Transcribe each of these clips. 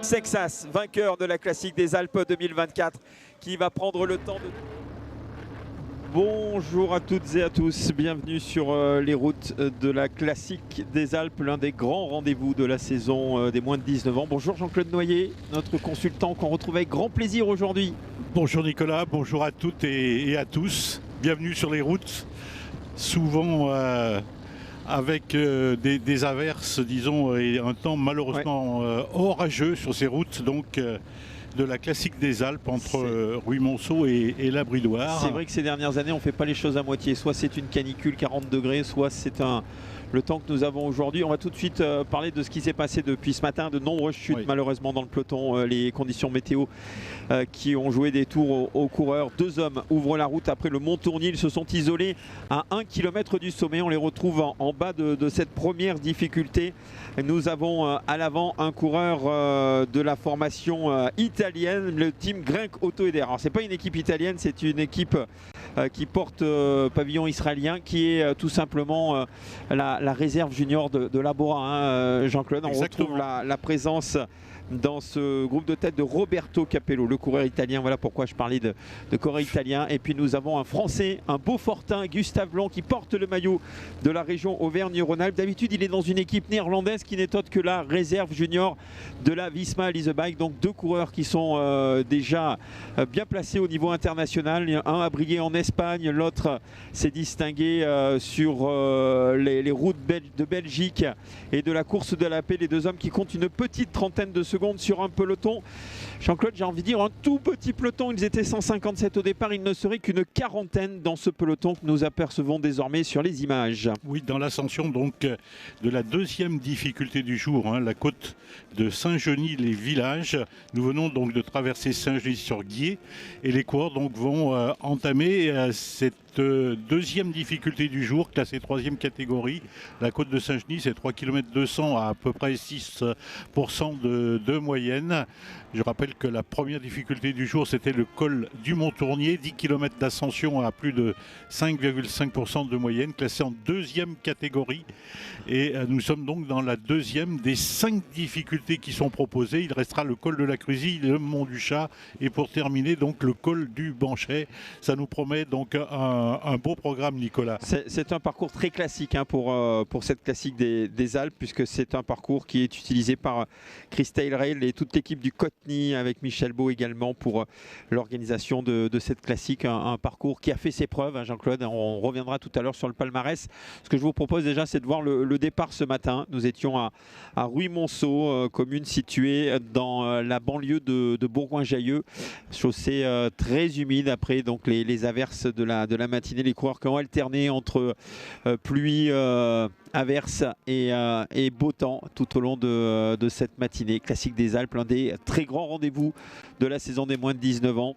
Sexas, vainqueur de la Classique des Alpes 2024, qui va prendre le temps de... Bonjour à toutes et à tous, bienvenue sur les routes de la Classique des Alpes, l'un des grands rendez-vous de la saison des moins de 19 ans. Bonjour Jean-Claude Noyer, notre consultant qu'on retrouve avec grand plaisir aujourd'hui. Bonjour Nicolas, bonjour à toutes et à tous, bienvenue sur les routes, souvent avec des averses, disons, et un temps malheureusement orageux sur ces routes, donc de la Classique des Alpes entre Ruy-Monceau et la Bridoire. C'est vrai que ces dernières années, on ne fait pas les choses à moitié. Soit c'est une canicule 40 degrés, soit c'est le temps que nous avons aujourd'hui. On va tout de suite parler de ce qui s'est passé depuis ce matin. De nombreuses chutes malheureusement dans le peloton. Les conditions météo qui ont joué des tours aux coureurs. Deux hommes ouvrent la route après le Mont-Tournier. Ils se sont isolés à 1 km du sommet. On les retrouve en bas de cette première difficulté. Nous avons à l'avant un coureur de la formation italienne, le team Grenk Auto Eder. Alors c'est pas une équipe italienne, c'est une équipe qui porte pavillon israélien, qui est tout simplement la réserve junior de Labora, Jean-Claude. On retrouve la présence dans ce groupe de tête de Roberto Capello, le coureur italien. Voilà pourquoi je parlais de coureur italien. Et puis nous avons un Français, un Beaufortin, Gustave Blanc, qui porte le maillot de la région Auvergne-Rhône-Alpes. D'habitude, il est dans une équipe néerlandaise qui n'est autre que la réserve junior de la Visma Lease Bike. Donc deux coureurs qui sont déjà bien placés au niveau international. Un a brillé en Espagne, l'autre s'est distingué sur les routes de Belgique et de la course de la paix. Les deux hommes qui comptent une petite trentaine de secondes sur un peloton. Jean-Claude, j'ai envie de dire un tout petit peloton. Ils étaient 157 au départ. Il ne serait qu'une quarantaine dans ce peloton que nous apercevons désormais sur les images. Oui, dans l'ascension donc de la deuxième difficulté du jour, la côte de Saint-Genis-les-Villages. Nous venons donc de traverser Saint-Genis-sur-Guiers et les coureurs donc vont entamer cette deuxième difficulté du jour, classée troisième catégorie. La côte de Saint-Genis, c'est 3 km 200 à peu près 6% de moyenne. Je rappelle que la première difficulté du jour, c'était le col du Mont-Tournier, 10 km d'ascension à plus de 5,5% de moyenne, classé en deuxième catégorie. Et nous sommes donc dans la deuxième des 5 difficultés qui sont proposées. Il restera le col de la Cruzille, le Mont du Chat et pour terminer donc le col du Banchet. Ça nous promet donc un beau programme, Nicolas. C'est un parcours très classique pour cette Classique des Alpes, puisque c'est un parcours qui est utilisé par Christelle Rail et toute l'équipe du Coteny, avec Michel Beau également pour l'organisation de cette Classique. Un parcours qui a fait ses preuves, Jean-Claude. On reviendra tout à l'heure sur le palmarès. Ce que je vous propose déjà, c'est de voir le départ ce matin. Nous étions à Ruy-Monceau, commune située dans la banlieue de Bourgoin-Jallieu. Chaussée très humide après donc les averses de la matinée. Les coureurs qui ont alterné entre pluie, averse et beau temps tout au long de cette matinée. Classique des Alpes, l'un des très grands rendez-vous de la saison des moins de 19 ans.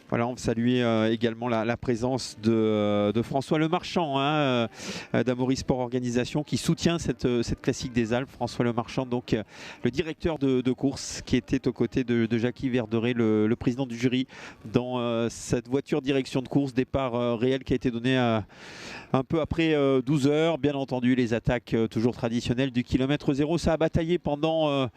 Voilà, on salue également la présence de François Lemarchand, d'Amaury Sport Organisation, qui soutient cette Classique des Alpes. François Lemarchand, donc le directeur de course, qui était aux côtés de Jackie Verderet, le président du jury, dans cette voiture direction de course. Départ réel qui a été donné un peu après 12 heures. Bien entendu, les attaques toujours traditionnelles du kilomètre zéro. Ça a bataillé pendant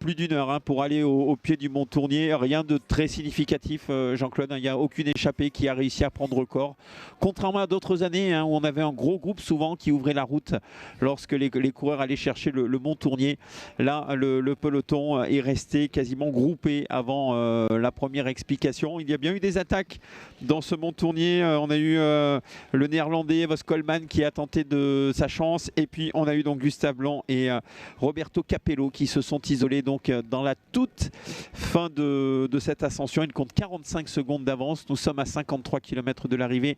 plus d'une heure pour aller au pied du Mont-Tournier. Rien de très significatif, Jean-Claude. Il n'y a aucune échappée qui a réussi à prendre corps. Contrairement à d'autres années où on avait un gros groupe souvent qui ouvrait la route lorsque les coureurs allaient chercher le Mont-Tournier. Là, le peloton est resté quasiment groupé avant la première explication. Il y a bien eu des attaques dans ce Mont-Tournier. On a eu le néerlandais Vos Coleman qui a tenté de sa chance. Et puis on a eu donc Gustave Blanc et Roberto Capello qui se sont isolés donc dans la toute fin de cette ascension. Il compte 45 secondes d'avance. Nous sommes à 53 km de l'arrivée.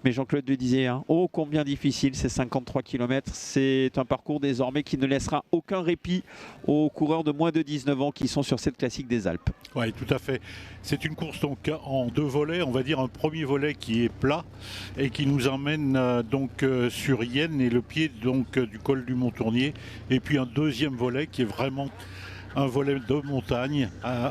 Mais Jean-Claude le disait, oh combien difficile ces 53 km. C'est un parcours désormais qui ne laissera aucun répit aux coureurs de moins de 19 ans qui sont sur cette Classique des Alpes. Oui, tout à fait. C'est une course donc en deux volets. On va dire un premier volet qui est plat et qui nous emmène donc sur Yenne et le pied donc du col du Mont-Tournier. Et puis un deuxième volet qui est vraiment un volet de montagne.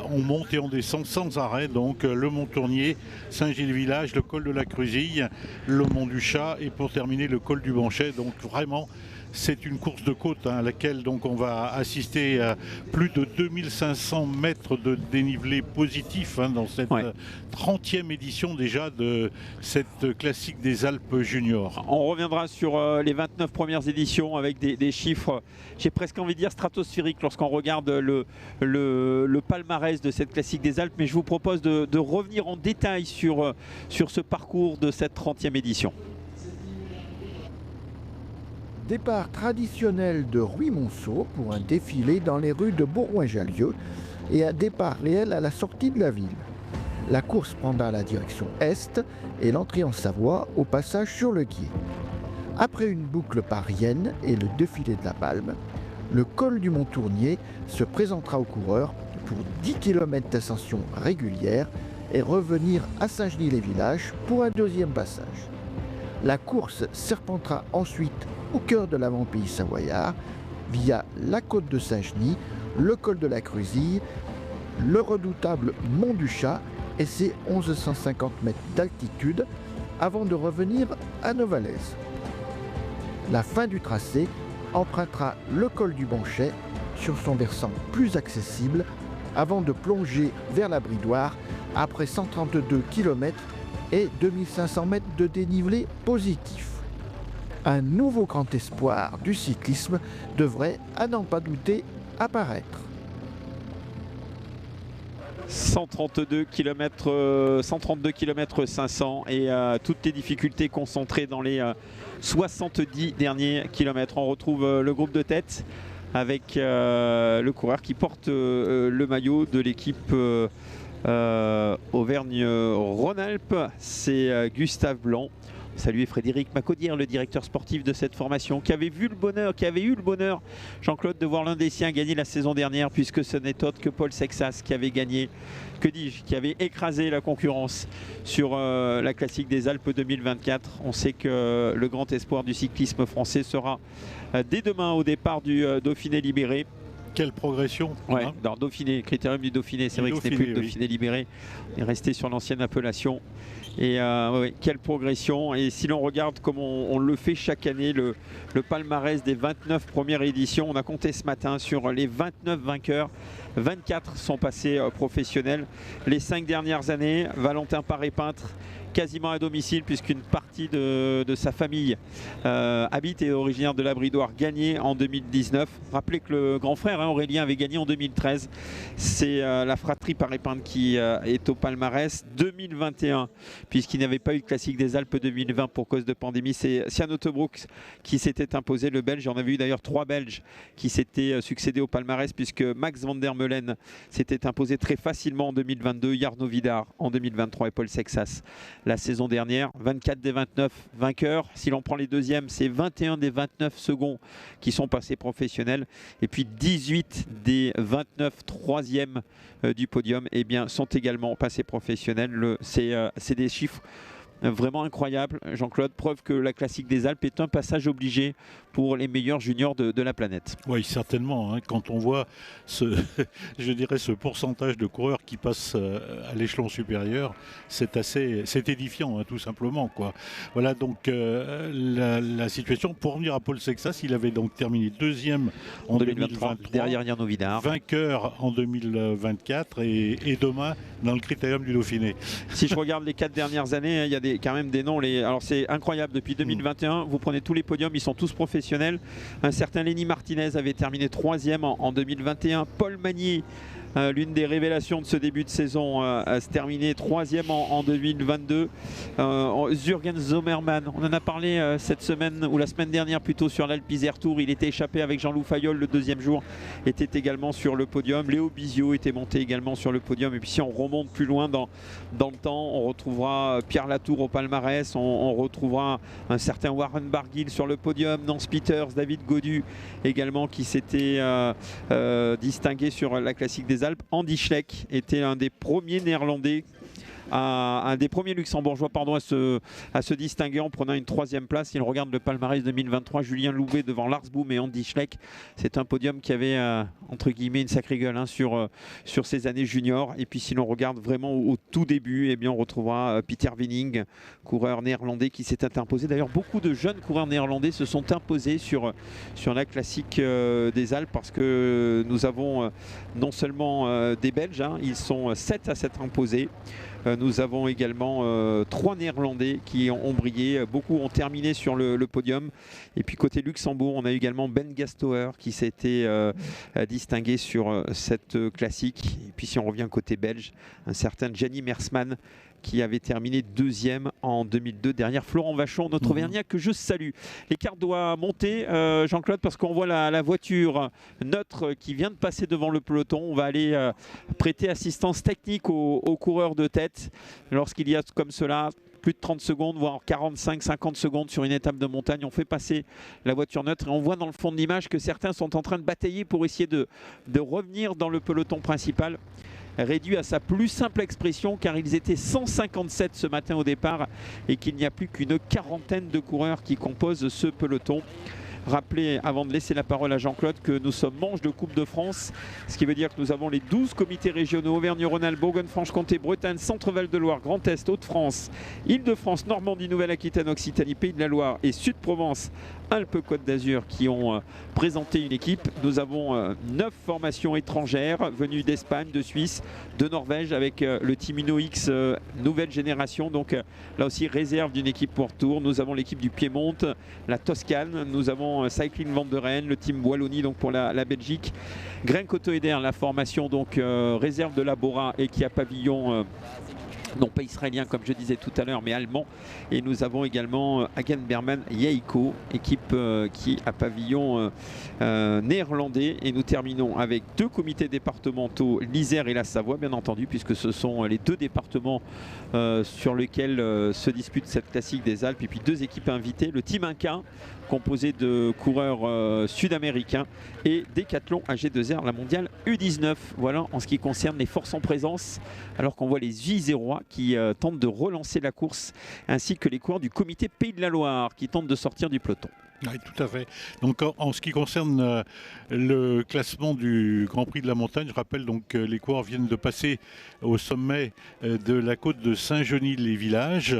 On monte et on descend sans arrêt, donc le Mont-Tournier, Saint-Gilles-Village, le col de la Cruzille, le Mont du Chat et pour terminer le col du Banchet. Donc vraiment c'est une course de côte à laquelle donc on va assister à plus de 2500 mètres de dénivelé positif dans cette 30e édition déjà de cette classique des Alpes juniors. On reviendra sur les 29 premières éditions avec des chiffres, j'ai presque envie de dire stratosphériques lorsqu'on regarde le palmarès de cette classique des Alpes, mais je vous propose de revenir en détail sur ce parcours de cette 30e édition. Départ traditionnel de Ruy-Monceau pour un défilé dans les rues de Bourgoin-Jallieu et un départ réel à la sortie de la ville. La course prendra la direction est et l'entrée en Savoie au passage sur le Guiers. Après une boucle par Rienne et le défilé de la Palme, le col du Mont-Tournier se présentera aux coureurs pour 10 km d'ascension régulière et revenir à Saint-Genis-les-Villages pour un deuxième passage. La course serpentera ensuite au cœur de l'avant-pays savoyard via la côte de Saint-Genis, le col de la Cruzille, le redoutable Mont du Chat et ses 1150 mètres d'altitude avant de revenir à Novalaise. La fin du tracé empruntera le col du Bonchet sur son versant plus accessible avant de plonger vers la Bridoire après 132 km et 2500 mètres de dénivelé positif. Un nouveau grand espoir du cyclisme devrait, à n'en pas douter, apparaître. 132 km 500 et toutes les difficultés concentrées dans les 70 derniers kilomètres. On retrouve le groupe de tête avec le coureur qui porte le maillot de l'équipe Auvergne-Rhône-Alpes, c'est Gustave Blanc. Salut Frédéric Macaudière, le directeur sportif de cette formation, qui avait eu le bonheur, Jean-Claude, de voir l'un des siens gagner la saison dernière, puisque ce n'est autre que Paul Sexas qui avait gagné, qui avait écrasé la concurrence sur la classique des Alpes 2024. On sait que le grand espoir du cyclisme français sera dès demain au départ du Dauphiné libéré. Quelle progression dans Dauphiné, critérium du Dauphiné, c'est vrai que ce n'est plus le Dauphiné libéré, on est resté sur l'ancienne appellation. Et quelle progression, et si l'on regarde comme on le fait chaque année, le palmarès des 29 premières éditions, on a compté ce matin sur les 29 vainqueurs, 24 sont passés professionnels. Les 5 dernières années, Valentin Paré-Peintre quasiment à domicile puisqu'une partie de sa famille habite et est originaire de la Bridoire, gagné en 2019. Rappelez que le grand frère Aurélien avait gagné en 2013. C'est la fratrie Paré-Peintre qui est au palmarès. 2021, puisqu'il n'y avait pas eu de classique des Alpes 2020 pour cause de pandémie, c'est Sian Hautebroek qui s'était imposé, le Belge. On avait eu d'ailleurs 3 Belges qui s'étaient succédés au palmarès, puisque Max van der Meulen s'était imposé très facilement en 2022, Jarno Vidar en 2023 et Paul Sexas la saison dernière. 24 des 29 vainqueurs. Si l'on prend les deuxièmes, c'est 21 des 29 seconds qui sont passés professionnels. Et puis 18 des 29 troisièmes du podium sont également passés professionnels. C'est des chiffres vraiment incroyables, Jean-Claude. Preuve que la classique des Alpes est un passage obligé pour les meilleurs juniors de la planète. Oui, certainement. Quand on voit ce pourcentage de coureurs qui passent à l'échelon supérieur, c'est édifiant, tout simplement, quoi. Voilà donc la situation. Pour revenir à Paul Sexas, il avait donc terminé deuxième en 2023, derrière Jarno Vidar, vainqueur en 2024 et demain dans le critérium du Dauphiné. Si je regarde les 4 dernières années, il y a quand même des noms. Alors c'est incroyable, depuis 2021, vous prenez tous les podiums, ils sont tous professionnels. Un certain Lenny Martinez avait terminé 3e en 2021. Paul Magnier, l'une des révélations de ce début de saison, a terminé 3e en 2022. Jürgen Zommermann, on en a parlé cette semaine ou la semaine dernière plutôt sur l'Alpe Isère Tour. Il était échappé avec Jean-Loup Fayol le deuxième jour, était également sur le podium. Léo Bizio était monté également sur le podium. Et puis si on remonte plus loin dans le temps, on retrouvera Pierre Latour au palmarès, on retrouvera un certain Warren Barguil sur le podium, Nance Peters, David Gaudu également qui s'était distingué sur la classique des Alpes. Andy Schleck était un des premiers néerlandais un des premiers luxembourgeois à se distinguer en prenant une 3e place. Il regarde le palmarès 2023, Julien Louvet devant Lars Boom et Andy Schleck. C'est un podium qui avait entre guillemets une sacrée gueule sur ses années juniors. Et puis si l'on regarde vraiment au tout début, eh bien, on retrouvera Peter Weening, coureur néerlandais qui s'était imposé. D'ailleurs, beaucoup de jeunes coureurs néerlandais se sont imposés sur la classique des Alpes, parce que nous avons non seulement des Belges, hein, ils sont 7 à s'être imposés. Nous avons également 3 Néerlandais qui ont brillé. Beaucoup ont terminé sur le podium. Et puis côté Luxembourg, on a également Ben Gastauer qui s'est été distingué sur cette classique. Et puis si on revient côté belge, un certain Gianni Mersman qui avait terminé 2e en 2002 derrière Florent Vachon, notre Auvergnat que je salue. L'écart doit monter, Jean-Claude, parce qu'on voit la voiture neutre qui vient de passer devant le peloton. On va aller prêter assistance technique aux coureurs de tête lorsqu'il y a comme cela plus de 30 secondes, voire 45-50 secondes sur une étape de montagne. On fait passer la voiture neutre et on voit dans le fond de l'image que certains sont en train de batailler pour essayer de revenir dans le peloton principal, réduit à sa plus simple expression, car ils étaient 157 ce matin au départ et qu'il n'y a plus qu'une quarantaine de coureurs qui composent ce peloton. Rappeler, avant de laisser la parole à Jean-Claude, que nous sommes manches de Coupe de France, ce qui veut dire que nous avons les 12 comités régionaux: Auvergne-Rhône-Alpes, Bourgogne-Franche-Comté, Bretagne, Centre-Val de Loire, Grand Est, Hauts-de-France, Île-de-France, Normandie, Nouvelle-Aquitaine, Occitanie, Pays de la Loire et Sud-Provence, Alpes-Côte d'Azur qui ont présenté une équipe. Nous avons 9 formations étrangères venues d'Espagne, de Suisse, de Norvège, avec le Team Uno X nouvelle génération, donc là aussi réserve d'une équipe pour tour. Nous avons l'équipe du Piémont, la Toscane, nous avons Cycling Vanderen, le team Wallonie donc pour la Belgique, Grencoto-Eder, la formation donc réserve de la Bora et qui a pavillon non pas israélien comme je disais tout à l'heure, mais allemand. Et nous avons également Hagen Berman Yeiko, équipe qui a pavillon néerlandais. Et nous terminons avec 2 comités départementaux, l'Isère et la Savoie, bien entendu, puisque ce sont les 2 départements sur lesquels se dispute cette classique des Alpes. Et puis 2 équipes invitées, le Team Inca, composé de coureurs sud-américains, et Decathlon AG2R, la mondiale U19. Voilà en ce qui concerne les forces en présence, alors qu'on voit les Isérois qui tentent de relancer la course, ainsi que les coureurs du comité Pays de la Loire qui tentent de sortir du peloton. Oui, tout à fait. Donc en ce qui concerne le classement du Grand Prix de la Montagne, je rappelle donc que les coureurs viennent de passer au sommet de la côte de Saint-Genis-les-Villages.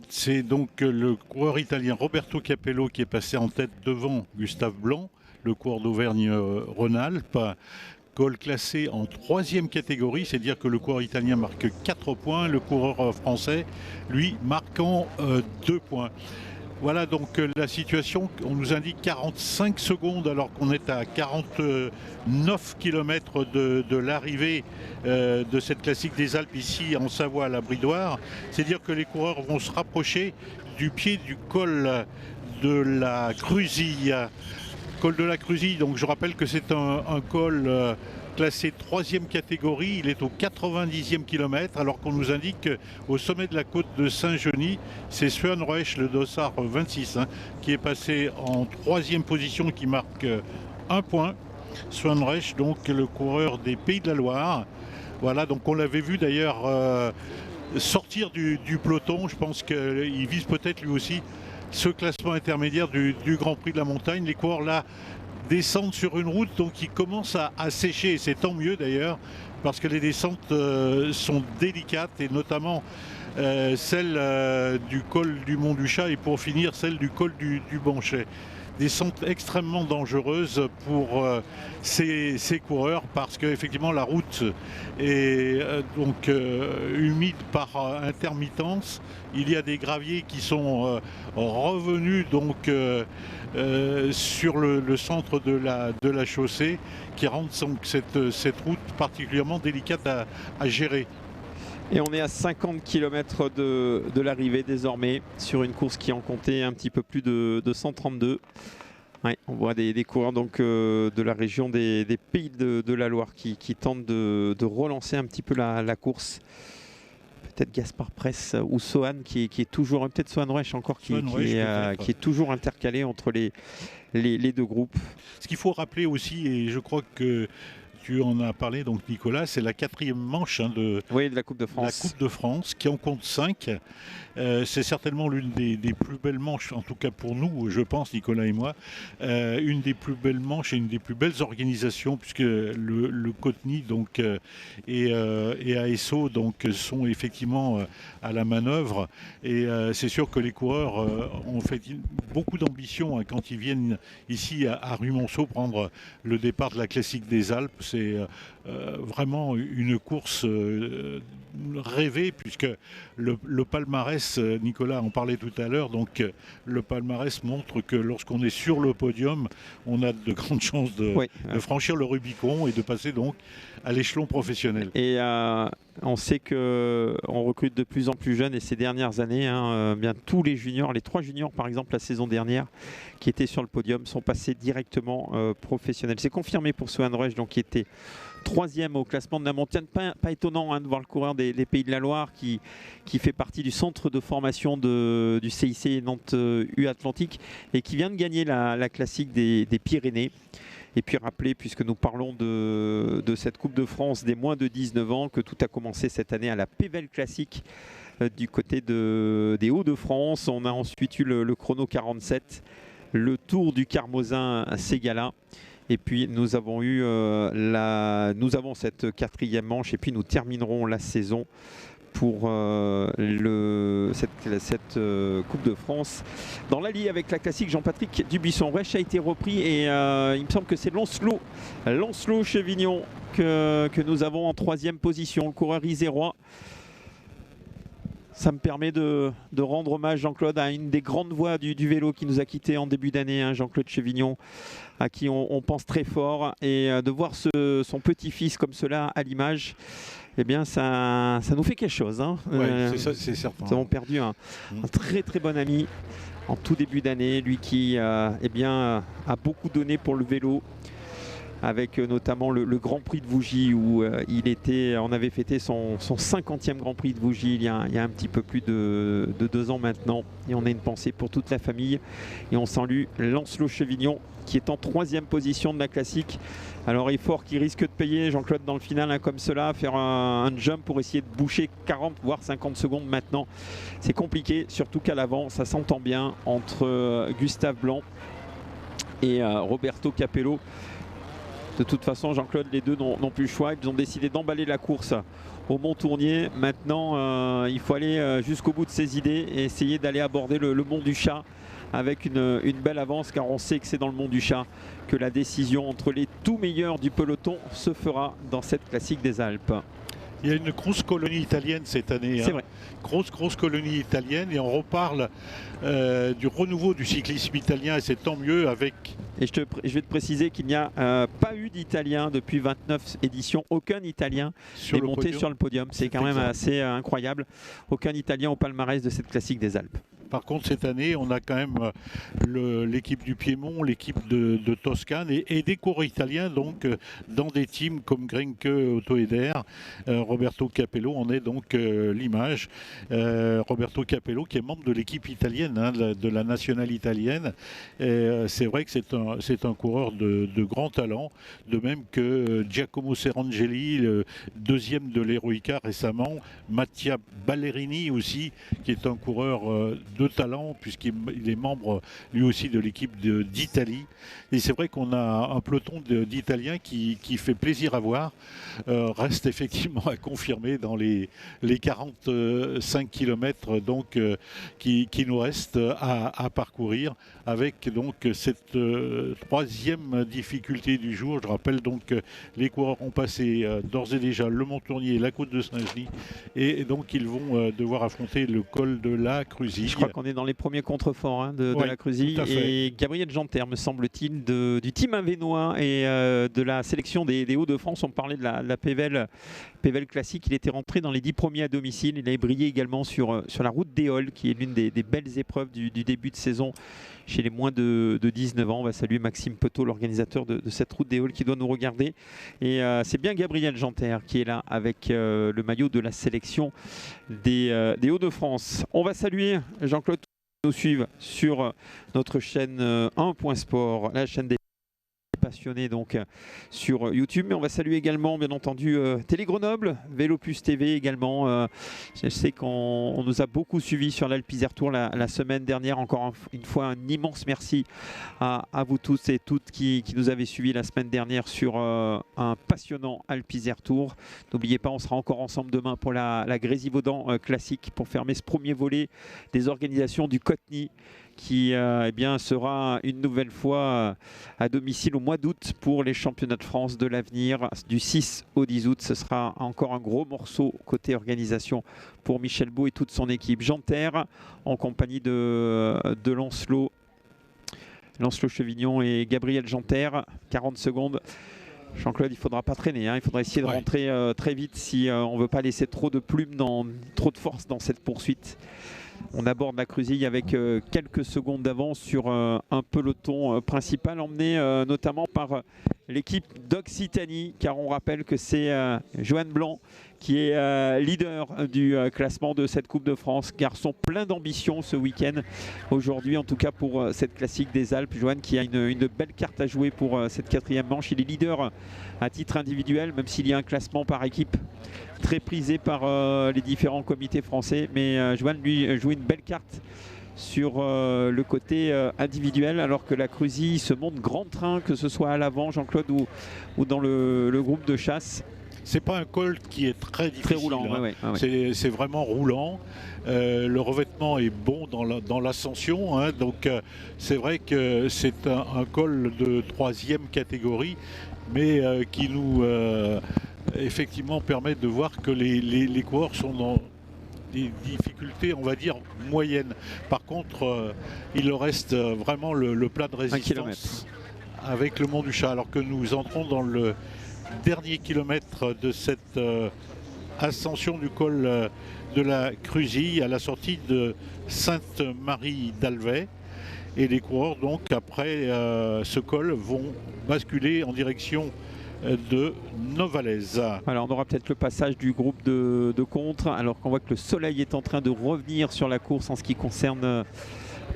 C'est donc le coureur italien Roberto Capello qui est passé en tête devant Gustave Blanc, le coureur d'Auvergne-Rhône-Alpes. Col classé en 3e catégorie, c'est-à-dire que le coureur italien marque 4 points, le coureur français, lui, marquant 2 points. Voilà donc la situation. On nous indique 45 secondes alors qu'on est à 49 km de l'arrivée de cette classique des Alpes ici en Savoie à la Bridoire. C'est-à-dire que les coureurs vont se rapprocher du pied du col de la Cruzille. Col de la Cruzille, donc je rappelle que c'est un col classé 3e catégorie, il est au 90e kilomètre, alors qu'on nous indique qu'au sommet de la côte de Saint-Genis, c'est Sven Roesch, le dossard 26, qui est passé en 3e position, qui marque 1 point. Sven Roesch, donc le coureur des Pays de la Loire. Voilà, donc on l'avait vu d'ailleurs sortir du peloton. Je pense qu'il vise peut-être lui aussi ce classement intermédiaire du Grand Prix de la Montagne. Les coureurs là descendent sur une route donc qui commence à sécher, et c'est tant mieux d'ailleurs, parce que les descentes sont délicates, et notamment celle du col du Mont du Chat, et pour finir celle du col du Banchet. Descente extrêmement dangereuse pour ces coureurs, parce qu'effectivement la route est donc humide par intermittence. Il y a des graviers qui sont revenus donc sur le centre de la chaussée, qui rendent donc cette route particulièrement délicate à gérer. Et on est à 50 km de l'arrivée désormais, sur une course qui en comptait un petit peu plus de 132. Ouais, on voit des coureurs donc, de la région des Pays de la Loire qui tentent de relancer un petit peu la course. Peut-être Gaspard Press ou Sohan qui est toujours, peut-être Sohan Roesch encore, qui est toujours intercalé entre les 2 groupes. Ce qu'il faut rappeler aussi, et je crois que tu en as parlé, donc Nicolas, c'est la 4e manche de la Coupe de France. La Coupe de France, qui en compte 5. C'est certainement l'une des plus belles manches, en tout cas pour nous, je pense, Nicolas et moi, une des plus belles manches et une des plus belles organisations, puisque le Coteny donc, et ASO donc, sont effectivement à la manœuvre. Et c'est sûr que les coureurs ont fait beaucoup d'ambition hein, quand ils viennent ici à Ruimonceau prendre le départ de la Classique des Alpes. C'est vraiment une course rêvée, puisque le palmarès, Nicolas en parlait tout à l'heure, donc le palmarès montre que lorsqu'on est sur le podium, on a de grandes chances de franchir le Rubicon et de passer donc à l'échelon professionnel. Et on sait qu'on recrute de plus en plus jeunes, et ces dernières années, bien tous les juniors, les 3 juniors par exemple la saison dernière qui étaient sur le podium sont passés directement professionnels. C'est confirmé pour Swan Rush, donc qui était 3e au classement de la montagne. Pas étonnant de voir le coureur des Pays de la Loire qui fait partie du centre de formation du CIC Nantes U Atlantique et qui vient de gagner la classique des Pyrénées. Et puis rappeler, puisque nous parlons de cette Coupe de France des moins de 19 ans, que tout a commencé cette année à la Pével Classique du côté des Hauts-de-France. On a ensuite eu le chrono 47, le Tour du Carmosin à Ségala. Et puis nous avons cette 4e manche, et puis nous terminerons la saison pour cette Coupe de France dans l'Allier avec la classique Jean-Patrick Dubuisson. Rush a été repris et il me semble que c'est Lancelot Chevignon que nous avons en 3e position, le coureur isérois. Ça me permet de rendre hommage, Jean-Claude, à une des grandes voix du vélo qui nous a quittés en début d'année, hein, Jean-Claude Chevignon, à qui on pense très fort, et de voir son petit-fils comme cela à l'image, eh bien ça nous fait quelque chose. Hein. C'est certain. Nous avons perdu un très très bon ami en tout début d'année, lui qui a beaucoup donné pour le vélo, avec notamment le Grand Prix de Vougy où on avait fêté son 50e Grand Prix de Vougy il y a un petit peu plus de 2 ans maintenant, et on a une pensée pour toute la famille, et on salue Lancelot Chevignon qui est en 3e position de la classique. Alors effort qui risque de payer, Jean-Claude, dans le final, comme cela, faire un jump pour essayer de boucher 40 voire 50 secondes maintenant. C'est compliqué, surtout qu'à l'avant ça s'entend bien entre Gustave Blanc et Roberto Capello. De toute façon, Jean-Claude, les deux n'ont plus le choix. Ils ont décidé d'emballer la course au Mont-Tournier. Maintenant, il faut aller jusqu'au bout de ses idées et essayer d'aller aborder le Mont du Chat avec une belle avance, car on sait que c'est dans le Mont du Chat que la décision entre les tout meilleurs du peloton se fera dans cette classique des Alpes. Il y a une grosse colonie italienne cette année. C'est vrai. Grosse colonie italienne, et on reparle du renouveau du cyclisme italien, et c'est tant mieux avec... Et je vais te préciser qu'il n'y a pas eu d'Italien depuis 29 éditions. Aucun Italien n'est monté sur le podium. C'est quand même assez incroyable. Aucun Italien au palmarès de cette classique des Alpes. Par contre, cette année, on a quand même l'équipe du Piémont, l'équipe de Toscane et des coureurs italiens, donc dans des teams comme Grenke, Otto Eder, Roberto Capello en est donc l'image. Roberto Capello qui est membre de l'équipe italienne, hein, de la nationale italienne. C'est vrai que c'est un coureur de grand talent, de même que Giacomo Serangeli, le 2e de l'Heroica récemment, Mattia Ballerini aussi, qui est un coureur de talent, puisqu'il est membre lui aussi de l'équipe d'Italie. Et c'est vrai qu'on a un peloton d'Italiens qui fait plaisir à voir. Reste effectivement à confirmer dans les 45 km donc, qui nous restent à parcourir, avec donc cette 3e difficulté du jour. Je rappelle donc que les coureurs ont passé d'ores et déjà le Mont-Tournier et la côte de Saint-Genis, et donc ils vont devoir affronter le col de la Cruzille. Je crois qu'on est dans les premiers contreforts de la Cruzille, et Gabriel Janter, me semble-t-il, du team Avenois et de la sélection des Hauts-de-France. On parlait de la Pével classique. Il était rentré dans les 10 premiers à domicile. Il avait brillé également sur la route d'Éole, qui est l'une des belles épreuves du début de saison chez les moins de 19 ans. On va saluer Maxime Petot, l'organisateur de cette route d'Éole, qui doit nous regarder. Et c'est bien Gabriel Janter qui est là avec le maillot de la sélection des Hauts-de-France. On va saluer Jean-Claude, qui nous suivent sur notre chaîne 1.sport, la chaîne des passionnés donc sur YouTube. Mais on va saluer également, bien entendu, Télé Grenoble, Vélo Plus TV également. Je sais qu'on nous a beaucoup suivis sur l'Alpe Isère Tour la semaine dernière. Encore une fois, un immense merci à vous tous et toutes qui nous avez suivis la semaine dernière sur un passionnant Alpe Isère Tour. N'oubliez pas, on sera encore ensemble demain pour la Grésivaudan classique pour fermer ce premier volet des organisations du Cotni qui eh bien, sera une nouvelle fois à domicile au mois d'août pour les championnats de France de l'avenir du 6 au 10 août. Ce sera encore un gros morceau côté organisation pour Michel Beau et toute son équipe. Jean Terre en compagnie de Lancelot Chevignon et Gabriel Janter. 40 secondes. Jean-Claude, il ne faudra pas traîner, hein. Il faudra essayer de rentrer très vite si on ne veut pas laisser trop de plumes, trop de force dans cette poursuite. On aborde la Cruzille avec quelques secondes d'avance sur un peloton principal emmené notamment par l'équipe d'Occitanie, car on rappelle que c'est Johan Blanc qui est leader du classement de cette Coupe de France. Garçon plein d'ambition ce week-end, aujourd'hui en tout cas pour cette classique des Alpes. Johan qui a une belle carte à jouer pour cette 4e manche. Il est leader à titre individuel, même s'il y a un classement par équipe très prisé par les différents comités français. Mais Johan lui joue une belle carte sur le côté individuel, alors que la Cruzille se monte grand train, que ce soit à l'avant, Jean-Claude, ou dans le groupe de chasse. C'est pas un col qui est très difficile. Très roulant, hein. ouais. C'est vraiment roulant. Le revêtement est bon dans l'ascension. Hein. Donc c'est vrai que c'est un col de 3e catégorie, mais qui nous effectivement permet de voir que les coureurs sont dans des difficultés, on va dire, moyennes. Par contre, il leur reste vraiment le plat de résistance avec le Mont du Chat, alors que nous entrons dans le dernier kilomètre de cette ascension du col de la Cruzille à la sortie de Sainte-Marie d'Alvet. Et les coureurs, donc, après ce col, vont basculer en direction de Novalaise. Alors on aura peut-être le passage du groupe de contre, alors qu'on voit que le soleil est en train de revenir sur la course en ce qui concerne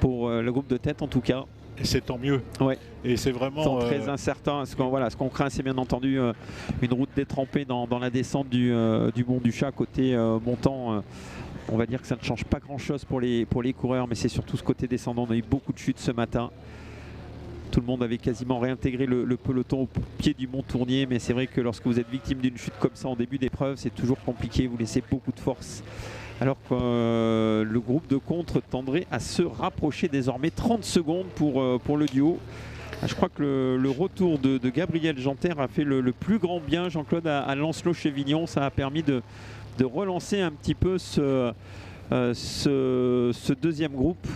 pour le groupe de tête en tout cas. Et c'est tant mieux. Ouais. Et c'est vraiment très incertain. Ce qu'on craint, c'est bien entendu une route détrempée dans la descente du Mont du Chat côté montant. On va dire que ça ne change pas grand-chose pour les coureurs, mais c'est surtout ce côté descendant. On a eu beaucoup de chutes ce matin. Tout le monde avait quasiment réintégré le peloton au pied du Mont Tournier, mais c'est vrai que lorsque vous êtes victime d'une chute comme ça en début d'épreuve, c'est toujours compliqué. Vous laissez beaucoup de force. Alors que le groupe de contre tendrait à se rapprocher désormais. 30 secondes pour le duo. Je crois que le retour de Gabriel Janter a fait le plus grand bien, Jean-Claude, à Lancelot Chevignon. Ça a permis de relancer un petit peu ce deuxième groupe.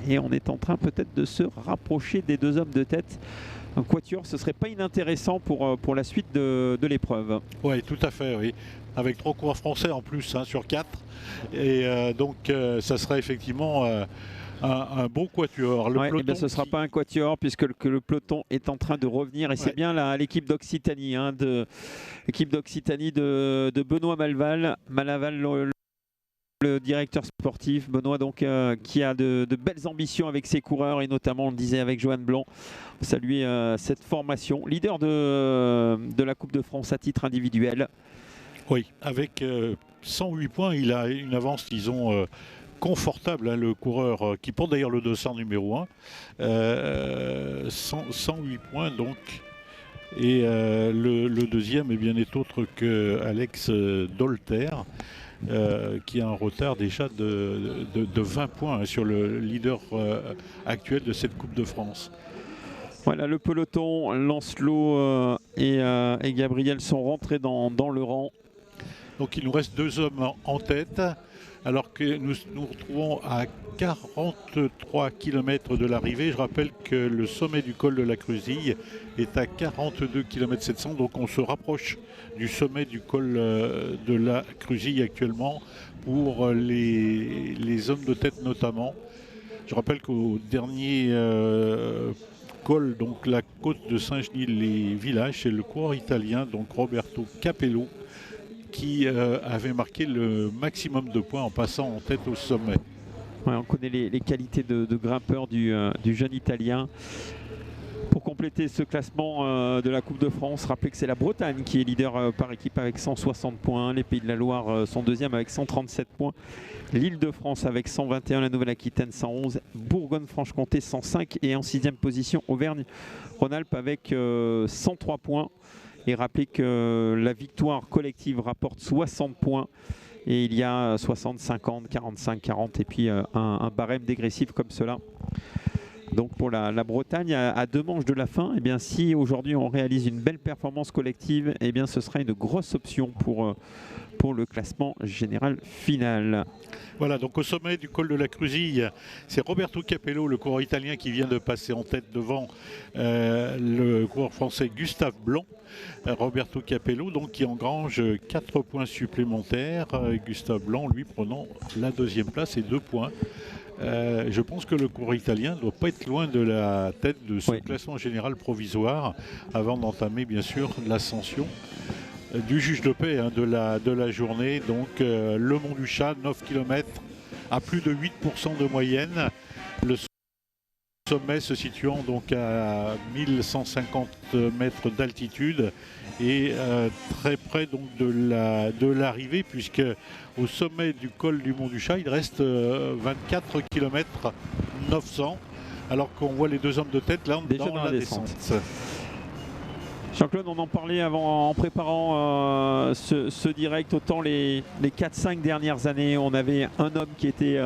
Et on est en train peut-être de se rapprocher des deux hommes de tête. Un quatuor, ce serait pas inintéressant pour la suite de l'épreuve. Oui, tout à fait, oui. Avec 3 coureurs français en plus, hein, sur 4. Et donc, ça serait effectivement un bon quatuor. Ce ne sera pas un quatuor puisque le peloton est en train de revenir. Et c'est bien l'équipe d'Occitanie, de Benoît Malaval, le directeur sportif. Benoît donc qui a de belles ambitions avec ses coureurs et notamment, on le disait, avec Johan Blanc. Saluer cette formation. Leader de la Coupe de France à titre individuel. Oui, avec 108 points, il a une avance, disons, confortable, hein, le coureur qui porte d'ailleurs le dossard numéro 1. 108 points donc. Et le deuxième n'est autre que Alex Dolter, qui a un retard déjà de 20 points, hein, sur le leader actuel de cette Coupe de France. Voilà, le peloton, Lancelot et Gabriel sont rentrés dans le rang. Donc il nous reste 2 hommes en tête, alors que nous nous retrouvons à 43 km de l'arrivée. Je rappelle que le sommet du col de la Cruzille est à 42 km 700, donc on se rapproche du sommet du col de la Cruzille actuellement pour les hommes de tête notamment. Je rappelle qu'au dernier col, donc la côte de Saint-Genis-les-Villages, c'est le coureur italien, donc Roberto Capello, qui avait marqué le maximum de points en passant en tête au sommet. Ouais, on connaît les qualités de grimpeur du jeune Italien. Pour compléter compléter ce classement de la Coupe de France, rappelez que c'est la Bretagne qui est leader par équipe avec 160 points. Les Pays de la Loire sont deuxième avec 137 points. L'Île-de-France avec 121, la Nouvelle-Aquitaine 111, Bourgogne-Franche-Comté 105 et en sixième position Auvergne-Rhône-Alpes avec 103 points. Et rappelez que la victoire collective rapporte 60 points. Et il y a 60, 50, 45, 40 et puis un barème dégressif comme cela. Donc pour la Bretagne, à 2 manches de la fin, eh bien, si aujourd'hui on réalise une belle performance collective, eh bien, ce sera une grosse option pour le classement général final. Voilà, donc au sommet du col de la Crusille, c'est Roberto Capello, le coureur italien, qui vient de passer en tête devant le coureur français Gustave Blanc. Roberto Capello, donc, qui engrange 4 points supplémentaires. Gustave Blanc, lui, prenant la 2e place et 2 points. Je pense que le coureur italien ne doit pas être loin de la tête de ce classement général provisoire avant d'entamer, bien sûr, l'ascension du juge de paix de la journée. Donc le Mont du Chat, 9 km à plus de 8% de moyenne. Le sommet se situant donc à 1150 mètres d'altitude et très près donc de l'arrivée, puisque au sommet du col du Mont du Chat il reste 24 km 900, alors qu'on voit les 2 hommes de tête là déjà dans la descente. Jean-Claude, on en parlait avant en préparant ce direct. Autant les 4-5 dernières années, on avait un homme qui était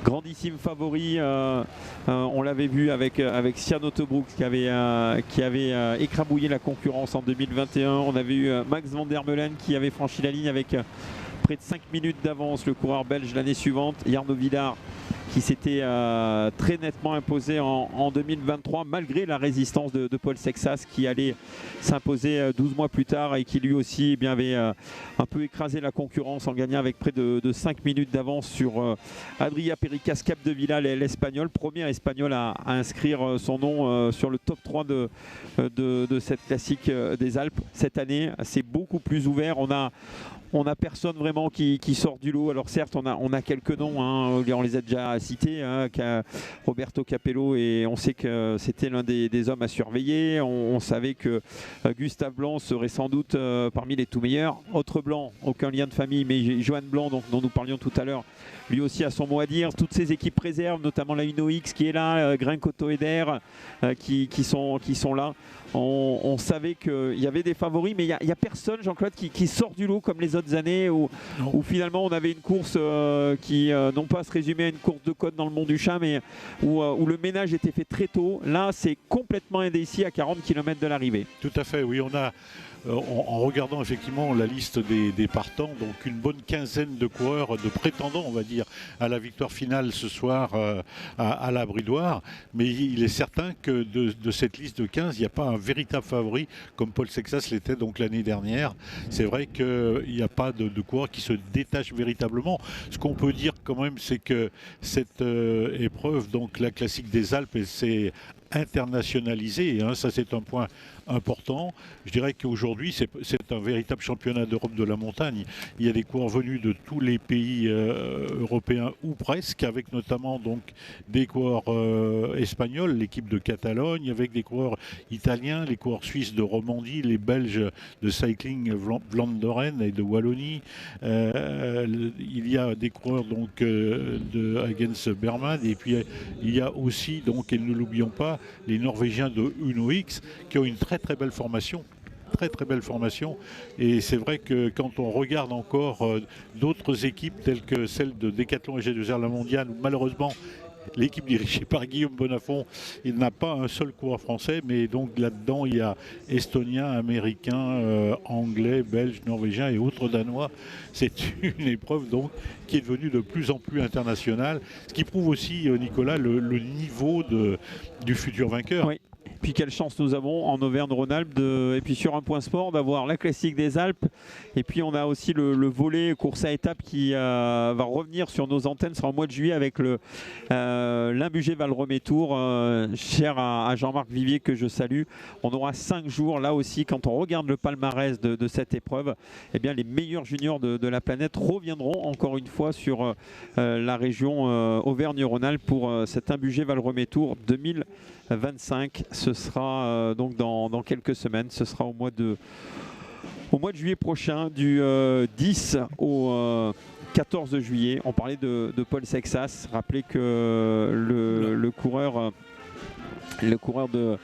grandissime favori. On l'avait vu avec Sian Otterbroek qui avait écrabouillé la concurrence en 2021. On avait eu Max van der Meulen qui avait franchi la ligne avec près de 5 minutes d'avance, le coureur belge l'année suivante. Jarno Villard qui s'était très nettement imposé en 2023 malgré la résistance de Paul Sexas qui allait s'imposer 12 mois plus tard et qui lui aussi eh bien, avait un peu écrasé la concurrence en gagnant avec près de 5 minutes d'avance sur Adria Pericas Capdevila, l'Espagnol, premier Espagnol à inscrire son nom sur le top 3 de cette classique des Alpes. Cette année, c'est beaucoup plus ouvert. On a personne vraiment qui sort du lot. Alors certes, on a quelques noms, hein, on les a déjà cités, hein, Roberto Capello, et on sait que c'était l'un des hommes à surveiller. On savait que Gustave Blanc serait sans doute parmi les tout meilleurs. Autre Blanc, aucun lien de famille, mais Johan Blanc, donc, dont nous parlions tout à l'heure, lui aussi a son mot à dire. Toutes ces équipes réserves, notamment la Uno X qui est là, Grincoto Eder qui sont là. On savait qu'il y avait des favoris, mais il n'y a personne, Jean-Claude, qui sort du lot comme les autres années où finalement on avait une course qui, non pas se résumait à une course de côte dans le Mont du Chat, mais où le ménage était fait très tôt. Là, c'est complètement indécis à 40 km de l'arrivée. Tout à fait, oui. On a, en regardant effectivement la liste des partants, donc une bonne quinzaine de coureurs, de prétendants, on va dire, à la victoire finale ce soir à la Bridoire. Mais il est certain que de cette liste de 15, il n'y a pas un véritable favori comme Paul Sexas l'était donc l'année dernière. C'est vrai qu'il n'y a pas de coureur qui se détache véritablement. Ce qu'on peut dire quand même, c'est que cette épreuve, donc la classique des Alpes, c'est internationalisé, hein, ça c'est un point important. Je dirais qu'aujourd'hui c'est un véritable championnat d'Europe de la montagne. Il y a des coureurs venus de tous les pays européens ou presque, avec notamment donc des coureurs espagnols, l'équipe de Catalogne, avec des coureurs italiens, les coureurs suisses de Romandie, les Belges de Cycling Vlaanderen et de Wallonie. Il y a des coureurs donc de Hagens Berman, et puis il y a aussi donc, et ne l'oublions pas, les Norvégiens de Uno X qui ont une très belle formation. Très belle formation, et c'est vrai que quand on regarde encore d'autres équipes telles que celle de Decathlon et G2R La Mondiale, où malheureusement l'équipe dirigée par Guillaume Bonafont, il n'a pas un seul coureur français, mais donc là-dedans il y a Estoniens, Américains, Anglais, Belges, Norvégiens et autres Danois. C'est une épreuve donc qui est devenue de plus en plus internationale, ce qui prouve aussi, Nicolas, le niveau du futur vainqueur. Oui. Puis quelle chance nous avons en Auvergne-Rhône-Alpes et puis sur un point sport d'avoir la classique des Alpes, et puis on a aussi le volet course à étapes qui va revenir sur nos antennes, sera au mois de juillet avec l'Imbugé Val-Romé Tour, cher à Jean-Marc Vivier que je salue. On aura 5 jours là aussi. Quand on regarde le palmarès de cette épreuve, eh bien les meilleurs juniors de la planète reviendront encore une fois sur la région Auvergne-Rhône-Alpes pour cet Imbugé Val-Romé Tour 2023. 25. Ce sera donc dans quelques semaines. Ce sera au mois de juillet prochain, du 10 au 14 juillet. On parlait de Paul Sexas. Rappelez que le coureur de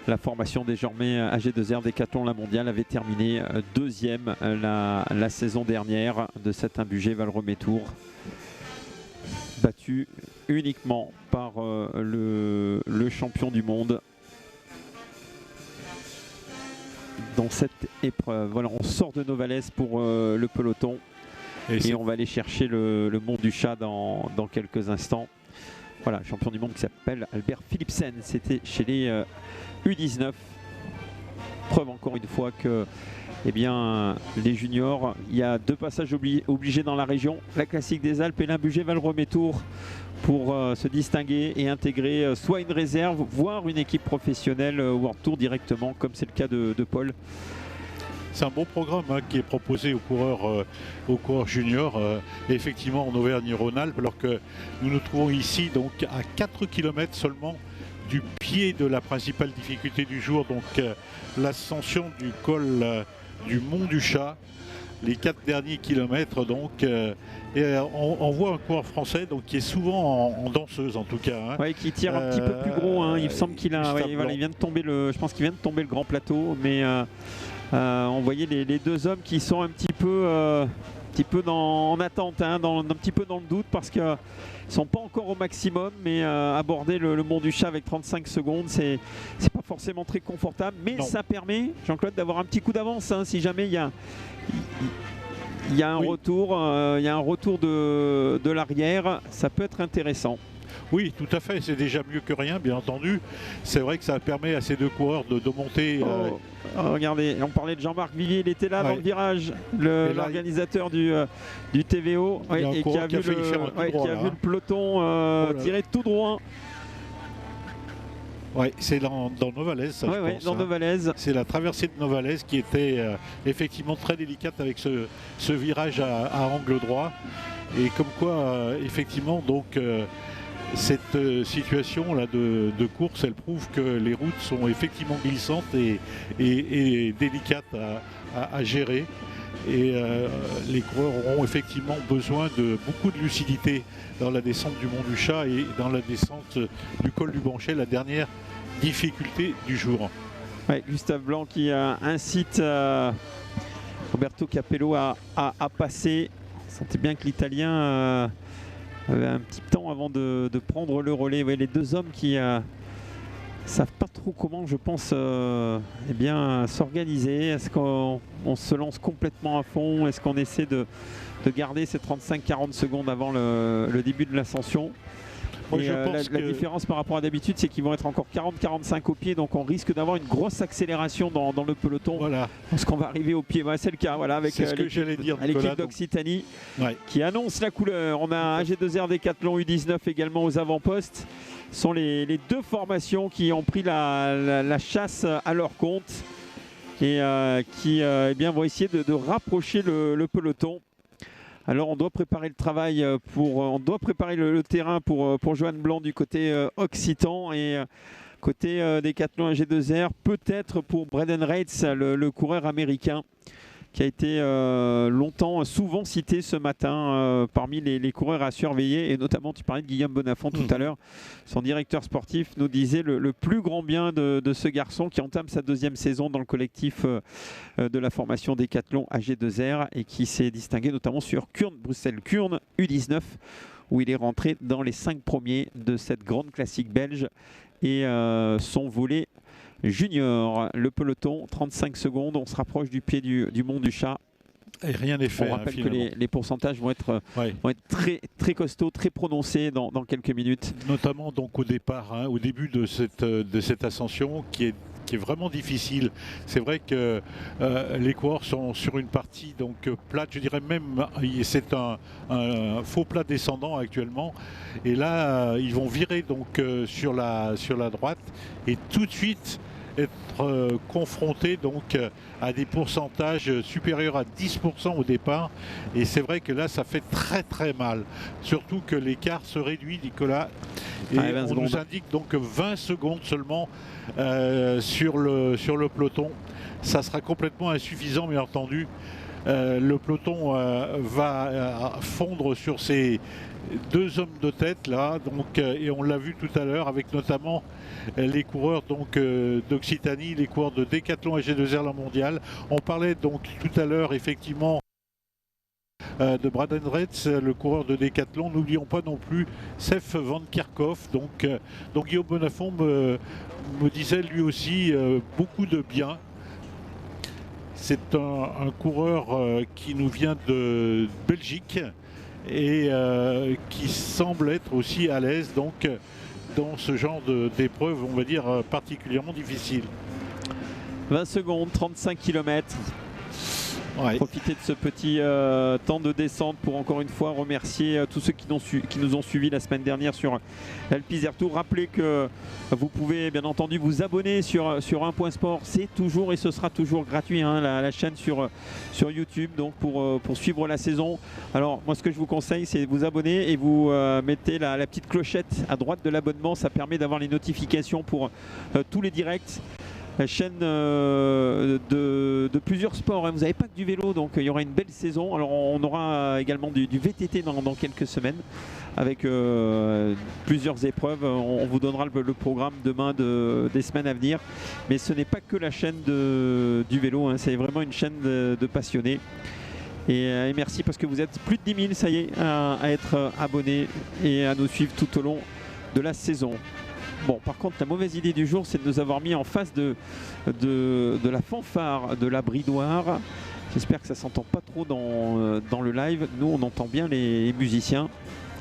la formation désormais AG2R Décathlon La Mondiale avait terminé deuxième la saison dernière de cet imbugé Val-Remé Tour, battu uniquement par le champion du monde dans cette épreuve. Voilà, on sort de Novales pour le peloton et on va aller chercher le Mont du Chat dans quelques instants. Voilà, champion du monde qui s'appelle Albert Philipsen. C'était chez les U19. Preuve encore une fois que les juniors, il y a deux passages obligés dans la région, la Classique des Alpes et l'imbugé Val-Remé Tour, pour se distinguer et intégrer soit une réserve, voire une équipe professionnelle World Tour directement, comme c'est le cas de Paul. C'est un bon programme qui est proposé aux coureurs juniors, effectivement en Auvergne-Rhône-Alpes, alors que nous nous trouvons ici donc à 4 km seulement du pied de la principale difficulté du jour, donc l'ascension du col du Mont du Chat, les 4 derniers kilomètres donc. Et on voit un coureur français donc, qui est souvent en danseuse en tout cas. Ouais, qui tire un petit peu plus gros. Il me semble qu'il a, il vient de tomber je pense qu'il vient de tomber le grand plateau, mais on voyait les deux hommes qui sont un petit peu en attente, un petit peu dans le doute parce qu'ils ne sont pas encore au maximum, mais aborder le Mont du Chat avec 35 secondes, c'est pas forcément très confortable, mais non. Ça permet, Jean-Claude, d'avoir un petit coup d'avance si jamais il y a un retour, de l'arrière, ça peut être intéressant. Oui, tout à fait, c'est déjà mieux que rien, bien entendu. C'est vrai que ça permet à ces deux coureurs de monter. Regardez, on parlait de Jean-Marc Vivier, il était là dans le virage, l'organisateur du TVO, et qui a vu le peloton tirer tout droit. Oui, c'est dans Novales, ça, je pense. Dans Novales. C'est la traversée de Novales qui était effectivement très délicate avec ce virage à angle droit. Et comme quoi, effectivement, donc cette situation là de course, elle prouve que les routes sont effectivement glissantes et délicates à gérer. Et les coureurs auront effectivement besoin de beaucoup de lucidité dans la descente du Mont du Chat et dans la descente du col du Banchet, la dernière difficulté du jour. Ouais, Gustave Blanc qui incite Roberto Capello à passer. On sentait bien que l'Italien avait un petit temps avant de prendre le relais. Ouais, les deux hommes qui savent pas trop comment, je pense, s'organiser. Est-ce qu'on se lance complètement à fond? Est-ce qu'on essaie de garder ces 35-40 secondes avant le début de l'ascension? La différence par rapport à d'habitude, c'est qu'ils vont être encore 40-45 au pied, donc on risque d'avoir une grosse accélération dans le peloton. Voilà. Parce qu'on va arriver au pied. Ouais, c'est le cas, voilà, avec l'équipe d'Occitanie qui annonce la couleur. On a AG2R Décathlon U19 également aux avant-postes. Ce sont les deux formations qui ont pris la chasse à leur compte et qui vont essayer de rapprocher le peloton. Alors on doit préparer le travail on doit préparer le terrain pour Johan Blanc du côté occitan et côté Décathlon AG2R, peut-être pour Braden Reitz, le coureur américain qui a été souvent cité ce matin parmi les coureurs à surveiller, et notamment tu parlais de Guillaume Bonafont tout à l'heure, son directeur sportif nous disait le plus grand bien de ce garçon qui entame sa deuxième saison dans le collectif de la formation Décathlon AG2R et qui s'est distingué notamment sur Bruxelles-Kurn U19 où il est rentré dans les 5 premiers de cette grande classique belge et son volet junior. Le peloton, 35 secondes, on se rapproche du pied du Mont du Chat. Et rien n'est fait. On rappelle que les pourcentages vont être très, très costauds, très prononcés dans quelques minutes. Notamment donc au départ, au début de cette ascension qui est vraiment difficile. C'est vrai que les coureurs sont sur une partie donc plate, je dirais même, c'est un faux plat descendant actuellement. Et là, ils vont virer donc sur la droite et tout de suite être confrontés donc à des pourcentages supérieurs à 10% au départ. Et c'est vrai que là, ça fait très très mal. Surtout que l'écart se réduit, Nicolas. Et on nous indique donc 20 secondes seulement sur le peloton. Ça sera complètement insuffisant, bien entendu. Le peloton va fondre sur ces deux hommes de tête là, donc, et on l'a vu tout à l'heure avec notamment les coureurs d'Occitanie, les coureurs de Décathlon et G2R la mondiale. On parlait donc tout à l'heure effectivement de Braden Retz, le coureur de Décathlon. N'oublions pas non plus Sef Van Kerkhoff. Donc Guillaume Bonnafont me disait lui aussi beaucoup de bien. C'est un coureur qui nous vient de Belgique et qui semble être aussi à l'aise donc dans ce genre d'épreuve, on va dire, particulièrement difficile. 20 secondes, 35 km. Ouais. Profitez de ce petit temps de descente pour encore une fois remercier tous ceux qui nous ont suivis la semaine dernière sur l'Alpe Tour. Rappelez que vous pouvez bien entendu vous abonner sur Un Point Sport. C'est toujours et ce sera toujours gratuit, hein, la chaîne sur YouTube, donc pour suivre la saison. Alors moi ce que je vous conseille, c'est de vous abonner et vous mettez la petite clochette à droite de l'abonnement. Ça permet d'avoir les notifications pour tous les directs. La chaîne de plusieurs sports, hein. Vous n'avez pas que du vélo, donc il y aura une belle saison. Alors on aura également du VTT dans quelques semaines avec plusieurs épreuves. On vous donnera le programme demain des semaines à venir. Mais ce n'est pas que la chaîne du vélo, hein. C'est vraiment une chaîne de passionnés. Et merci parce que vous êtes plus de 10 000, ça y est, à être abonnés et à nous suivre tout au long de la saison. Bon, par contre, la mauvaise idée du jour, c'est de nous avoir mis en face de la fanfare de la Bridoire. J'espère que ça ne s'entend pas trop dans le live. Nous, on entend bien les musiciens.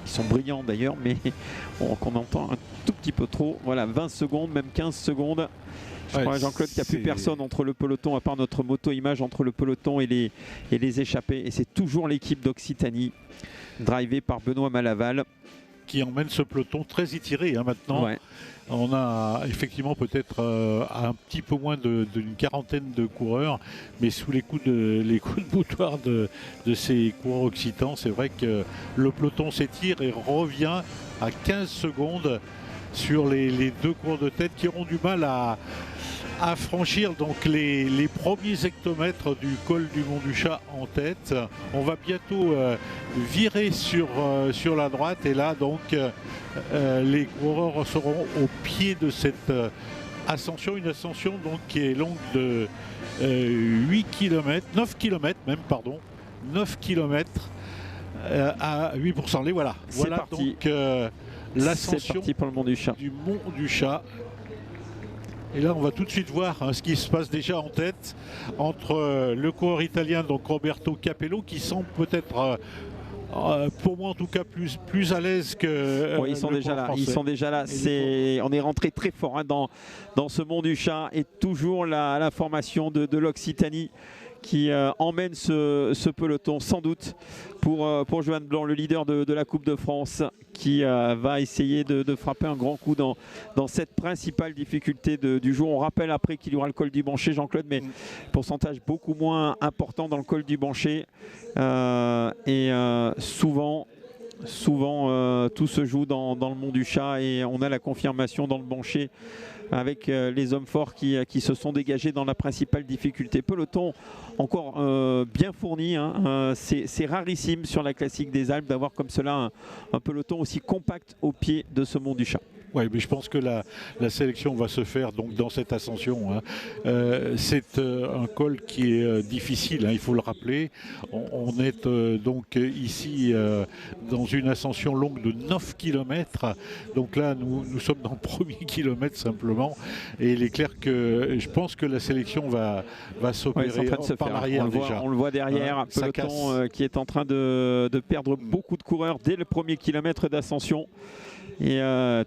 Ils sont brillants d'ailleurs, mais qu'on entend un tout petit peu trop. Voilà, 20 secondes, même 15 secondes. Je crois, Jean-Claude, qu'il n'y a plus personne entre le peloton, à part notre moto-image, entre le peloton et les échappés. Et c'est toujours l'équipe d'Occitanie, drivée par Benoît Malaval, qui emmène ce peloton très étiré maintenant. Ouais. On a effectivement peut-être un petit peu moins d'une quarantaine de coureurs, mais sous les coups de boutoir de ces coureurs occitans, c'est vrai que le peloton s'étire et revient à 15 secondes sur les deux coureurs de tête qui auront du mal à franchir donc les premiers hectomètres du col du Mont du Chat en tête. On va bientôt virer sur la droite et là donc les coureurs seront au pied de cette ascension, une ascension donc qui est longue de 9 km même, pardon, 9 km à 8%. Les voilà. Voilà parti. Donc l'ascension pour le Mont du Chat. Du Mont du Chat. Et là, on va tout de suite voir ce qui se passe déjà en tête entre le coureur italien, donc Roberto Capello, qui semble peut-être, pour moi en tout cas, plus à l'aise que. Oui, ils sont déjà là. Ils sont déjà là. On est rentré très fort, hein, dans ce Mont du Chat et toujours la formation de l'Occitanie qui emmène ce peloton sans doute pour Johan Blanc, le leader de la Coupe de France, qui va essayer de frapper un grand coup dans cette principale difficulté du jour. On rappelle après qu'il y aura le col du Bancher, Jean-Claude, mais pourcentage beaucoup moins important dans le col du Bancher. Souvent tout se joue dans le Mont du Chat et on a la confirmation dans le Bancher avec les hommes forts qui se sont dégagés dans la principale difficulté. Peloton encore bien fourni, hein. C'est rarissime sur la classique des Alpes d'avoir comme cela un peloton aussi compact au pied de ce Mont du Chat. Oui, mais je pense que la sélection va se faire donc dans cette ascension, hein. C'est un col qui est difficile, hein, il faut le rappeler. On est donc ici dans une ascension longue de 9 km. Donc là, nous sommes dans le premier kilomètre simplement. Et il est clair que je pense que la sélection va s'opérer par l'arrière déjà. On le voit derrière, un peloton qui est en train de perdre beaucoup de coureurs dès le premier kilomètre d'ascension. Et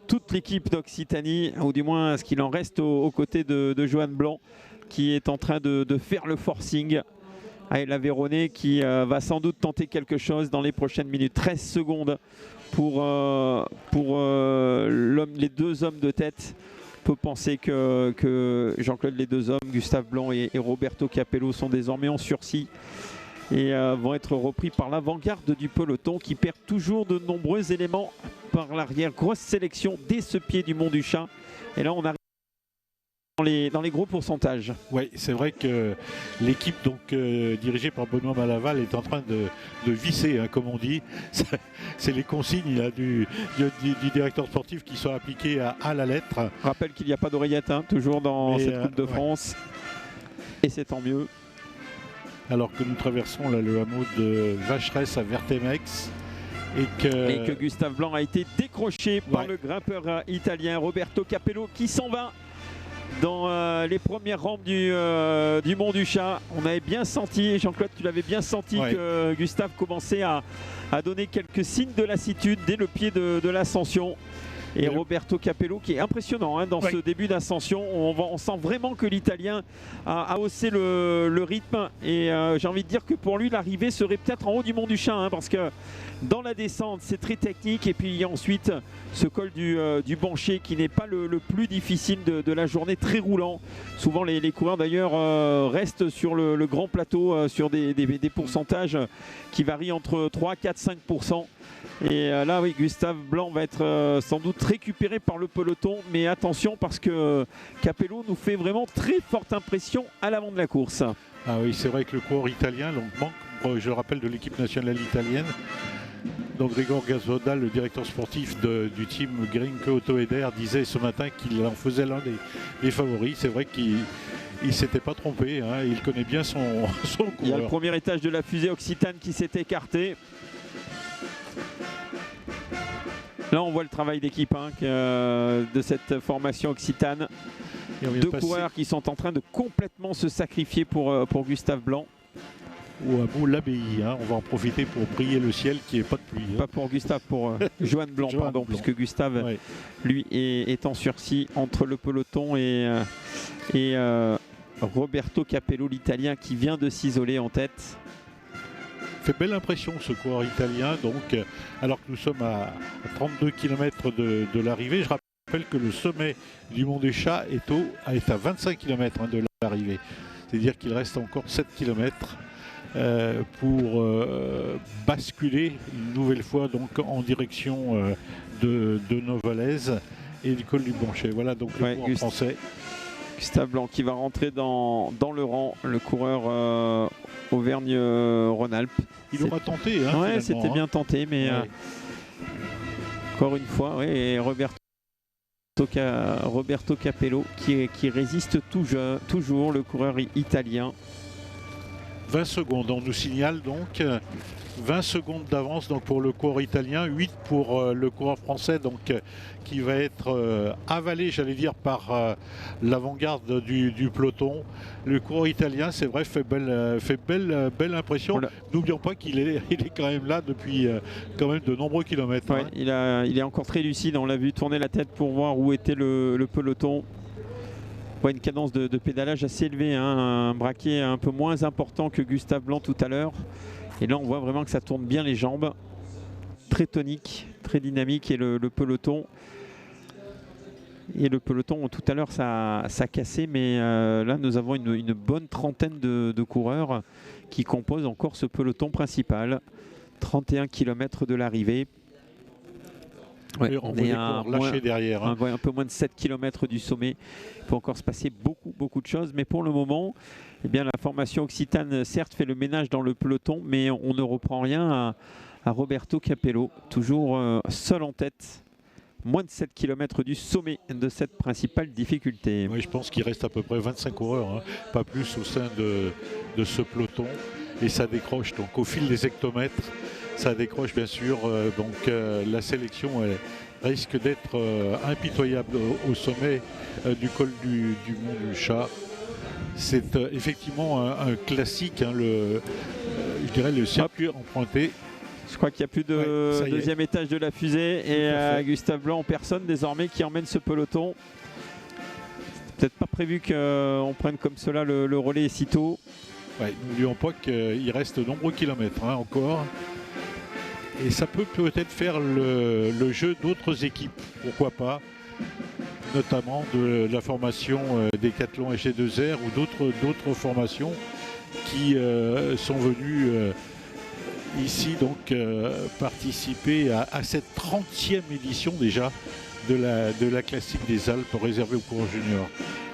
toute l'équipe d'Occitanie, ou du moins ce qu'il en reste aux côtés de Johan Blanc, qui est en train de faire le forcing. La Véronée qui va sans doute tenter quelque chose dans les prochaines minutes. 13 secondes pour les deux hommes de tête. On peut penser que Jean-Claude, les deux hommes, Gustave Blanc et Roberto Capello, sont désormais en sursis et vont être repris par l'avant-garde du peloton qui perd toujours de nombreux éléments par l'arrière. Grosse sélection dès ce pied du Mont du Chat. Et là, on arrive dans les gros pourcentages. Oui, c'est vrai que l'équipe dirigée par Benoît Malaval est en train de visser, hein, comme on dit. C'est les consignes là, du directeur sportif qui sont appliquées à la lettre. Je rappelle qu'il n'y a pas d'oreillette, hein, toujours dans cette Coupe de France. Et c'est tant mieux. Alors que nous traversons là, le hameau de Vacheresse à Vertemex. Et que Gustave Blanc a été décroché par le grimpeur italien Roberto Capello qui s'en va dans les premières rampes du Mont du Chat. On avait bien senti, Jean-Claude, tu l'avais bien senti que Gustave commençait à donner quelques signes de lassitude dès le pied de l'ascension. Et Roberto Capello qui est impressionnant, hein, dans ce début d'ascension. On sent vraiment que l'Italien a haussé le rythme. Et j'ai envie de dire que pour lui, l'arrivée serait peut-être en haut du Mont du Chat, hein, parce que dans la descente, c'est très technique. Et puis il y a ensuite ce col du Bancher qui n'est pas le plus difficile de la journée, très roulant. Souvent les coureurs d'ailleurs restent sur le grand plateau sur des pourcentages qui varient entre 3, 4, 5%. Et là, oui, Gustave Blanc va être sans doute récupéré par le peloton. Mais attention, parce que Capello nous fait vraiment très forte impression à l'avant de la course. Ah oui, c'est vrai que le coureur italien, donc manque, je le rappelle, de l'équipe nationale italienne. Donc Gregor Gasoda, le directeur sportif du team Grenke Auto Eder, disait ce matin qu'il en faisait l'un des favoris. C'est vrai qu'il ne s'était pas trompé, hein, il connaît bien son coureur. Il y a le premier étage de la fusée Occitane qui s'est écarté. Là, on voit le travail d'équipe, hein, de cette formation Occitane. Deux coureurs qui sont en train de complètement se sacrifier pour Gustave Blanc. Ou à bout l'abbaye, hein. On va en profiter pour briller le ciel qui n'est pas de pluie. Hein. Pas pour Gustave, pour Johan Blanc, pardon, puisque Gustave, lui, est en sursis entre le peloton et Roberto Capello, l'Italien, qui vient de s'isoler en tête. Fait belle impression ce coureur italien, donc alors que nous sommes à 32 km de l'arrivée. Je rappelle que le sommet du Mont des Chats est à 25 km, hein, de l'arrivée. C'est-à-dire qu'il reste encore 7 km pour basculer une nouvelle fois donc, en direction de Novalaise et du col du Bancher. Voilà donc le coureur français. Gustave Blanc qui va rentrer dans le rang, le coureur Auvergne-Rhône-Alpes. Il aura tenté. Hein, ouais, c'était bien tenté, mais encore une fois, et Roberto Capello qui résiste toujours, le coureur italien. 20 secondes, on nous signale donc 20 secondes d'avance donc pour le coureur italien, 8 pour le coureur français donc, qui va être avalé, j'allais dire, par l'avant-garde du peloton. Le coureur italien, c'est vrai, fait belle impression. Voilà. N'oublions pas qu'il est quand même là depuis quand même de nombreux kilomètres. Ouais, hein. Il est encore très lucide, on l'a vu tourner la tête pour voir où était le peloton. Ouais, une cadence de pédalage assez élevée, hein, un braquet un peu moins important que Gustave Blanc tout à l'heure. Et là, on voit vraiment que ça tourne bien les jambes. Très tonique, très dynamique. Et le peloton, tout à l'heure, ça cassait. Mais là, nous avons une bonne trentaine de coureurs qui composent encore ce peloton principal. 31 km de l'arrivée. Ouais, on est lâché derrière. Hein. Un peu moins de 7 km du sommet. Il peut encore se passer beaucoup de choses. Mais pour le moment, eh bien, la formation Occitane, certes, fait le ménage dans le peloton, mais on ne reprend rien à Roberto Capello. Toujours seul en tête. Moins de 7 km du sommet de cette principale difficulté. Oui, je pense qu'il reste à peu près 25 coureurs, hein, pas plus au sein de ce peloton. Et ça décroche donc au fil des hectomètres. Ça décroche bien sûr, la sélection risque d'être impitoyable au sommet du col du Mont du Chat. C'est effectivement un classique, hein, je dirais le circuit emprunté. Je crois qu'il n'y a plus de deuxième étage de la fusée et Gustave Blanc en personne désormais qui emmène ce peloton. Peut-être pas prévu qu'on prenne comme cela le relais si tôt. Ouais, n'oublions pas qu'il reste de nombreux kilomètres, hein, encore. Et ça peut peut-être faire le jeu d'autres équipes, pourquoi pas, notamment de la formation Decathlon SG2R ou d'autres formations qui sont venues ici donc participer à cette 30e édition déjà de la classique des Alpes réservée aux coureurs juniors.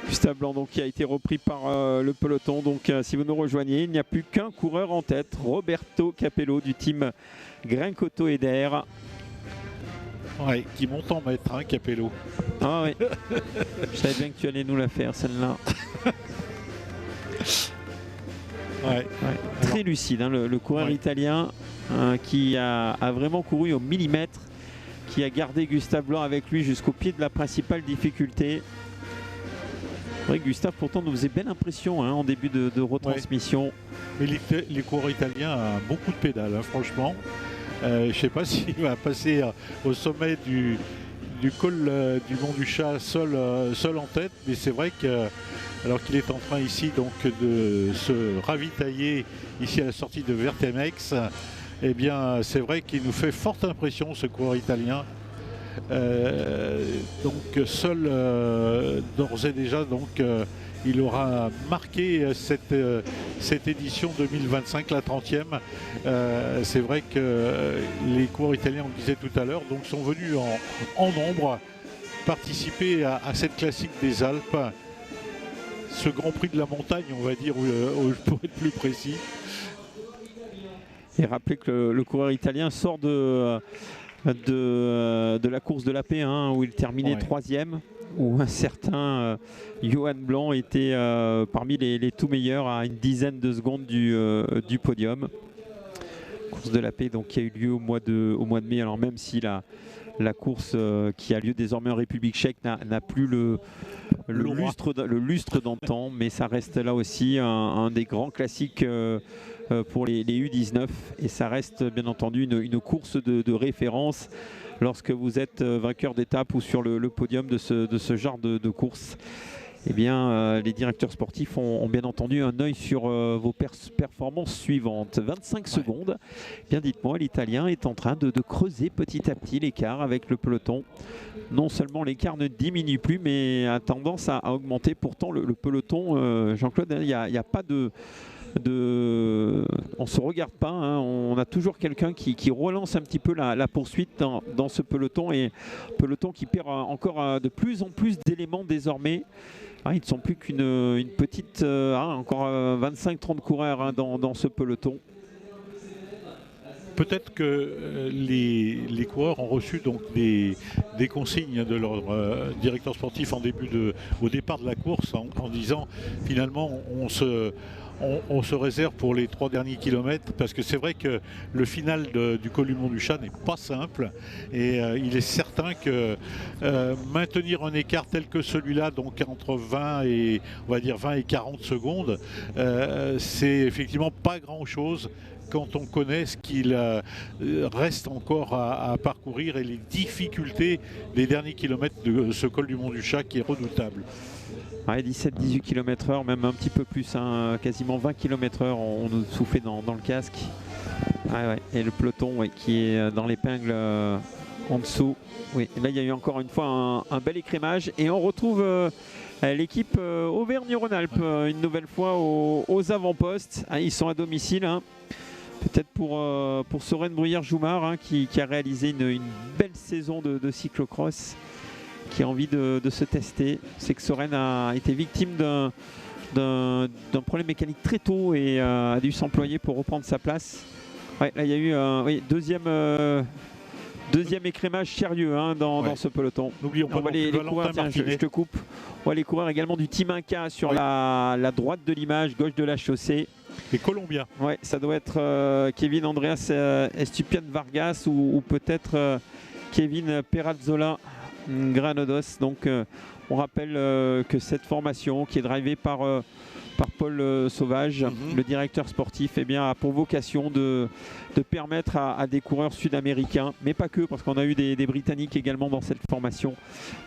Gustave Blanc donc, qui a été repris par le peloton. Donc si vous nous rejoignez, il n'y a plus qu'un coureur en tête, Roberto Capello du team Grincoto Eder. Ouais, qui monte en maître, hein, Capello. Ah oui, je savais bien que tu allais nous la faire celle-là. Ouais. Très lucide, hein, le coureur italien qui a vraiment couru au millimètre, qui a gardé Gustave Blanc avec lui jusqu'au pied de la principale difficulté. Oui, Gustave pourtant nous faisait belle impression en début de retransmission. Mais les coureurs italiens ont beaucoup de pédales, hein, franchement. Je ne sais pas s'il va passer au sommet du col du Mont du Chat seul en tête, mais c'est vrai que alors qu'il est en train ici donc de se ravitailler ici à la sortie de Vertemex, eh bien c'est vrai qu'il nous fait forte impression ce coureur italien. Donc seul d'ores et déjà donc il aura marqué cette édition 2025, la 30e. C'est vrai que les coureurs italiens, on le disait tout à l'heure, donc sont venus en nombre participer à cette classique des Alpes, ce Grand Prix de la montagne, on va dire, pour être plus précis. Et rappelez que le coureur italien sort de la course de la P1 où il terminait 3e, où un certain Johan Blanc était parmi les tout meilleurs à une dizaine de secondes du podium. Course de la paix donc, qui a eu lieu au mois de mai, alors même si la course qui a lieu désormais en République tchèque n'a plus le lustre d'antan, mais ça reste là aussi un des grands classiques pour les U19, et ça reste bien entendu une course de référence lorsque vous êtes vainqueur d'étape ou sur le podium de ce genre de course. Eh bien, les directeurs sportifs ont bien entendu un œil sur vos performances suivantes. 25 secondes. Eh bien, dites-moi, l'Italien est en train de creuser petit à petit l'écart avec le peloton. Non seulement l'écart ne diminue plus, mais a tendance à augmenter. Pourtant, le peloton, Jean-Claude, il n'y a pas de... On ne se regarde pas, hein. On a toujours quelqu'un qui relance un petit peu la poursuite dans ce peloton, et peloton qui perd encore de plus en plus d'éléments désormais. Ils ne sont plus qu'une petite, encore 25-30 coureurs dans ce peloton. Peut-être que les coureurs ont reçu donc des consignes de leur directeur sportif au départ de la course en disant finalement on se réserve pour les 3 derniers kilomètres, parce que c'est vrai que le final du col du Mont du Chat n'est pas simple, et il est certain que maintenir un écart tel que celui-là, donc entre 20 et 40 secondes, c'est effectivement pas grand-chose quand on connaît ce qu'il reste encore à parcourir et les difficultés des derniers kilomètres de ce col du Mont du Chat qui est redoutable. 17-18 km/h, même un petit peu plus, quasiment 20 km/h, on nous soufflait dans le casque. Et le peloton qui est dans l'épingle en dessous. Oui, là il y a eu encore une fois un bel écrémage, et on retrouve l'équipe Auvergne-Rhône-Alpes une nouvelle fois aux avant-postes. Ils sont à domicile. Peut-être pour Soren Bruyère-Joumard qui a réalisé une belle saison de cyclocross, qui a envie de se tester. C'est que Soren a été victime d'un problème mécanique très tôt et a dû s'employer pour reprendre sa place. Là il y a eu deuxième écrémage sérieux dans ce peloton. N'oublions pas les coureurs, je te coupe. On voit les coureurs également du Team Inca sur la droite de l'image, gauche de la chaussée. Les Colombiens. Ça doit être Kevin Andreas Estupian Vargas ou peut-être Kevin Perazzola Granados. Donc on rappelle que cette formation qui est drivée par Paul Sauvage, le directeur sportif, a pour vocation de permettre à des coureurs sud-américains, mais pas que, parce qu'on a eu des Britanniques également dans cette formation,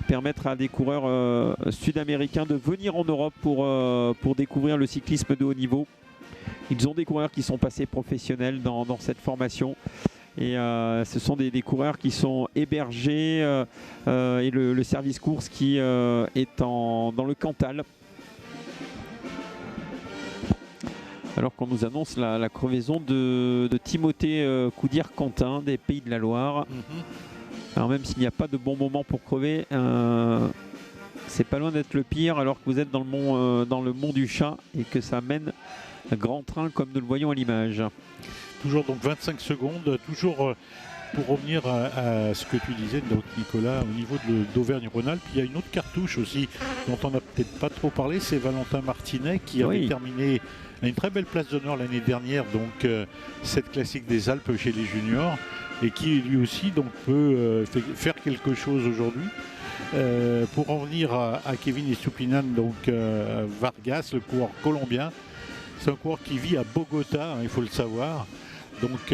permettre à des coureurs sud-américains de venir en Europe pour découvrir le cyclisme de haut niveau. Ils ont des coureurs qui sont passés professionnels dans cette formation. Et ce sont des coureurs qui sont hébergés et le service course qui est dans le Cantal. Alors qu'on nous annonce la crevaison de Timothée Coudir-Quentin des Pays de la Loire. Alors même s'il n'y a pas de bon moment pour crever, c'est pas loin d'être le pire alors que vous êtes dans le mont du Chat et que ça mène un grand train comme nous le voyons à l'image. Toujours donc 25 secondes, toujours pour revenir à ce que tu disais donc Nicolas au niveau d'Auvergne-Rhône-Alpes, il y a une autre cartouche aussi dont on n'a peut-être pas trop parlé, c'est Valentin Martinet qui avait terminé à une très belle place d'honneur l'année dernière, donc cette classique des Alpes chez les juniors et qui lui aussi donc peut faire quelque chose aujourd'hui. Pour en venir à Kevin Estupiñán, donc Vargas, le coureur colombien, c'est un coureur qui vit à Bogota, il faut le savoir. Donc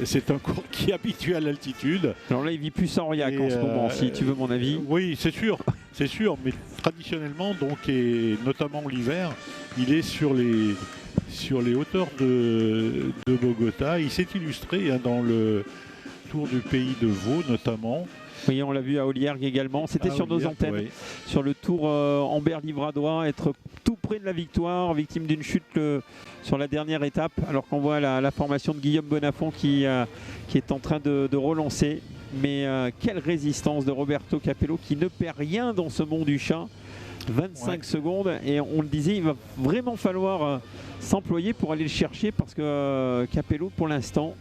c'est un coureur qui est habitué à l'altitude. Alors là il vit plus à Aurillac en ce moment, si tu veux mon avis. Oui c'est sûr, mais traditionnellement donc, et notamment l'hiver, il est sur les hauteurs de Bogota. Il s'est illustré dans le Tour du pays de Vaud notamment. Oui, on l'a vu à Oliergue également. C'était sur nos antennes, sur le Tour Ambert-Livradois, être tout près de la victoire, victime d'une chute sur la dernière étape, alors qu'on voit la formation de Guillaume Bonafont qui est en train de relancer. Mais quelle résistance de Roberto Capello qui ne perd rien dans ce mont du Chat. 25 secondes et on le disait, il va vraiment falloir s'employer pour aller le chercher parce que Capello pour l'instant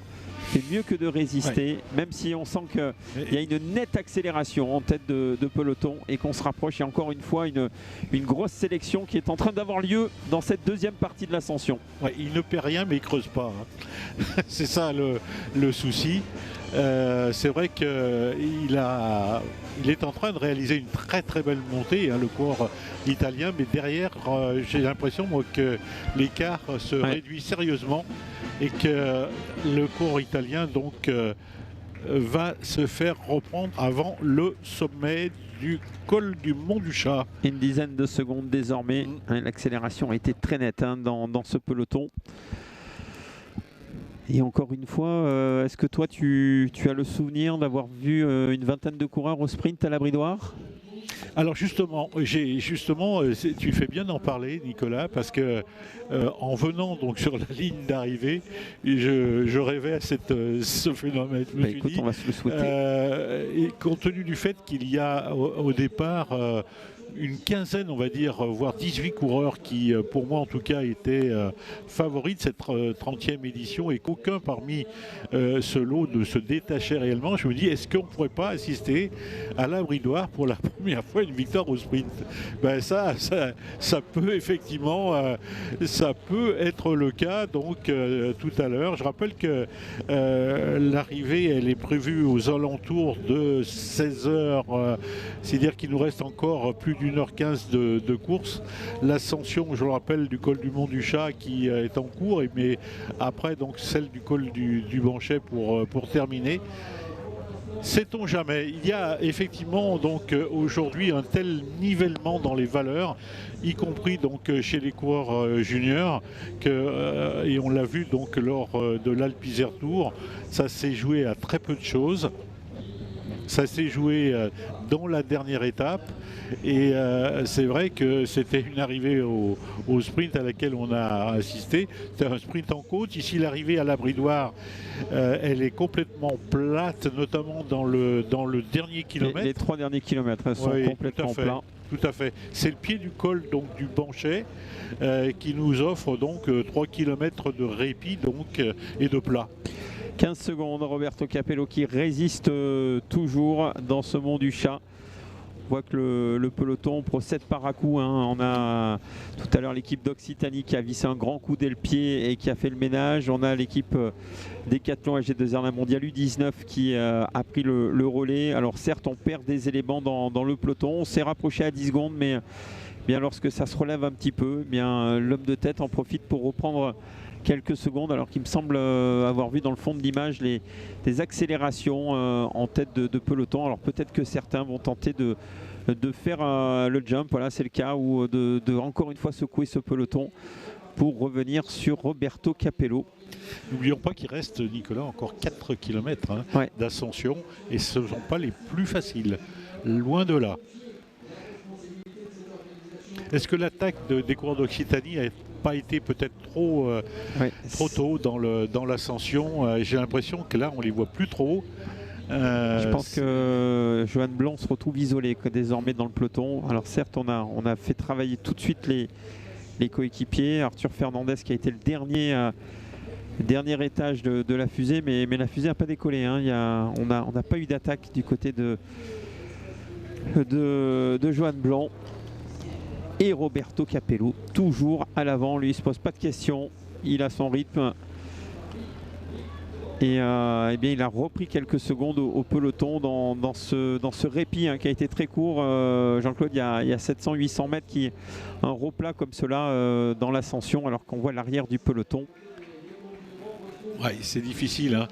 fait mieux que de résister, même si on sent qu'il y a une nette accélération en tête de peloton et qu'on se rapproche. Il y a encore une fois une grosse sélection qui est en train d'avoir lieu dans cette deuxième partie de l'ascension. Ouais, il ne perd rien mais il ne creuse pas. C'est ça le souci. C'est vrai qu'il est en train de réaliser une très très belle montée, le coureur italien, mais derrière j'ai l'impression que l'écart se réduit sérieusement et que le coureur italien donc va se faire reprendre avant le sommet du col du Mont du Chat. Une dizaine de secondes désormais, l'accélération a été très nette dans ce peloton. Et encore une fois, est-ce que toi tu as le souvenir d'avoir vu une vingtaine de coureurs au sprint à la Bridoire ? Alors justement, tu fais bien d'en parler Nicolas, parce que en venant donc sur la ligne d'arrivée, je rêvais à ce phénomène. Écoute, on va se le souhaiter. Et compte tenu du fait qu'il y a au départ une quinzaine, on va dire, voire 18 coureurs qui, pour moi en tout cas, étaient favoris de cette 30e édition et qu'aucun parmi ce lot ne se détachait réellement. Je me dis, est-ce qu'on ne pourrait pas assister à la Bridoire pour la première fois une victoire au sprint ? Ben ça peut effectivement, ça peut être le cas donc tout à l'heure. Je rappelle que l'arrivée, elle est prévue aux alentours de 16h, c'est-à-dire qu'il nous reste encore plus d'1h15 de course. L'ascension, je le rappelle, du col du Mont du Chat qui est en cours, mais après donc celle du col du Banchet pour terminer. Sait-on jamais. Il y a effectivement donc aujourd'hui un tel nivellement dans les valeurs, y compris donc chez les coureurs juniors, et on l'a vu donc lors de l'Alpe Isère Tour, ça s'est joué à très peu de choses. Ça s'est joué dans la dernière étape et c'est vrai que c'était une arrivée au sprint à laquelle on a assisté. C'était un sprint en côte. Ici, l'arrivée à la Bridoire, elle est complètement plate, notamment dans le dernier kilomètre. Les 3 derniers kilomètres sont complètement plats. Tout à fait. C'est le pied du col donc, du Banchet qui nous offre donc 3 km de répit donc, et de plat. 15 secondes, Roberto Capello qui résiste toujours dans ce Mont du Chat. On voit que le peloton procède par à coup. On a tout à l'heure l'équipe d'Occitanie qui a vissé un grand coup dès le pied et qui a fait le ménage. On a l'équipe Décathlon AG2R Mondial U19 qui a pris le relais. Alors certes, on perd des éléments dans le peloton. On s'est rapproché à 10 secondes, mais bien lorsque ça se relève un petit peu, bien l'homme de tête en profite pour reprendre quelques secondes, alors qu'il me semble avoir vu dans le fond de l'image des accélérations en tête de peloton. Alors peut-être que certains vont tenter de faire le jump, voilà c'est le cas, ou de encore une fois secouer ce peloton pour revenir sur Roberto Capello. N'oublions pas qu'il reste, Nicolas, encore 4 km d'ascension et ce ne sont pas les plus faciles, loin de là. Est-ce que l'attaque des coureurs d'Occitanie pas été peut-être trop tôt dans l'ascension. J'ai l'impression que là, on les voit plus trop. Je pense que Johan Blanc se retrouve isolé désormais dans le peloton. Alors certes, on a fait travailler tout de suite les coéquipiers. Arthur Fernandez qui a été le dernier étage de la fusée, mais la fusée n'a pas décollé. Hein. On n'a pas eu d'attaque du côté de Johan Blanc. Et Roberto Capello, toujours à l'avant. Lui, il ne se pose pas de questions. Il a son rythme. Et eh bien, il a repris quelques secondes au peloton dans ce répit qui a été très court. Jean-Claude, il y a 700-800 mètres, un replat comme cela dans l'ascension, alors qu'on voit l'arrière du peloton. Ouais, c'est difficile. Hein.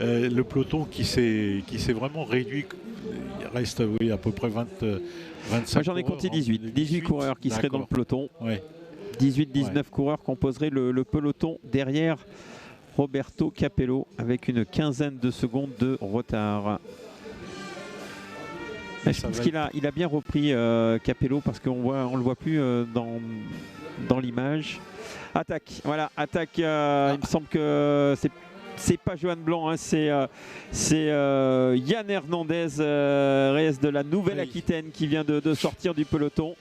Le peloton qui s'est vraiment réduit. Il reste à peu près 25 Moi, j'en ai compté 18 coureurs qui seraient dans le peloton. Ouais. 18-19 coureurs composeraient le peloton derrière Roberto Capello avec une quinzaine de secondes de retard. Je pense qu'il a bien repris Capello parce qu'on le voit plus dans l'image. Attaque, voilà, attaque. Il me semble que c'est pas Johan Blanc, hein, c'est Yann Hernandez Reyes de la Nouvelle-Aquitaine qui vient de sortir du peloton.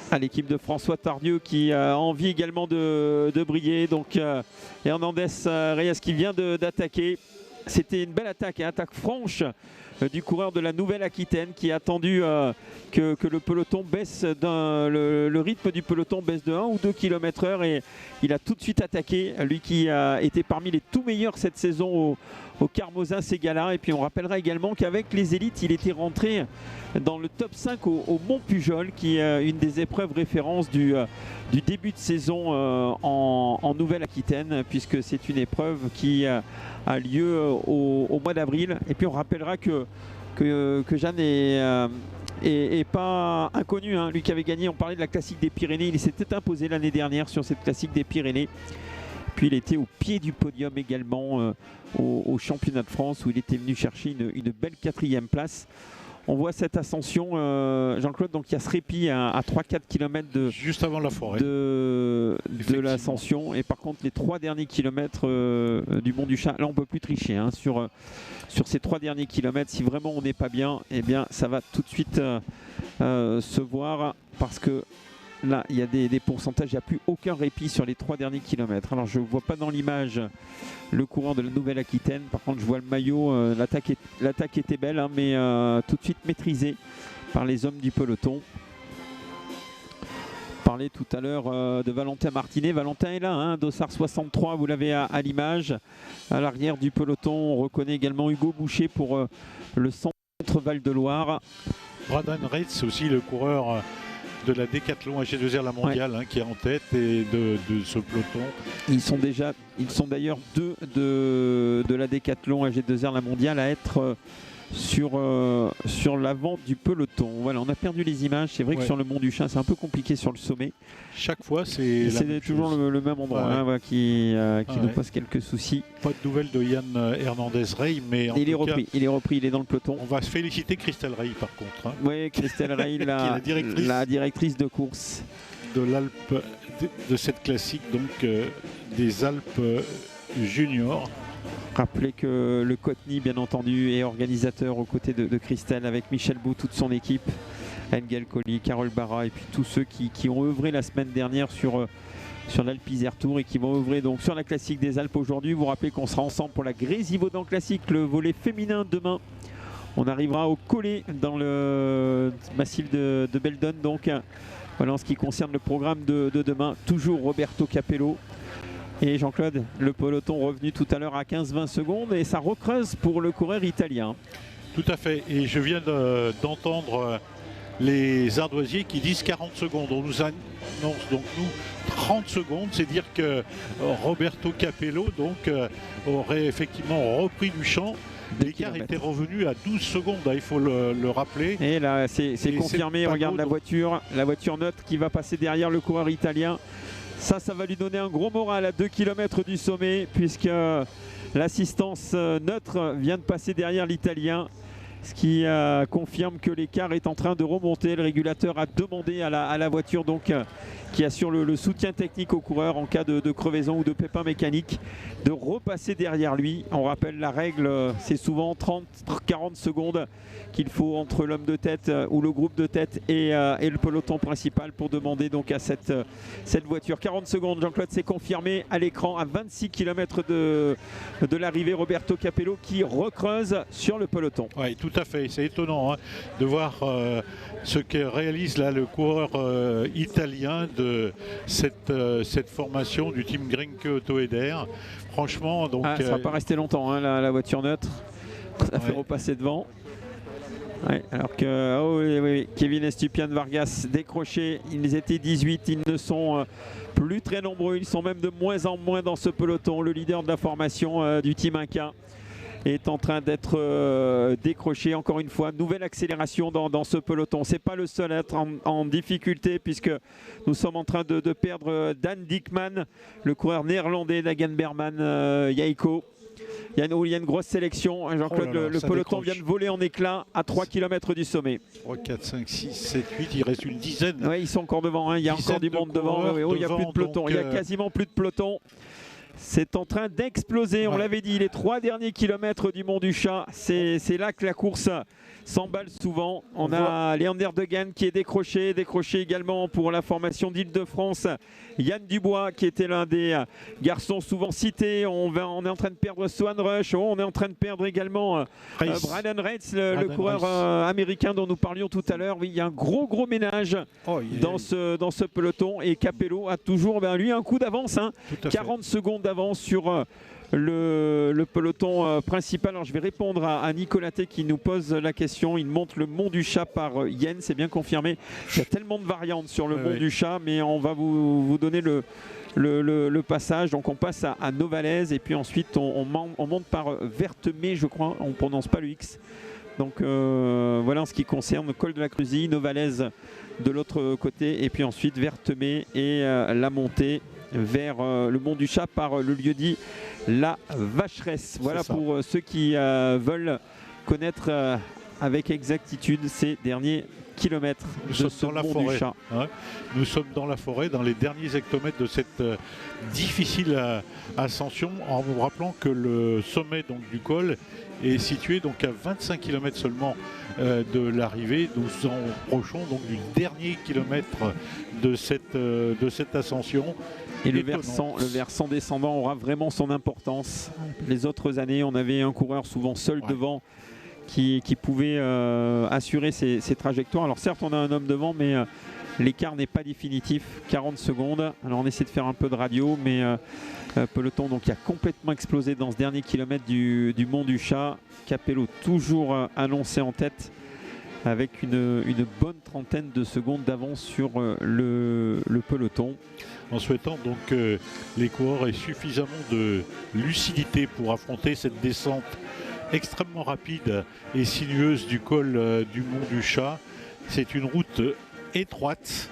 À l'équipe de François Tardieu qui a envie également de briller. Donc Hernandez Reyes qui vient d'attaquer. C'était une belle attaque, attaque franche du coureur de la Nouvelle-Aquitaine qui a attendu que le peloton baisse, le rythme du peloton baisse de 1 ou 2 km/h et il a tout de suite attaqué, lui qui a été parmi les tout meilleurs cette saison au Carmosin Ségala. Et puis on rappellera également qu'avec les élites, il était rentré dans le top 5 au Mont-Pujol, qui est une des épreuves références du début de saison en Nouvelle-Aquitaine, puisque c'est une épreuve qui a lieu au mois d'avril. Et puis on rappellera que Jeanne est pas inconnu, hein. Lui qui avait gagné, on parlait de la classique des Pyrénées, il s'était imposé l'année dernière sur cette classique des Pyrénées. Puis il était au pied du podium également au championnat de France où il était venu chercher une belle 4e place. On voit cette ascension, Jean-Claude, donc il y a ce répit à 3-4 km juste avant la forêt de l'ascension. Et par contre, les 3 derniers kilomètres du Mont du Chat, là on ne peut plus tricher. Hein, sur ces 3 derniers kilomètres, si vraiment on n'est pas bien, eh bien ça va tout de suite se voir parce que là, il y a des pourcentages, il n'y a plus aucun répit sur les 3 derniers kilomètres. Alors, je ne vois pas dans l'image le coureur de la Nouvelle-Aquitaine. Par contre, je vois le maillot. L'attaque était belle, hein, mais tout de suite maîtrisée par les hommes du peloton. On parlait tout à l'heure de Valentin Martinet. Valentin est là, hein, Dossard 63, vous l'avez à l'image. À l'arrière du peloton, on reconnaît également Hugo Boucher pour le centre Val-de-Loire. Braden Reitz, c'est aussi le coureur de la Décathlon AG2R La Mondiale, ouais, qui est en tête et de ce peloton. Ils sont d'ailleurs deux de la Décathlon AG2R La Mondiale à être sur l'avant du peloton. Voilà, on a perdu les images. C'est vrai que sur le Mont du Chat, c'est un peu compliqué sur le sommet. Chaque fois, c'est toujours le même endroit, hein, qui nous pose quelques soucis. Pas de nouvelles de Yann Hernandez Rey, mais il est repris, il est dans le peloton. On va se féliciter Christelle Rey par contre. Hein. Oui, Christelle Rey, la directrice de course de l'Alpe, de cette classique donc des Alpes juniors. Rappelez que le Cotny, bien entendu, est organisateur aux côtés de Christelle avec Michel Bou, toute son équipe, Engel Colli, Carole Barra et puis tous ceux qui ont œuvré la semaine dernière sur l'Alpe Isère Tour et qui vont œuvrer donc sur la classique des Alpes aujourd'hui. Vous rappelez qu'on sera ensemble pour la Grésivaudan Classique, le volet féminin demain. On arrivera au collet dans le massif de Beldon. Donc voilà en ce qui concerne le programme de demain. Toujours Roberto Capello. Et Jean-Claude, le peloton revenu tout à l'heure à 15-20 secondes et ça recreuse pour le coureur italien. Tout à fait. Et je viens d'entendre les ardoisiers qui disent 40 secondes. On nous annonce donc nous 30 secondes. C'est dire que Roberto Capello donc, aurait effectivement repris du champ. L'écart était revenu à 12 secondes, il faut le rappeler. Et là, c'est confirmé. Regarde la voiture neutre qui va passer derrière le coureur italien. Ça va lui donner un gros moral à 2 km du sommet puisque l'assistance neutre vient de passer derrière l'Italien. Ce qui confirme que l'écart est en train de remonter. Le régulateur a demandé à la voiture donc qui assure le soutien technique au coureur en cas de crevaison ou de pépin mécanique, de repasser derrière lui. On rappelle la règle, c'est souvent 30-40 secondes qu'il faut entre l'homme de tête ou le groupe de tête et le peloton principal pour demander donc à cette voiture. 40 secondes, Jean-Claude, c'est confirmé à l'écran, à 26 km de l'arrivée. Roberto Capello qui recreuse sur le peloton. Oui, tout à fait. C'est étonnant de voir ce que réalise là le coureur italien de cette formation du team Grenke Auto Eder. Franchement, donc ça va pas rester longtemps, la voiture neutre. Ça fait repasser devant. Ouais, alors que oui, Kevin Estupiñán Vargas décroché, ils étaient 18, ils ne sont plus très nombreux, ils sont même de moins en moins dans ce peloton. Le leader de la formation du Team Inca est en train d'être décroché. Encore une fois, nouvelle accélération dans ce peloton. C'est pas le seul à être en difficulté, puisque nous sommes en train de perdre Dan Dickman, le coureur néerlandais d'Hagen Berman, Jaiko. Il y a une grosse sélection. Jean-Claude, le peloton vient de voler en éclats à 3 km du sommet. 3, 4, 5, 6, 7, 8, il reste une dizaine. Oui, ils sont encore devant. Il y a encore du monde devant. Il n'y a plus de peloton. Il y a quasiment plus de peloton. C'est en train d'exploser. On l'avait dit, les 3 derniers kilomètres du Mont du Chat, c'est là que la course s'emballe souvent. On a Leander Degan qui est décroché également pour la formation d'Île-de-France. Yann Dubois qui était l'un des garçons souvent cités. On est en train de perdre Swan Rush. On est en train de perdre également Braden Reitz, le coureur américain dont nous parlions tout à l'heure. Oui, il y a un gros ménage dans ce peloton, et Capello a toujours lui un coup d'avance, 40 secondes d'avance sur le peloton principal. Alors je vais répondre à Nicolas T qui nous pose la question. Il monte le Mont du Chat par Yen, c'est bien confirmé. Il y a tellement de variantes sur le Mont du Chat, mais on va vous donner le passage. Donc on passe à Novalaise, et puis ensuite on monte par Vertemay, je crois, on ne prononce pas le X. Donc voilà en ce qui concerne le col de la Cruzie, Novalaise de l'autre côté, et puis ensuite Vertemay et la montée vers le Mont du Chat par le lieu-dit La Vacheresse. Voilà pour ceux qui veulent connaître avec exactitude ces derniers kilomètres de ce Mont du Chat. Nous sommes dans la forêt, dans les derniers hectomètres de cette difficile ascension, en vous rappelant que le sommet donc, du col est situé donc, à 25 km seulement de l'arrivée. Nous nous approchons donc du dernier kilomètre de cette ascension. Et le versant descendant aura vraiment son importance. Les autres années, on avait un coureur souvent seul devant qui pouvait assurer ces trajectoires. Alors certes, on a un homme devant, mais l'écart n'est pas définitif. 40 secondes. Alors on essaie de faire un peu de radio, mais peloton donc, qui a complètement explosé dans ce dernier kilomètre du Mont du Chat. Capello toujours annoncé en tête, avec une bonne trentaine de secondes d'avance sur le peloton. En souhaitant donc que les coureurs aient suffisamment de lucidité pour affronter cette descente extrêmement rapide et sinueuse du col du Mont du Chat. C'est une route étroite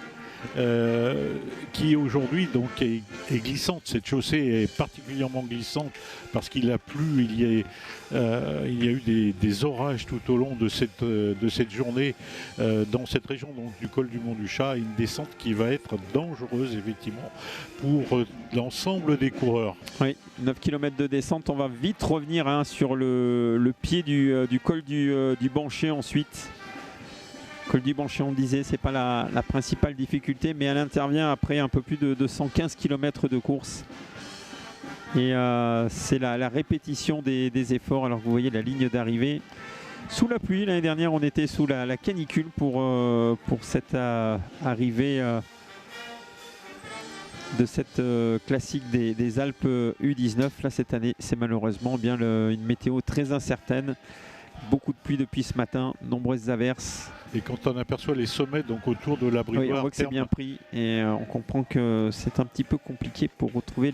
qui aujourd'hui donc est glissante. Cette chaussée est particulièrement glissante parce qu'il a plu, il y a eu des orages tout au long de cette journée dans cette région donc, du col du Mont du Chat. Une descente qui va être dangereuse effectivement pour l'ensemble des coureurs. Oui, 9 km de descente, on va vite revenir sur le pied du col du Bancher ensuite. Col du Bancher, on disait, c'est pas la principale difficulté, mais elle intervient après un peu plus de 115 km de course. Et c'est la répétition des efforts. Alors vous voyez la ligne d'arrivée sous la pluie. L'année dernière, on était sous la canicule pour cette arrivée de cette classique des Alpes U19. Là, cette année, c'est malheureusement bien une météo très incertaine. Beaucoup de pluie depuis ce matin, nombreuses averses. Et quand on aperçoit les sommets donc autour de l'abreuvoir, on voit que c'est bien pris, et on comprend que c'est un petit peu compliqué pour retrouver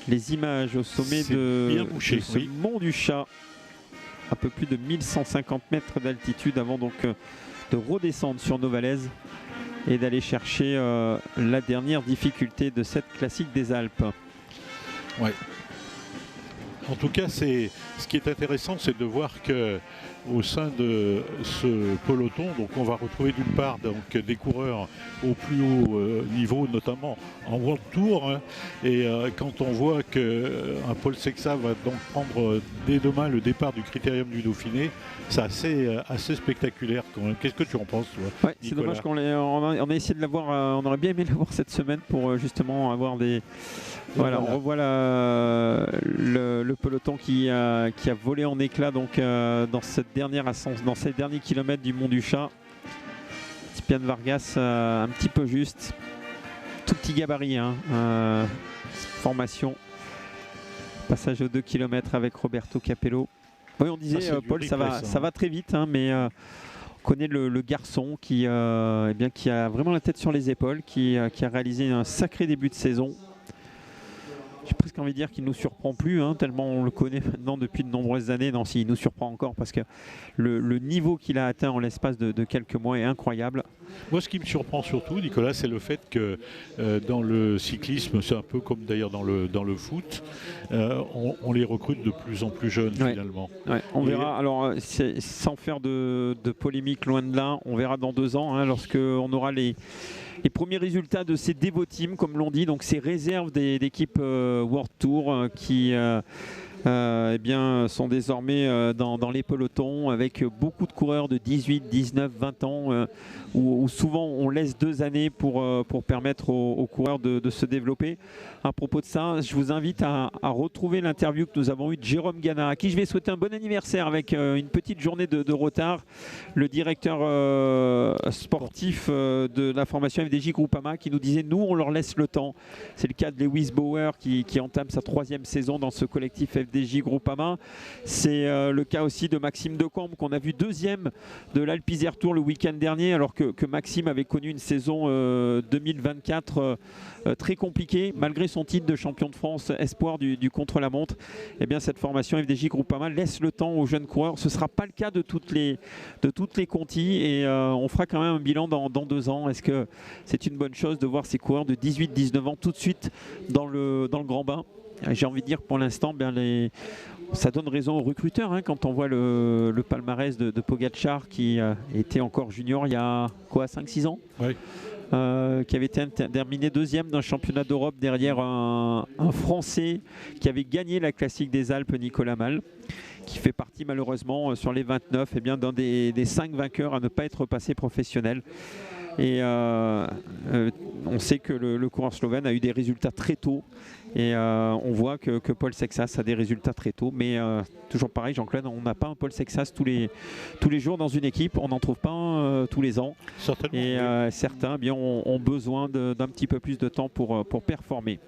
les images au sommet de ce Mont du Chat, un peu plus de 1150 mètres d'altitude, avant donc de redescendre sur Novalaise et d'aller chercher la dernière difficulté de cette classique des Alpes. Ouais. En tout cas, ce qui est intéressant, c'est de voir que au sein de ce peloton, donc on va retrouver d'une part donc, des coureurs au plus haut niveau, notamment en World Tour. Hein, et quand on voit qu'un Paul Sexas va donc prendre dès demain le départ du Critérium du Dauphiné, c'est assez spectaculaire quand même. Qu'est-ce que tu en penses, toi, ouais, c'est dommage qu'on on a essayé de l'avoir, on aurait bien aimé l'avoir cette semaine pour justement avoir des... Voilà, on revoit le peloton qui a volé en éclats donc, dans cette dernière ascension, dans ces derniers kilomètres du Mont du Chat. Tipian Vargas un petit peu juste, tout petit gabarit, hein, formation, passage aux 2 km avec Roberto Capello. Oui, on disait Paul, ça va très vite, hein, mais on connaît le garçon qui, eh bien, qui a vraiment la tête sur les épaules, qui a réalisé un sacré début de saison. J'ai presque envie de dire qu'il ne nous surprend plus, hein, tellement on le connaît maintenant depuis de nombreuses années. Non, s'il nous surprend encore, parce que le niveau qu'il a atteint en l'espace de quelques mois est incroyable. Moi, ce qui me surprend surtout, Nicolas, c'est le fait que dans le cyclisme, c'est un peu comme d'ailleurs dans le foot, on les recrute de plus en plus jeunes, finalement. Ouais, on verra. Alors, sans faire de polémique, loin de là, on verra dans 2 ans, hein, lorsqu'on aura les premiers résultats de ces Devo Team, comme l'on dit, donc ces réserves d'équipes World Tour qui eh bien, sont désormais dans les pelotons avec beaucoup de coureurs de 18, 19, 20 ans où souvent on laisse 2 années pour permettre aux coureurs de se développer. À propos de ça, je vous invite à retrouver l'interview que nous avons eue de Jérôme Gana, à qui je vais souhaiter un bon anniversaire avec une petite journée de retard, le directeur sportif de la formation FDJ Groupama, qui nous disait nous on leur laisse le temps. C'est le cas de Lewis Bauer qui entame sa 3e saison dans ce collectif FDJ Groupama. C'est le cas aussi de Maxime Decombe qu'on a vu 2e de l'Alpe Isère Tour le week-end dernier, alors que Maxime avait connu une saison 2024 très compliquée malgré son titre de champion de France espoir du contre-la-montre. Eh bien, cette formation FDJ Groupama laisse le temps aux jeunes coureurs. Ce ne sera pas le cas de toutes les contis et on fera quand même un bilan dans 2 ans. Est-ce que c'est une bonne chose de voir ces coureurs de 18-19 ans tout de suite dans le grand bain? J'ai envie de dire que pour l'instant, ça donne raison aux recruteurs, hein, quand on voit le palmarès de Pogacar qui était encore junior il y a quoi, 5-6 ans, qui avait été terminé 2e d'un championnat d'Europe derrière un Français qui avait gagné la classique des Alpes, Nicolas Mal, qui fait partie malheureusement sur les 29 d'un des 5 vainqueurs à ne pas être passé professionnel. Et on sait que le coureur slovène a eu des résultats très tôt. Et on voit que Paul Sexas a des résultats très tôt. Mais toujours pareil, Jean-Claude, on n'a pas un Paul Sexas tous les jours dans une équipe. On n'en trouve pas un tous les ans. Certainement, et certains ont besoin d'un petit peu plus de temps pour performer.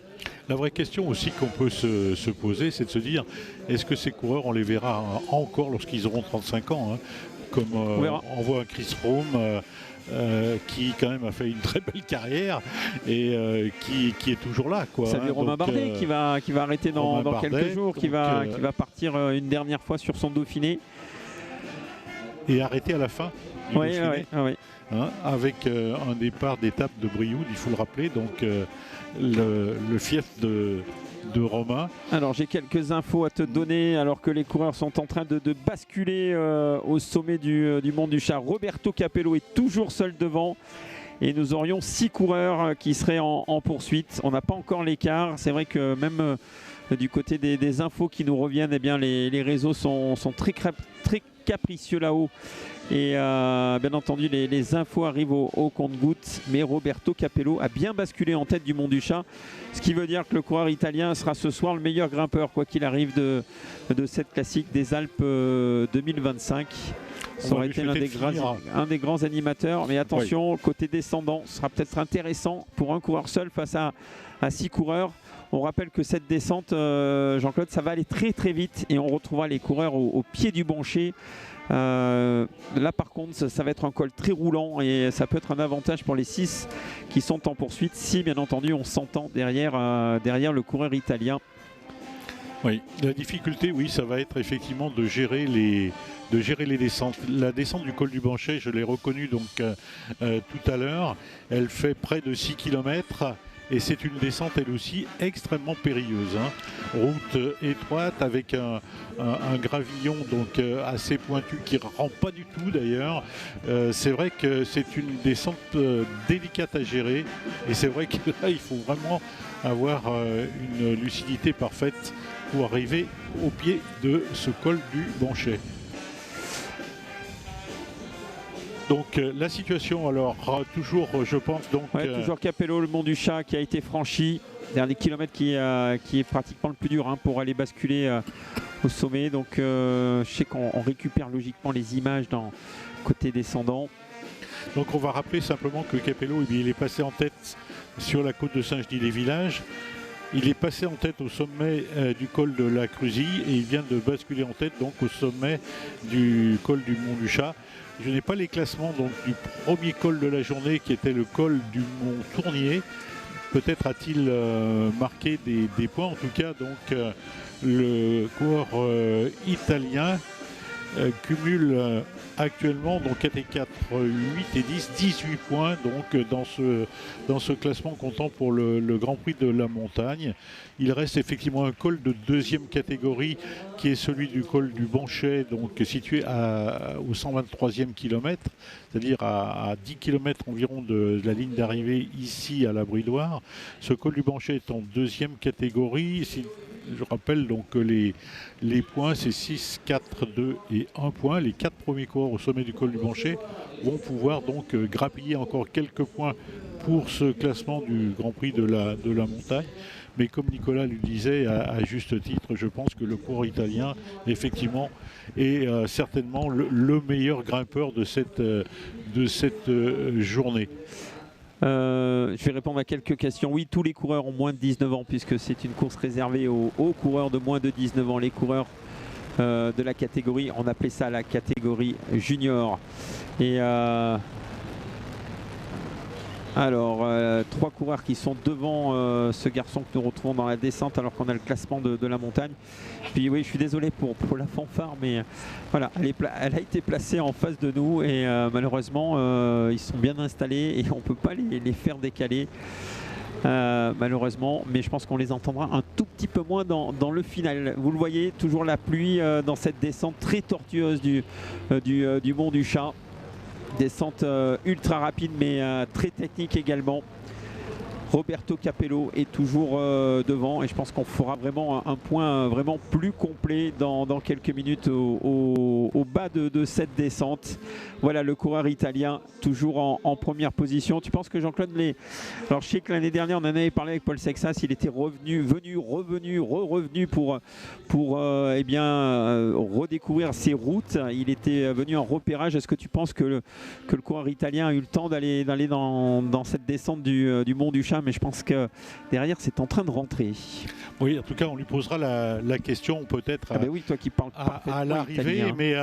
La vraie question aussi qu'on peut se poser, c'est de se dire, est-ce que ces coureurs, on les verra encore lorsqu'ils auront 35 ans, hein, comme on voit un Chris Froome qui quand même a fait une très belle carrière et qui est toujours là, quoi. Ça, Romain Bardet qui va arrêter dans quelques jours, qui va partir une dernière fois sur son Dauphiné. Et arrêter à la fin du Dauphiné, hein, avec un départ d'étape de Brioude, il faut le rappeler, donc le fief de Romain. Alors j'ai quelques infos à te donner alors que les coureurs sont en train de basculer au sommet du Mont du Chat. Roberto Capello est toujours seul devant et nous aurions 6 coureurs qui seraient en poursuite. On n'a pas encore l'écart. C'est vrai que même du côté des infos qui nous reviennent, eh bien, les réseaux sont très capricieux là-haut. Et bien entendu, les infos arrivent au compte-gouttes. Mais Roberto Capello a bien basculé en tête du Mont du Chat. Ce qui veut dire que le coureur italien sera ce soir le meilleur grimpeur, quoi qu'il arrive, de cette classique des Alpes 2025. Ça aurait été un des grands animateurs. Mais attention, côté descendant, ce sera peut-être intéressant pour un coureur seul face à 6 coureurs. On rappelle que cette descente, Jean-Claude, ça va aller très très vite et on retrouvera les coureurs au pied du bancher. Là par contre ça va être un col très roulant et ça peut être un avantage pour les 6 qui sont en poursuite si bien entendu on s'entend derrière le coureur italien. Oui, la difficulté, oui, ça va être effectivement de gérer les descentes. La descente du col du Banchet, je l'ai reconnue donc tout à l'heure, elle fait près de 6 km et c'est une descente elle aussi extrêmement périlleuse, hein. Route étroite avec un gravillon donc assez pointu qui ne rend pas du tout d'ailleurs. C'est vrai que c'est une descente délicate à gérer, et c'est vrai que là il faut vraiment avoir une lucidité parfaite pour arriver au pied de ce col du Banchet. Donc la situation alors toujours je pense donc toujours Capello, le Mont du Chat qui a été franchi, dernier kilomètre qui est pratiquement le plus dur, hein, pour aller basculer au sommet. Donc je sais qu'on récupère logiquement les images dans côté descendant. Donc on va rappeler simplement que Capello, il est passé en tête sur la côte de Saint-Genis-les-Villages. Il est passé en tête au sommet du col de la Cruzille, et il vient de basculer en tête donc au sommet du col du Mont du Chat. Je n'ai pas les classements donc du premier col de la journée qui était le col du Mont Tournier. Peut-être a-t-il marqué des points. En tout cas, donc le coureur italien cumule actuellement donc 4 et 4, 8 et 10, 18 points donc dans ce classement comptant pour le Grand Prix de la Montagne. Il reste effectivement un col de deuxième catégorie qui est celui du col du Banchet, donc situé au 123e kilomètre, c'est-à-dire à 10 km environ de la ligne d'arrivée ici à la Bridoire. Ce col du Banchet est en deuxième catégorie. Je rappelle donc que les points, c'est 6, 4, 2 et 1 point. Les 4 premiers coureurs au sommet du col du Banchet vont pouvoir donc grappiller encore quelques points pour ce classement du Grand Prix de la Montagne. Mais comme Nicolas le disait à juste titre, je pense que le coureur italien, effectivement, est certainement le meilleur grimpeur de cette journée. Je vais répondre à quelques questions. Oui, tous les coureurs ont moins de 19 ans puisque c'est une course réservée aux coureurs de moins de 19 ans. Les coureurs de la catégorie, on appelait ça la catégorie junior. Et alors, 3 coureurs qui sont devant ce garçon que nous retrouvons dans la descente alors qu'on a le classement de la montagne. Puis oui, je suis désolé pour la fanfare, mais voilà, elle a été placée en face de nous et malheureusement, ils sont bien installés et on ne peut pas les faire décaler. Malheureusement, mais je pense qu'on les entendra un tout petit peu moins dans le final. Vous le voyez, toujours la pluie dans cette descente très tortueuse du Mont du Chat. Descente ultra rapide mais très technique également. Roberto Capello est toujours devant et je pense qu'on fera vraiment un point vraiment plus complet dans quelques minutes au bas de cette descente. Voilà le coureur italien toujours en première position. Tu penses que Jean-Claude alors je sais que l'année dernière on en avait parlé avec Paul Sexas, il était revenu pour eh bien redécouvrir ses routes. Il était venu en repérage. Est-ce que tu penses que le coureur italien a eu le temps d'aller dans cette descente du Mont du Chat? Mais je pense que derrière c'est en train de rentrer. Oui, en tout cas on lui posera la question peut-être oui, toi qui parles à l'arrivée, italien. Mais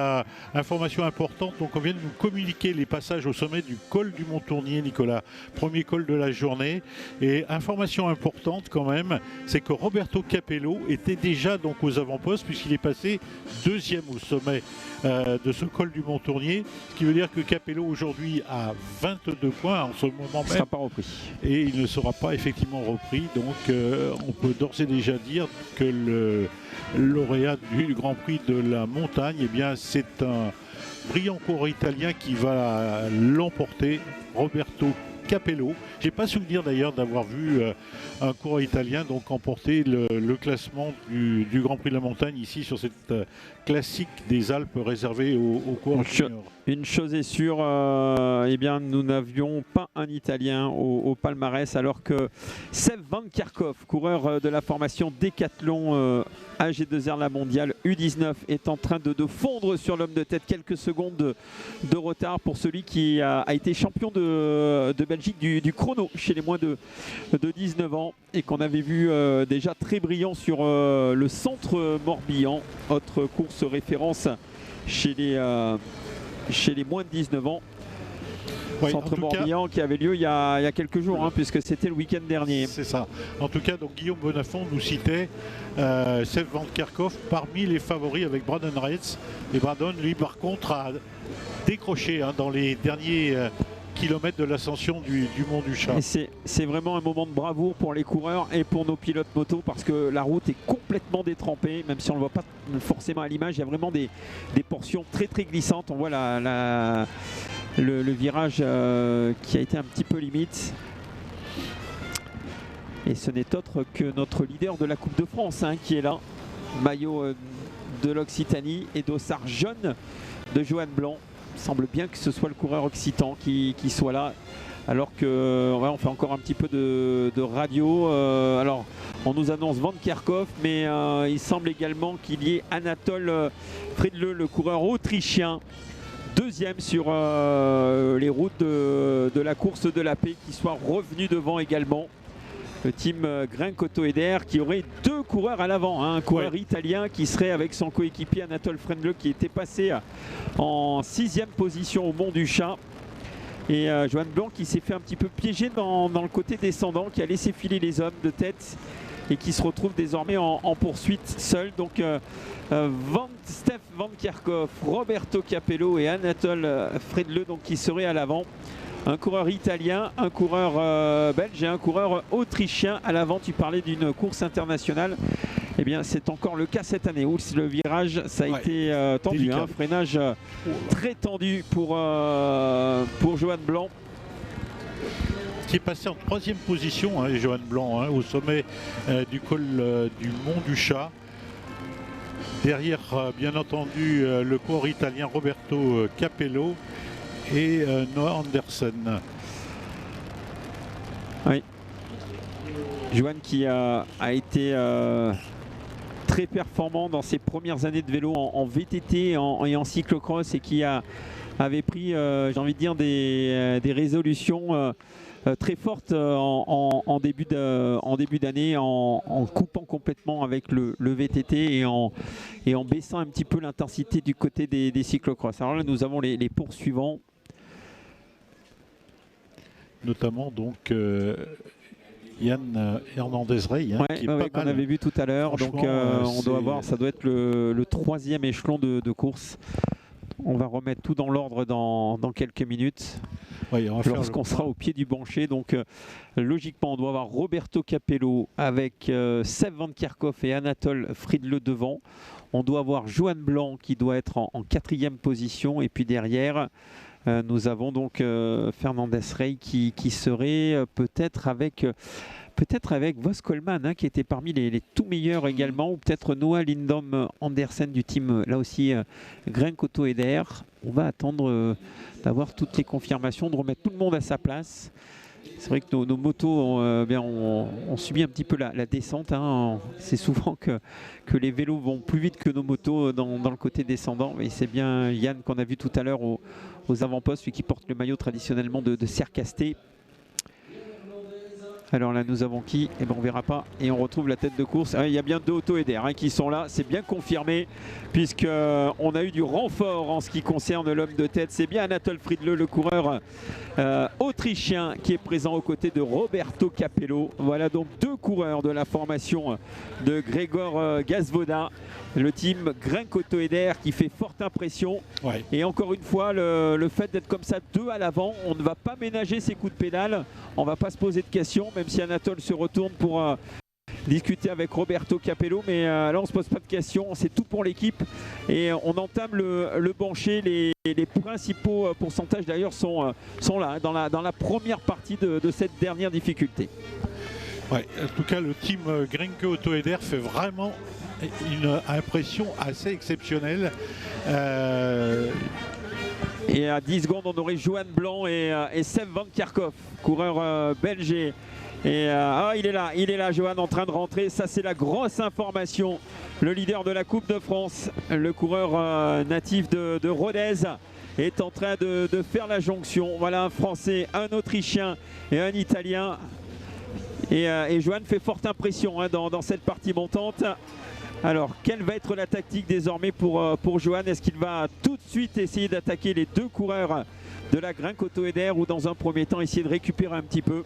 information importante, donc on vient de nous communiquer les passages au sommet du col du Mont Tournier, Nicolas, premier col de la journée, et information importante quand même, c'est que Roberto Capello était déjà donc aux avant-postes puisqu'il est passé deuxième au sommet de ce col du Mont Tournier, ce qui veut dire que Capello aujourd'hui a 22 points en ce moment même. Il ne sera pas repris. Et il ne sera pas effectivement repris, donc on peut d'ores et déjà dire que le lauréat du Grand Prix de la Montagne, eh bien c'est un brillant coureur italien qui va l'emporter, Roberto Capello. J'ai pas souvenir d'ailleurs d'avoir vu un coureur italien donc emporter le classement du Grand Prix de la Montagne ici sur cette classique des Alpes réservée aux coureurs juniors. Une chose est sûre, eh bien, nous n'avions pas un Italien au palmarès, alors que Seb Van Kerkhoff, coureur de la formation Décathlon AG2R La Mondiale U19, est en train de fondre sur l'homme de tête. Quelques secondes de retard pour celui qui a été champion de Belgique du chrono chez les moins de 19 ans et qu'on avait vu déjà très brillant sur le centre Morbihan, autre course référence chez les moins de 19 ans. Oui, centre Morbihan qui avait lieu il y a quelques jours, hein, puisque c'était le week-end dernier. C'est ça. En tout cas, donc Guillaume Bonnafont nous citait Seb Van Kerkhoff parmi les favoris avec Braden Retz. Et Braden, lui, par contre, a décroché dans les derniers km de l'ascension du Mont du Chat. C'est vraiment un moment de bravoure pour les coureurs et pour nos pilotes moto parce que la route est complètement détrempée, même si on ne le voit pas forcément à l'image. Il y a vraiment des portions très très glissantes. On voit le virage qui a été un petit peu limite. Et ce n'est autre que notre leader de la Coupe de France hein, qui est là. Maillot de l'Occitanie et dossard jaune de Johan Blanc. Il semble bien que ce soit le coureur occitan qui soit là. Alors que ouais, on fait encore un petit peu de radio. Alors on nous annonce Van Kerkhoff, mais il semble également qu'il y ait Anatole Friedle, le coureur autrichien. Deuxième sur les routes de la course de la paix, qui soit revenu devant également. Le team Grenk-Auto-Eder qui aurait deux coureurs à l'avant, hein, un coureur italien qui serait avec son coéquipier Anatole Friedle qui était passé en 6e position au Mont du Chat. Et Johan Blanc qui s'est fait un petit peu piéger dans le côté descendant, qui a laissé filer les hommes de tête et qui se retrouve désormais en poursuite seul. Donc Stef Van Kerkhoff, Roberto Capello et Anatole Friedle donc, qui seraient à l'avant. Un coureur italien, un coureur belge et un coureur autrichien à l'avant. Tu parlais d'une course internationale. Eh bien, c'est encore le cas cette année où le virage, ça a été tendu. Hein, freinage très tendu pour Johan Blanc. Qui est passé en 3e position, hein, Johan Blanc, hein, au sommet du col du Mont du Chat. Derrière, bien entendu, le coureur italien Roberto Capello et Noah Andersen. Oui. Johan qui a été très performant dans ses premières années de vélo en VTT et en cyclocross et qui avait pris, j'ai envie de dire, des résolutions très fortes en début d'année en coupant complètement avec le VTT et en baissant un petit peu l'intensité du côté des cyclocross. Alors là, nous avons les poursuivants. Notamment donc Yann Hernandez-Rey, hein, qui est pas mal. Qu'on avait vu tout à l'heure. Donc on doit voir, ça doit être le 3e échelon de course. On va remettre tout dans l'ordre dans quelques minutes. Oui, lorsqu'on sera au pied du bancher. Donc logiquement, on doit avoir Roberto Capello avec Stef Van Kerkhoff et Anatole Friedle devant. On doit avoir Johan Blanc qui doit être en 4e position. Et puis derrière, nous avons donc Fernandez Rey qui serait peut-être avec Vos Coleman hein, qui était parmi les tout meilleurs également, ou peut-être Noah Lindom Andersen du team là aussi Grenk-Auto-Eder. On va attendre d'avoir toutes les confirmations, de remettre tout le monde à sa place. C'est vrai que nos motos ont subi un petit peu la descente. Hein. C'est souvent que les vélos vont plus vite que nos motos dans le côté descendant. Et c'est bien Yann qu'on a vu tout à l'heure aux avant-postes, celui qui porte le maillot traditionnellement de Serre-Casté. Alors là, nous avons qui? Eh ben, on verra pas. Et on retrouve la tête de course. Il y a bien deux Auto-Eder hein, qui sont là. C'est bien confirmé puisqu'on a eu du renfort en ce qui concerne l'homme de tête. C'est bien Anatole Friedle, le coureur autrichien qui est présent aux côtés de Roberto Capello. Voilà donc deux coureurs de la formation de Grégor Gazvoda. Le team Grenk-Auto-Eder qui fait forte impression. Ouais. Et encore une fois, le fait d'être comme ça, deux à l'avant, on ne va pas ménager ses coups de pédale. On ne va pas se poser de questions, même si Anatole se retourne pour discuter avec Roberto Capello. Mais là, on ne se pose pas de questions. C'est tout pour l'équipe. Et on entame le bancher. Les principaux pourcentages d'ailleurs sont là, hein, dans la première partie de cette dernière difficulté. Ouais, en tout cas, le team Grenk-Auto-Eder fait vraiment une impression assez exceptionnelle. Et à 10 secondes, on aurait Johan Blanc et Stef Van Kerkhoff, coureur belge. Il est là, Johan, en train de rentrer. Ça, c'est la grosse information. Le leader de la Coupe de France, le coureur natif de Rodez, est en train de faire la jonction. Voilà un Français, un Autrichien et un Italien. Et Johan fait forte impression hein, dans cette partie montante. Alors, quelle va être la tactique désormais pour Johan? Est-ce qu'il va tout de suite essayer d'attaquer les deux coureurs de la Grenk-Auto-Eder ou dans un premier temps essayer de récupérer un petit peu?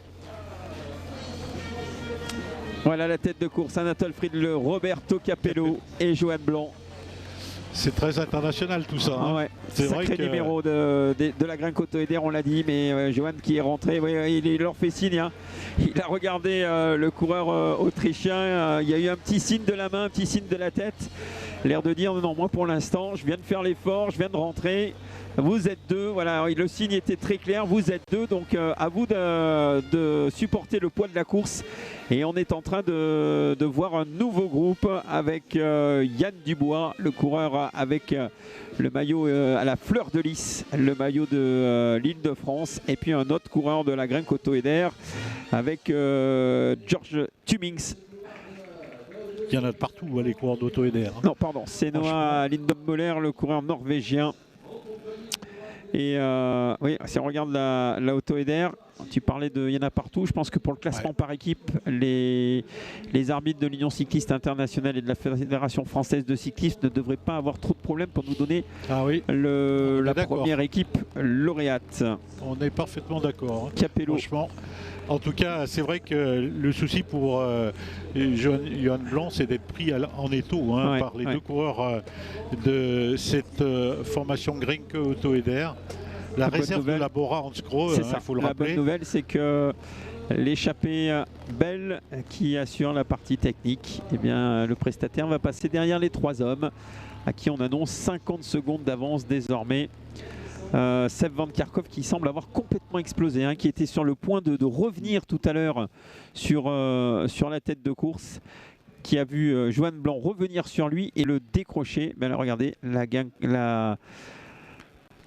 Voilà la tête de course, Anatole Friedle, Roberto Capello et Johan Blanc. C'est très international tout ça. Ah ouais. C'est vrai Sacré que... numéro de la Grin Cotoeder, on l'a dit, mais Johan qui est rentré, il leur fait signe. Hein. Il a regardé le coureur autrichien, il y a eu un petit signe de la main, un petit signe de la tête. L'air de dire non, moi pour l'instant, je viens de faire l'effort, je viens de rentrer. Vous êtes deux, voilà, le signe était très clair, vous êtes deux, donc à vous de supporter le poids de la course. Et on est en train de voir un nouveau groupe avec Yann Dubois, le coureur avec le maillot à la fleur de lys, le maillot de l'Île-de-France, et puis un autre coureur de la Grin Cotoeder avec George Tummings. Il y en a de partout, les coureurs d'Auto-Eder. Non, pardon, c'est Noah Lindmoller, le coureur norvégien. Et oui, si on regarde la Auto-Eder, tu parlais de il y en a partout. Je pense que pour le classement par équipe, les arbitres de l'Union cycliste internationale et de la Fédération française de cyclisme ne devraient pas avoir trop de problèmes pour nous donner la première équipe lauréate. On est parfaitement d'accord. Hein. Capello. Franchement. En tout cas, c'est vrai que le souci pour Johan Blanc, c'est d'être pris en étau par les deux coureurs de cette formation Grenke Auto-Eder. La réserve de la Bora Hansgrohe, il faut le rappeler. La bonne nouvelle, c'est que l'échappée Bell qui assure la partie technique, eh bien, le prestataire va passer derrière les trois hommes à qui on annonce 50 secondes d'avance désormais. Seb Van Kerkhoff qui semble avoir complètement explosé, qui était sur le point de revenir tout à l'heure sur la tête de course, qui a vu Johan Blanc revenir sur lui et le décrocher. Ben là, regardez, la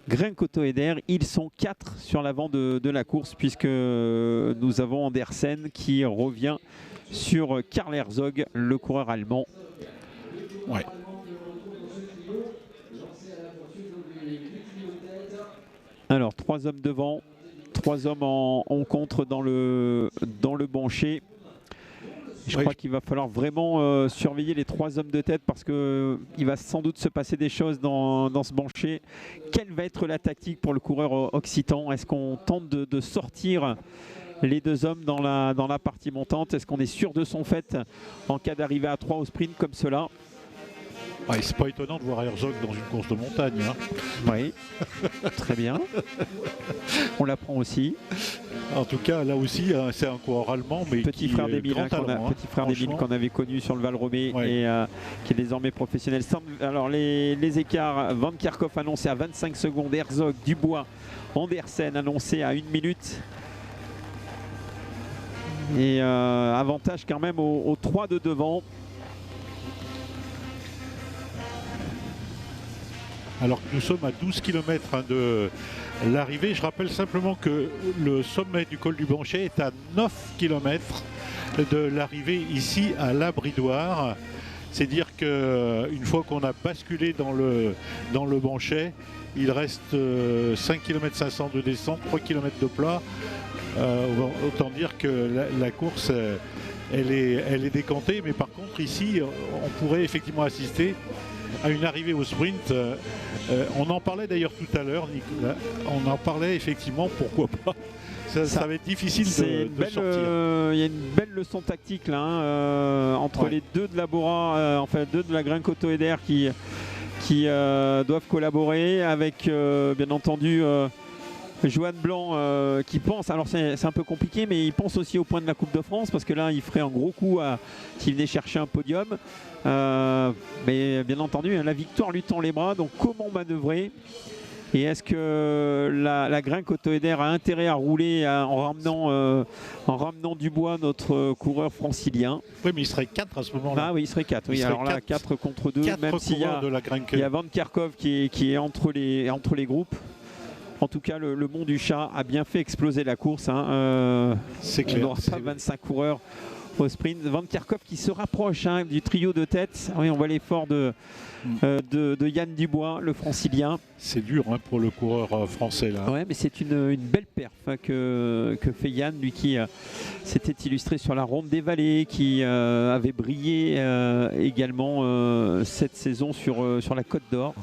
Grin Cotoeder, ils sont 4 sur l'avant de la course, puisque nous avons Andersen qui revient sur Karl Herzog, le coureur allemand. Ouais. Alors, 3 hommes devant, 3 hommes en contre dans le bancher. Je crois qu'il va falloir vraiment surveiller les 3 hommes de tête parce qu'il va sans doute se passer des choses dans ce bancher. Quelle va être la tactique pour le coureur occitan? Est-ce qu'on tente de sortir les 2 hommes dans la partie montante? Est-ce qu'on est sûr de son fait en cas d'arrivée à 3 au sprint comme cela? C'est pas étonnant de voir Herzog dans une course de montagne. Oui, très bien. On l'apprend aussi. En tout cas, là aussi, c'est un coureur allemand, mais petit frère d'Emile qu'on avait connu sur le Val Romé et qui est désormais professionnel. Alors les écarts, Van Kerkhoff annoncé à 25 secondes, Herzog, Dubois, Andersen annoncé à 1 minute. Et avantage quand même aux 3 de devant. Alors que nous sommes à 12 km de l'arrivée. Je rappelle simplement que le sommet du col du Bancher est à 9 km de l'arrivée ici à La Bridoire. C'est dire qu'une fois qu'on a basculé dans le Bancher, il reste 5 km 500 de descente, 3 km de plat. Autant dire que la course, elle est décantée. Mais par contre, ici, on pourrait effectivement assister à une arrivée au sprint. On en parlait d'ailleurs tout à l'heure, Nicolas. On en parlait effectivement, pourquoi pas. Ça va être difficile de sortir. Il y a une belle leçon tactique là, entre les 2 de la Bora, enfin 2 de la Grin Cotoeder qui doivent collaborer avec bien entendu Johan Blanc qui pense, alors c'est un peu compliqué, mais il pense aussi au point de la Coupe de France parce que là il ferait un gros coup s'il venait chercher un podium. Mais bien entendu, la victoire lui tend les bras, donc comment manœuvrer? Et est-ce que la Grin Cotoeder a intérêt à rouler en ramenant Dubois, notre coureur francilien? Oui, mais il serait 4 à ce moment-là. Ah oui, il serait 4. Oui, alors là, 4 contre 2, même s'il y a Van Kerkhoff qui est entre les groupes. En tout cas, le Mont du Chat a bien fait exploser la course. C'est clair. On n'aura pas 25 coureurs au sprint. Van Kerkhoff qui se rapproche du trio de tête. Oui, on voit l'effort de Yann Dubois, le francilien. C'est dur pour le coureur français là. Ouais, mais c'est une belle perf que fait Yann, lui qui s'était illustré sur la Ronde des Vallées, qui avait brillé également cette saison sur la Côte d'Or.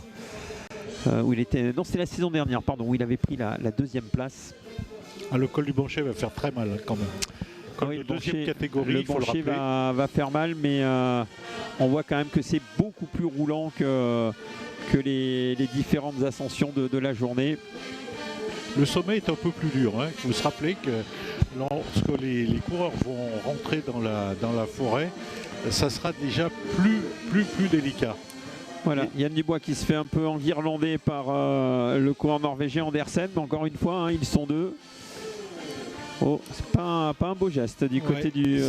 Où il était, non, c'était la saison dernière, pardon, où il avait pris la 2e place. Le col du Bancher va faire très mal quand même. Comme de deuxième catégorie, le Bancher va faire mal, mais on voit quand même que c'est beaucoup plus roulant que que les différentes ascensions de la journée. Le sommet est un peu plus dur. Hein. Il faut se rappeler que lorsque les coureurs vont rentrer dans la forêt, ça sera déjà plus délicat. Voilà, Yann Dubois qui se fait un peu enguirlander par le coureur norvégien Andersen, mais encore une fois, hein, ils sont deux. Oh, c'est pas un beau geste du côté du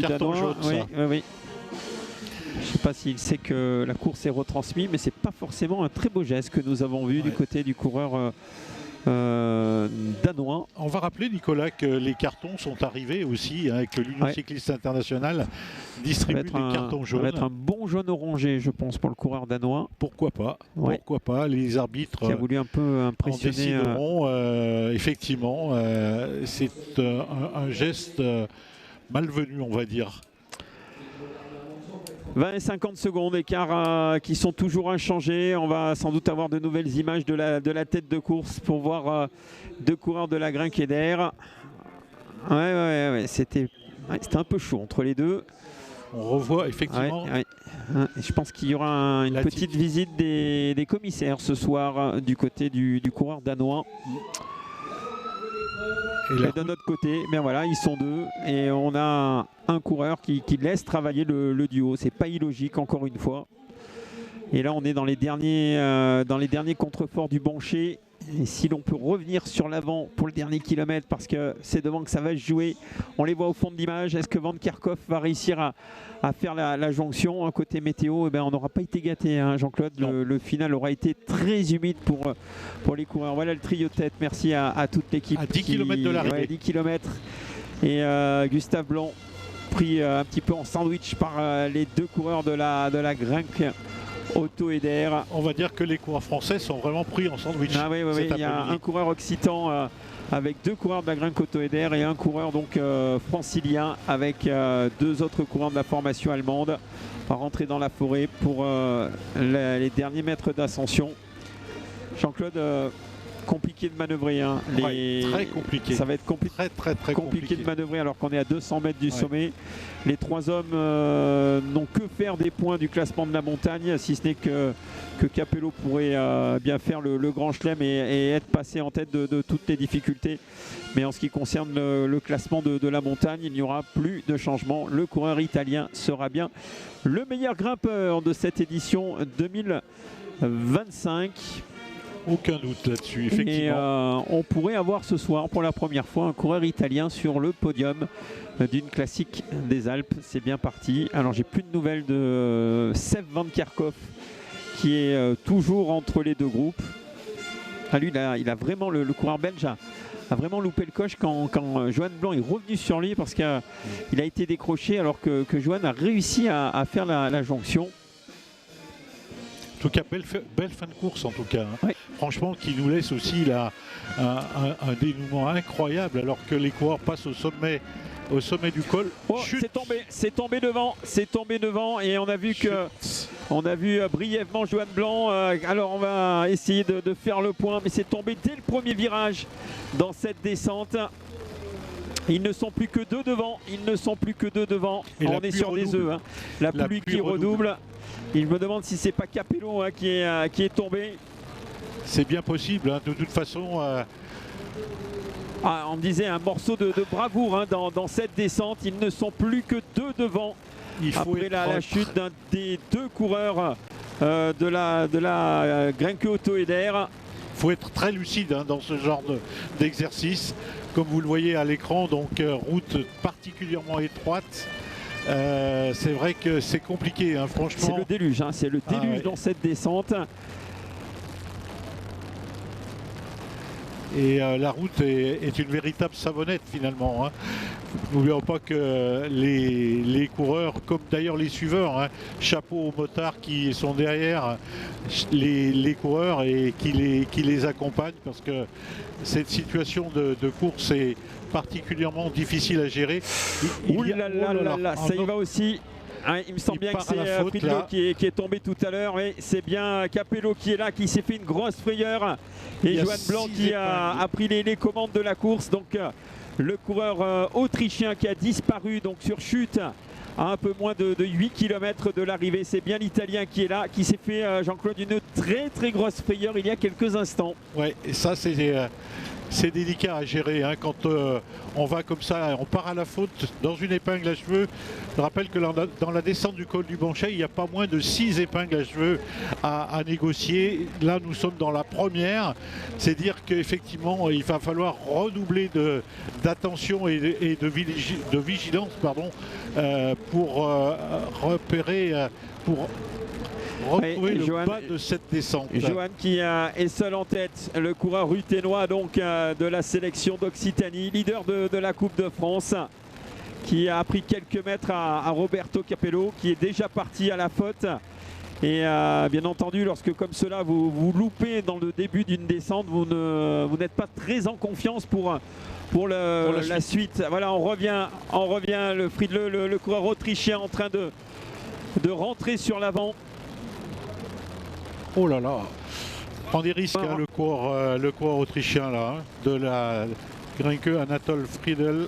carton Danois. jaune, Oui. Je ne sais pas s'il sait que la course est retransmise, mais c'est pas forcément un très beau geste que nous avons vu du côté du coureur danois. On va rappeler, Nicolas, que les cartons sont arrivés aussi, hein, que l'Union cycliste internationale distribue des cartons jaunes. Ça va être un bon jaune orangé, je pense, pour le coureur danois. Pourquoi pas? Pourquoi pas? Les arbitres qui a voulu un peu impressionner. Effectivement, c'est un geste malvenu, on va dire. 20 et 50 secondes, écart qui sont toujours inchangés. On va sans doute avoir de nouvelles images de la tête de course pour voir deux coureurs de la Grenke-Eder. Ouais, c'était un peu chaud entre les deux. On revoit effectivement. Et je pense qu'il y aura une petite visite des commissaires ce soir du côté du coureur danois. Et de notre côté, bien voilà, ils sont deux et on a un coureur qui laisse travailler le duo. C'est pas illogique encore une fois. Et là, on est dans les derniers contreforts du Bancher. Et si l'on peut revenir sur l'avant pour le dernier kilomètre, parce que c'est devant que ça va se jouer. On les voit au fond de l'image. Est-ce que Van Kerkhoff va réussir à faire la jonction? Un côté météo, eh ben, on n'aura pas été gâté, hein, Jean-Claude. Le final aura été très humide pour les coureurs. Voilà le trio de tête. Merci à toute l'équipe. À 10 km de l'arrivée. 10 km. Et Gustave Blanc pris un petit peu en sandwich par les deux coureurs de la Grenke. Auto-Eder. On va dire que les coureurs français sont vraiment pris en sandwich. Oui. Il y a un coureur occitan avec deux coureurs de la Grenke Auto-Eder et un coureur donc francilien avec deux autres coureurs de la formation allemande. On va rentrer dans la forêt pour les derniers mètres d'ascension. Jean-Claude, compliqué de manœuvrer. Hein. Très compliqué. Ça va être très compliqué de manœuvrer alors qu'on est à 200 mètres du sommet. Les trois hommes n'ont que faire des points du classement de la montagne, si ce n'est que Capello pourrait bien faire le grand chelem et être passé en tête de toutes les difficultés. Mais en ce qui concerne le classement de la montagne, il n'y aura plus de changement. Le coureur italien sera bien le meilleur grimpeur de cette édition 2025. Aucun doute là-dessus, effectivement. Et on pourrait avoir ce soir pour la première fois un coureur italien sur le podium d'une classique des Alpes. C'est bien parti. Alors j'ai plus de nouvelles de Seb Van Kerkhoff qui est toujours entre les deux groupes. Lui, il a vraiment le coureur belge a vraiment loupé le coche quand Johan Blanc est revenu sur lui parce qu'il a été décroché alors que Johan a réussi à faire la jonction. En tout cas, belle fin de course en tout cas. Hein. Oui. Franchement, qui nous laisse aussi là, un dénouement incroyable alors que les coureurs passent au sommet du col. Oh, c'est tombé devant et on a vu brièvement Johan Blanc. Alors on va essayer de faire le point, mais c'est tombé dès le premier virage dans cette descente. Ils ne sont plus que deux devant. Et on est sur des œufs. Hein. La pluie qui redouble. Et je me demande si c'est pas Capello qui est tombé. C'est bien possible, hein. De toute façon. On me disait un morceau de bravoure dans cette descente. Ils ne sont plus que deux devant. Après la chute d'un des deux coureurs de la Grenke Auto-Eder. Il faut être très lucide dans ce genre d'exercice. Comme vous le voyez à l'écran, donc route particulièrement étroite. C'est vrai que c'est compliqué, hein, franchement. C'est le déluge, dans cette descente. Et la route est une véritable savonnette finalement. Hein. N'oublions pas que les coureurs, comme d'ailleurs les suiveurs, hein, chapeau aux motards qui sont derrière les coureurs et qui les accompagnent parce que cette situation de course est particulièrement difficile à gérer. Ça y va aussi. Hein, il me semble bien que c'est Friedlo qui est tombé tout à l'heure, mais c'est bien Capello qui est là, qui s'est fait une grosse frayeur. Et Johan Blanc qui a pris les commandes de la course. Donc le coureur autrichien qui a disparu donc sur chute à un peu moins de 8 km de l'arrivée. C'est bien l'Italien qui est là, qui s'est fait, Jean-Claude, une très grosse frayeur il y a quelques instants. Ouais, et ça c'est délicat à gérer hein, quand on va comme ça, on part à la faute dans une épingle à cheveux. Je rappelle que dans la descente du col du Banchet, il n'y a pas moins de 6 épingles à cheveux à négocier. Là, nous sommes dans la première. C'est dire qu'effectivement, il va falloir redoubler d'attention et de vigilance pardon, pour repérer, pour retrouver le bas de cette descente. Johan qui est seul en tête, le coureur ruténois donc de la sélection d'Occitanie, leader de la Coupe de France, qui a pris quelques mètres à Roberto Capello, qui est déjà parti à la faute. Et bien entendu, lorsque comme cela vous loupez dans le début d'une descente, vous n'êtes pas très en confiance pour la suite. Voilà, on revient le Friedle, le coureur autrichien en train de rentrer sur l'avant. Oh là là, prend des risques hein, le coureur autrichien là, hein, de la Grinke Anatole Friedle.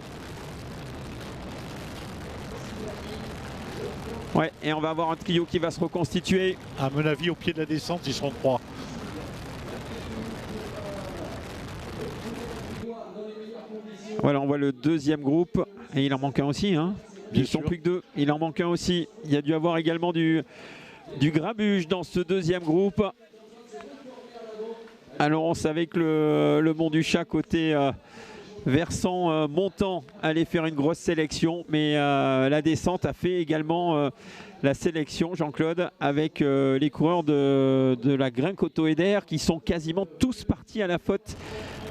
Ouais, et on va avoir un trio qui va se reconstituer. À mon avis, au pied de la descente, ils seront 3. Voilà, on voit le deuxième groupe. Et il en manque un aussi. Hein. Ils sont plus que 2. Il en manque un aussi. Il y a dû avoir également du grabuge dans ce deuxième groupe. Alors on savait que le Mont du Chat côté versant montant allait faire une grosse sélection, mais la descente a fait également la sélection, Jean-Claude, avec les coureurs de la Grinke Auto Eder qui sont quasiment tous partis à la faute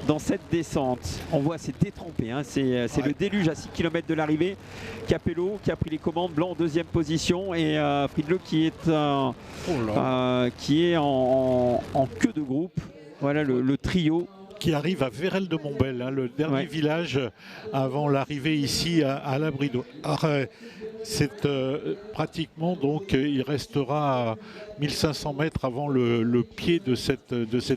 dans cette descente. On voit c'est détrempé, hein. C'est le déluge à 6 km de l'arrivée. Capello qui a pris les commandes, Blanc en deuxième position et Friedle qui est en queue de groupe. Voilà le trio. Qui arrive à Vérel de Montbel, hein, le dernier village avant l'arrivée ici à la Bridoise. C'est pratiquement donc il restera à 1500 mètres avant le pied de cette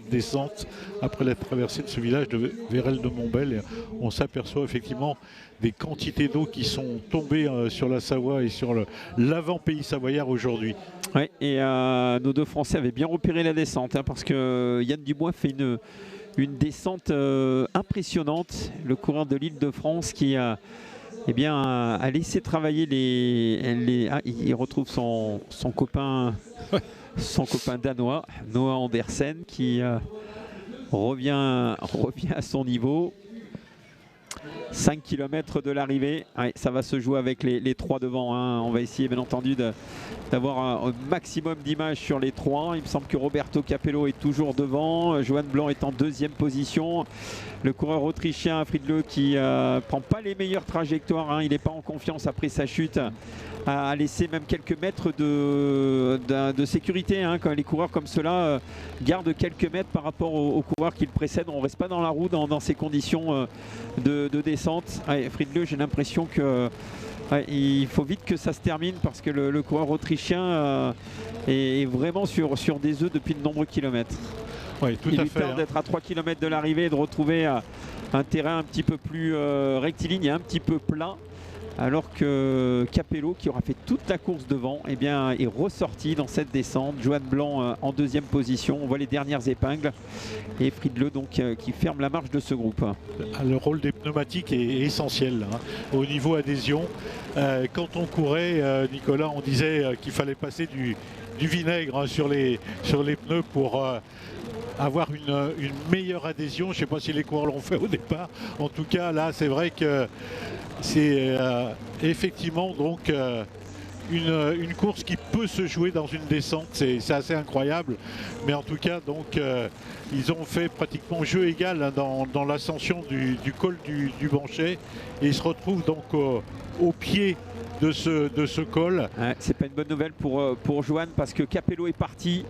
descente après la traversée de ce village de Vérel de Montbel. Et on s'aperçoit effectivement des quantités d'eau qui sont tombées sur la Savoie et sur l'avant-pays savoyard aujourd'hui. Ouais, et nos deux Français avaient bien repéré la descente hein, parce que Yann Dubois fait une descente impressionnante, le coureur de l'Île-de-France qui a laissé travailler il retrouve son copain danois, Noah Andersen, qui revient à son niveau. 5 km de l'arrivée, ça va se jouer avec les 3 devant. Hein. On va essayer bien entendu d'avoir un maximum d'images sur les 3. Il me semble que Roberto Capello est toujours devant. Johan Blanc est en deuxième position. Le coureur autrichien Friedle qui prend pas les meilleures trajectoires. Hein. Il n'est pas en confiance après sa chute. A laissé même quelques mètres de sécurité. Hein. Quand les coureurs comme cela gardent quelques mètres par rapport aux coureurs qui le précèdent, on ne reste pas dans la roue dans ces conditions de descente. Friedle, j'ai l'impression que il faut vite que ça se termine parce que le coureur autrichien est vraiment sur des œufs depuis de nombreux kilomètres. Oui, tout il à lui fait, tarde d'être à 3 km de l'arrivée et de retrouver un terrain un petit peu plus rectiligne et un petit peu plat. Alors que Capello, qui aura fait toute la course devant, est ressorti dans cette descente. Johan Blanc en deuxième position. On voit les dernières épingles. Et Friedle donc, qui ferme la marche de ce groupe. Le rôle des pneumatiques est essentiel hein, au niveau adhésion. Quand on courait, Nicolas, on disait qu'il fallait passer du vinaigre hein, sur les pneus pour avoir une meilleure adhésion. Je ne sais pas si les coureurs l'ont fait au départ. En tout cas, là, c'est vrai que c'est effectivement donc une course qui peut se jouer dans une descente. C'est assez incroyable. Mais en tout cas, donc, ils ont fait pratiquement jeu égal hein, dans l'ascension du col du Banchet. Et ils se retrouvent donc au pied de ce col. C'est pas une bonne nouvelle pour Johan parce que Capello est parti.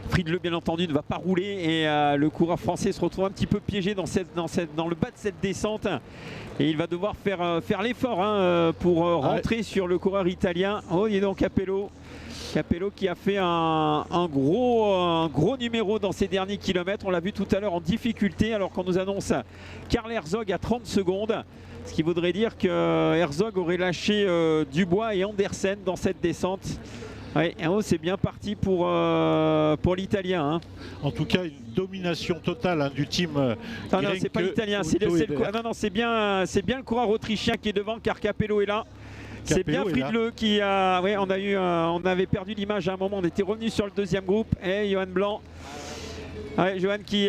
Friedle bien entendu ne va pas rouler et le coureur français se retrouve un petit peu piégé dans le bas de cette descente et il va devoir faire l'effort hein, pour rentrer sur le coureur italien. Oh, il est donc Capello qui a fait un gros numéro dans ces derniers kilomètres. On l'a vu tout à l'heure en difficulté alors qu'on nous annonce Karl Herzog à 30 secondes. Ce qui voudrait dire que Herzog aurait lâché Dubois et Andersen dans cette descente. Ouais, c'est bien parti pour l'Italien. Hein. En tout cas, une domination totale hein, du team. Non, c'est pas l'Italien, c'est bien le coureur autrichien qui est devant, car Capello est là. C'est bien Friedle qui a. Ouais, on avait perdu l'image à un moment, on était revenu sur le deuxième groupe. Et Johan Blanc. Ouais, Johan qui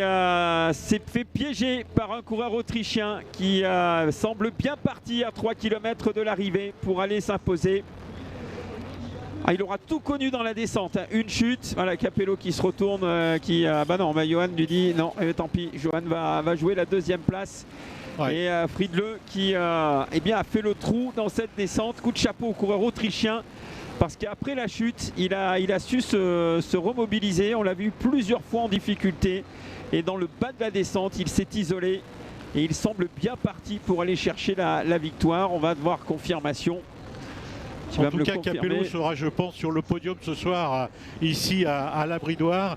s'est fait piéger par un coureur autrichien qui semble bien parti à 3 km de l'arrivée pour aller s'imposer. Il aura tout connu dans la descente, hein. Une chute, voilà Capello qui se retourne, Johan lui dit non, tant pis, Johan va jouer la deuxième place. Ouais. Et Friedle qui a fait le trou dans cette descente. Coup de chapeau au coureur autrichien parce qu'après la chute, il a su se remobiliser. On l'a vu plusieurs fois en difficulté et dans le bas de la descente, il s'est isolé et il semble bien parti pour aller chercher la victoire. On va devoir confirmation. En tout cas, Capello sera, je pense, sur le podium ce soir, ici à la Bridoire.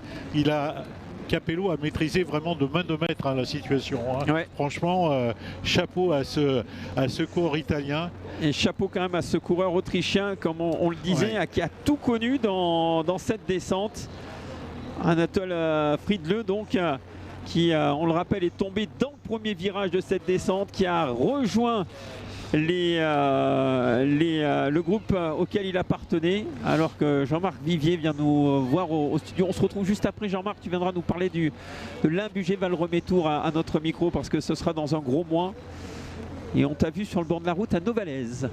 Capello a maîtrisé vraiment de main de maître hein, la situation. Hein. Ouais. Franchement, chapeau à ce coureur italien. Et chapeau quand même à ce coureur autrichien, comme on le disait, qui a tout connu dans cette descente. Anatole Friedle, donc, qui, on le rappelle, est tombé dans le premier virage de cette descente, qui a rejoint le groupe auquel il appartenait, alors que Jean-Marc Vivier vient nous voir au studio. On se retrouve juste après. Jean-Marc, tu viendras nous parler de l'Imbugé-Valromé-Tour à notre micro, parce que ce sera dans un gros mois. Et on t'a vu sur le bord de la route à Novalaise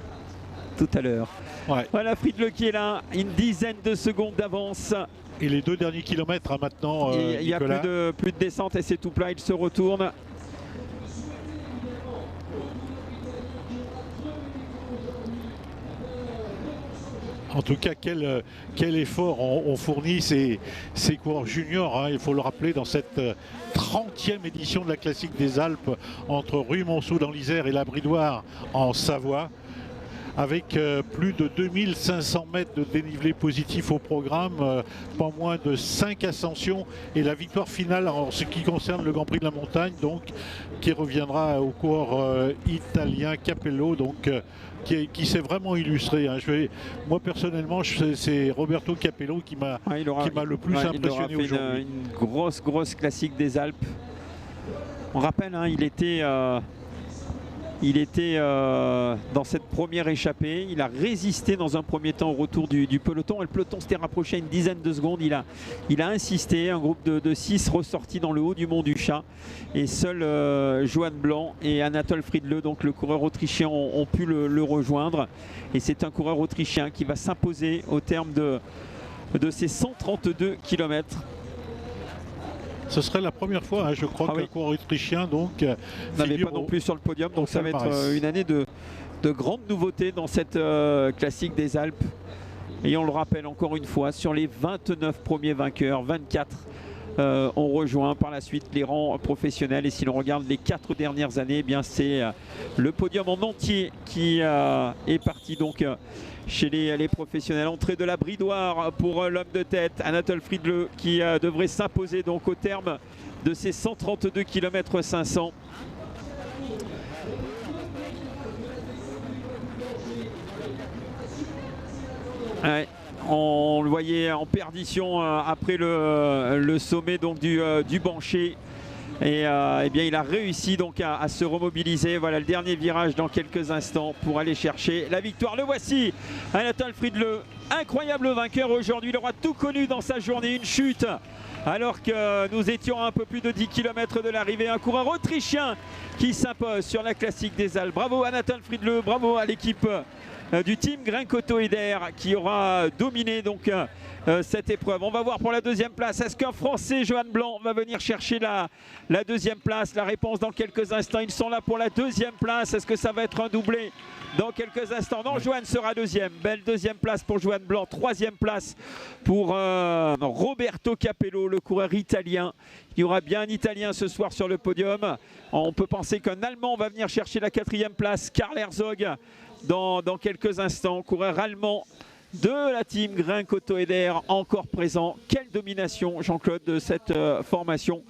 tout à l'heure. Ouais. Voilà Friedle qui est là, une dizaine de secondes d'avance. Et les 2 derniers kilomètres maintenant, il n'y a plus de descente et c'est tout plat. Il se retourne. En tout cas, quel effort ont fourni ces coureurs juniors, hein, il faut le rappeler, dans cette 30e édition de la Classique des Alpes entre Ruy-Monceau dans l'Isère et la Bridoire en Savoie, avec plus de 2500 mètres de dénivelé positif au programme, pas moins de 5 ascensions et la victoire finale en ce qui concerne le Grand Prix de la Montagne, donc qui reviendra au coureur italien Capello, donc qui s'est vraiment illustré. Hein. Moi personnellement, c'est Roberto Capello qui m'a le plus impressionné aujourd'hui. Une grosse classique des Alpes. On rappelle, hein, il était dans cette première échappée. Il a résisté dans un premier temps au retour du peloton. Et le peloton s'était rapproché à une dizaine de secondes. Il a insisté. Un groupe de 6 ressortis dans le haut du Mont du Chat. Et seul Johan Blanc et Anatole Friedle, donc le coureur autrichien, ont pu le rejoindre. Et c'est un coureur autrichien qui va s'imposer au terme de ces 132 km. Ce serait la première fois, hein, je crois, qu'un coureur autrichien n'avait pas non plus sur le podium. Donc ça va être une année de grandes nouveautés dans cette classique des Alpes. Et on le rappelle encore une fois, sur les 29 premiers vainqueurs, 24 ont rejoint par la suite les rangs professionnels. Et si l'on regarde les 4 dernières années, eh bien c'est le podium en entier qui est parti donc chez les professionnels. Entrée de la Bridoire pour l'homme de tête, Anatole Friedle, qui devrait s'imposer donc au terme de ces 132 km 500. Ouais, on le voyait en perdition après le sommet donc du Bancher. Et eh bien, il a réussi donc à se remobiliser. Voilà le dernier virage dans quelques instants pour aller chercher la victoire. Le voici, Anatole Friedle, incroyable vainqueur aujourd'hui. Il aura tout connu dans sa journée, une chute. Alors que nous étions à un peu plus de 10 km de l'arrivée, un coureur autrichien qui s'impose sur la classique des Alpes. Bravo Anatole Friedle, bravo à l'équipe du team Grincoto-Eder qui aura dominé donc cette épreuve. On va voir pour la deuxième place. Est-ce qu'un Français, Johan Blanc, va venir chercher la deuxième place? La réponse dans quelques instants. Ils sont là pour la deuxième place. Est-ce que ça va être un doublé dans quelques instants? Non, Johan sera deuxième. Belle deuxième place pour Johan Blanc. Troisième place pour Roberto Capello, le coureur italien. Il y aura bien un Italien ce soir sur le podium. On peut penser qu'un Allemand va venir chercher la quatrième place. Karl Herzog dans quelques instants. Coureur allemand de la team Grincoto-Eder encore présent. Quelle domination, Jean-Claude, de cette formation.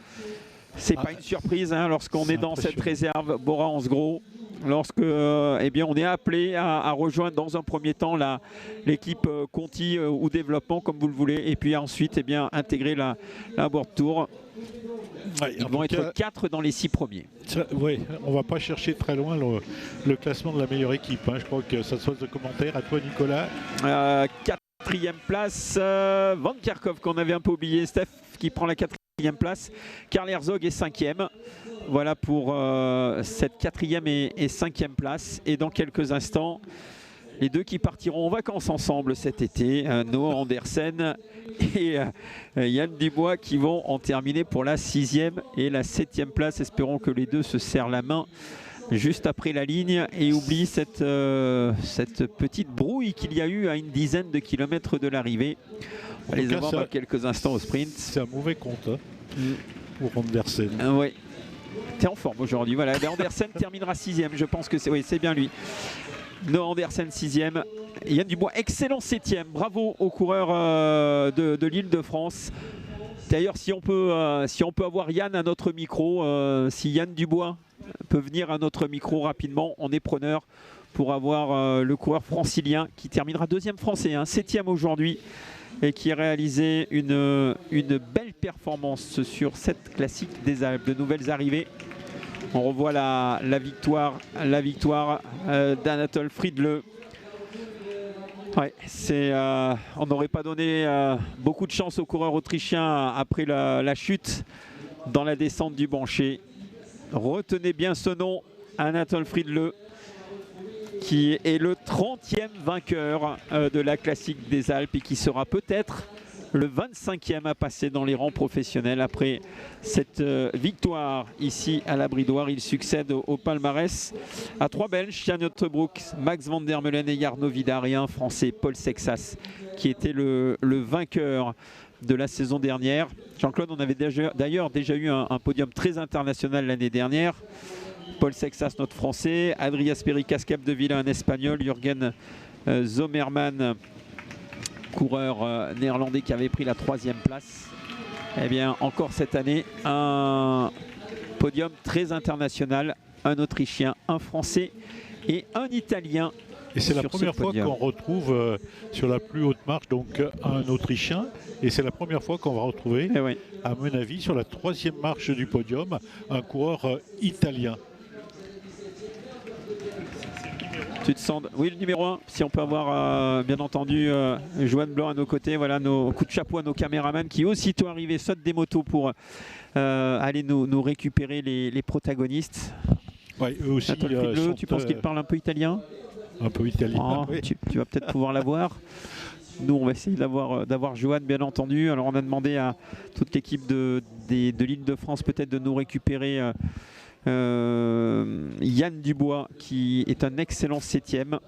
C'est pas une surprise hein, lorsqu'on est dans cette réserve Bora Hansgrohe. lorsque eh bien, on est appelé à rejoindre dans un premier temps l'équipe Conti ou développement, comme vous le voulez, et puis ensuite eh bien, intégrer la World Tour. Ouais, Ils vont être 4 dans les 6 premiers. Oui, on ne va pas chercher très loin le classement de la meilleure équipe. Hein. Je crois que ça se pose de commentaires. À toi, Nicolas. 4e place, Van Kerkhoff, qu'on avait un peu oublié. Steph qui prend la 4e place. Karl Herzog est 5e. Voilà pour cette 4e et 5e place. Et dans quelques instants, les deux qui partiront en vacances ensemble cet été, Noah Andersen et Yann Dubois, qui vont en terminer pour la 6e et la 7e place. Espérons que les deux se serrent la main juste après la ligne et oublient cette petite brouille qu'il y a eu à une dizaine de kilomètres de l'arrivée. On va les avoir dans quelques instants au sprint. C'est un mauvais compte hein, pour Andersen. Oui. T'es en forme aujourd'hui. Voilà. Andersen terminera 6e. Je pense que c'est bien lui. Noah Andersen 6e, Yann Dubois excellent 7e, bravo aux coureurs de l'Île-de-France. D'ailleurs si on peut avoir Yann à notre micro, si Yann Dubois peut venir à notre micro rapidement, on est preneur pour avoir le coureur francilien qui terminera 2e français, 7e aujourd'hui et qui a réalisé une belle performance sur cette classique des Alpes. De nouvelles arrivées. On revoit la victoire d'Anatole Friedle. Ouais, on n'aurait pas donné beaucoup de chance aux coureurs autrichiens après la chute dans la descente du Bancher. Retenez bien ce nom, Anatole Friedle, qui est le 30e vainqueur de la classique des Alpes et qui sera peut-être le 25e à passer dans les rangs professionnels après cette victoire ici à la Bridoire. Il succède au palmarès à 3 Belges, Jan Uttebroek, Max van der Meulen et Arnaud Vidar, et un Français, Paul Sexas, qui était le vainqueur de la saison dernière. Jean-Claude, on avait d'ailleurs déjà eu un podium très international l'année dernière. Paul Sexas, notre Français, Adri Asperi Cascabdeville, un Espagnol, Jürgen Zomerman, coureur néerlandais qui avait pris la 3e place. Eh bien, encore cette année, un podium très international, un Autrichien, un Français et un Italien. Et c'est la première fois qu'on retrouve sur la plus haute marche donc un Autrichien. Et c'est la première fois qu'on va retrouver, à mon avis, sur la 3e marche du podium, un coureur italien. Tu te sens... Oui, le numéro 1, si on peut avoir bien entendu Joanne Blanc à nos côtés. Voilà, nos coups de chapeau à nos caméramans qui aussitôt arrivés sautent des motos pour aller nous récupérer les protagonistes. Ouais, eux aussi, tu penses qu'il parle un peu italien? Un peu italien, oui. Tu vas peut-être pouvoir l'avoir. Nous, on va essayer d'avoir Joanne, bien entendu. Alors, on a demandé à toute l'équipe de l'Île-de-France peut-être de nous récupérer Yann Dubois, qui est un excellent 7e.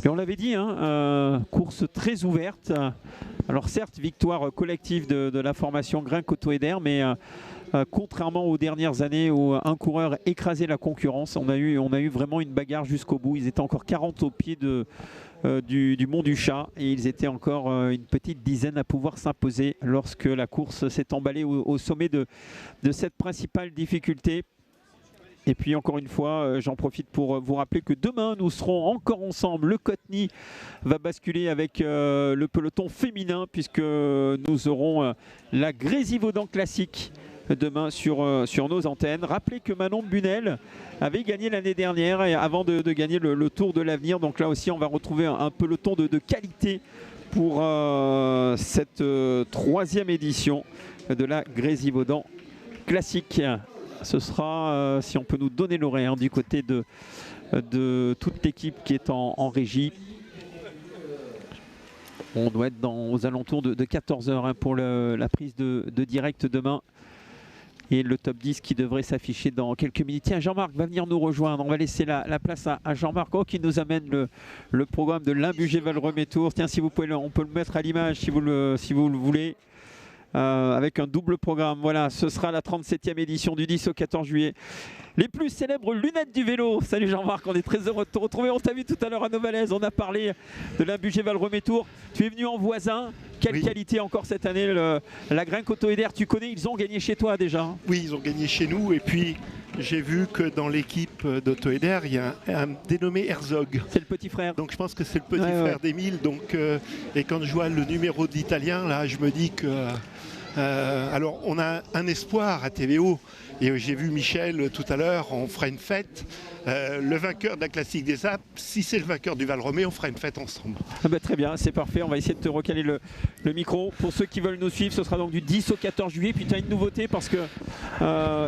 Et on l'avait dit, course très ouverte. Alors certes, victoire collective de la formation Grain-Coteau-Eder, mais contrairement aux dernières années où un coureur écrasait la concurrence, on a eu vraiment une bagarre jusqu'au bout. Ils étaient encore 40 au pied du Mont du Chat et ils étaient encore une petite dizaine à pouvoir s'imposer lorsque la course s'est emballée au sommet de cette principale difficulté. Et puis encore une fois, j'en profite pour vous rappeler que demain nous serons encore ensemble. Le Coteny va basculer avec le peloton féminin puisque nous aurons la Grésivaudan classique demain sur nos antennes. Rappelez que Manon Bunel avait gagné l'année dernière et avant de gagner le Tour de l'Avenir. Donc là aussi on va retrouver un peloton de qualité pour cette 3e édition de la Grésivaudan classique. Ce sera, si on peut nous donner l'horaire, du côté de toute l'équipe qui est en régie. On doit être aux alentours de 14 h pour la prise de direct demain. Et le top 10 qui devrait s'afficher dans quelques minutes. Tiens, Jean-Marc va venir nous rejoindre. On va laisser la place à Jean-Marc qui nous amène le programme de l'Imbugé-Valromé-Tours. Tiens, si vous pouvez, on peut le mettre à l'image si vous le voulez. Avec un double programme. Voilà, ce sera la 37e édition du 10 au 14 juillet. Les plus célèbres lunettes du vélo. Salut Jean-Marc, on est très heureux de te retrouver. On t'a vu tout à l'heure à Novalaise, on a parlé de l'Imbugé-Valromé-Tours. Tu es venu en voisin. Quelle Oui. qualité encore cette année, la Grinque Auto-Eder, tu connais, ils ont gagné chez toi déjà. Oui, ils ont gagné chez nous. Et puis, j'ai vu que dans l'équipe d'Auto-Eder, il y a un dénommé Herzog. C'est le petit frère. Donc je pense que c'est le petit Ouais, frère ouais. d'Émile. Donc, et quand je vois le numéro d'Italien, là, je me dis que... alors, on a un espoir à TVO. Et j'ai vu Michel tout à l'heure, on fera une fête. Le vainqueur de la Classique des Alpes, si c'est le vainqueur du Val-Romé, on fera une fête ensemble. Ah bah très bien, c'est parfait. On va essayer de te recaler le micro. Pour ceux qui veulent nous suivre, ce sera donc du 10 au 14 juillet. Puis tu as une nouveauté parce que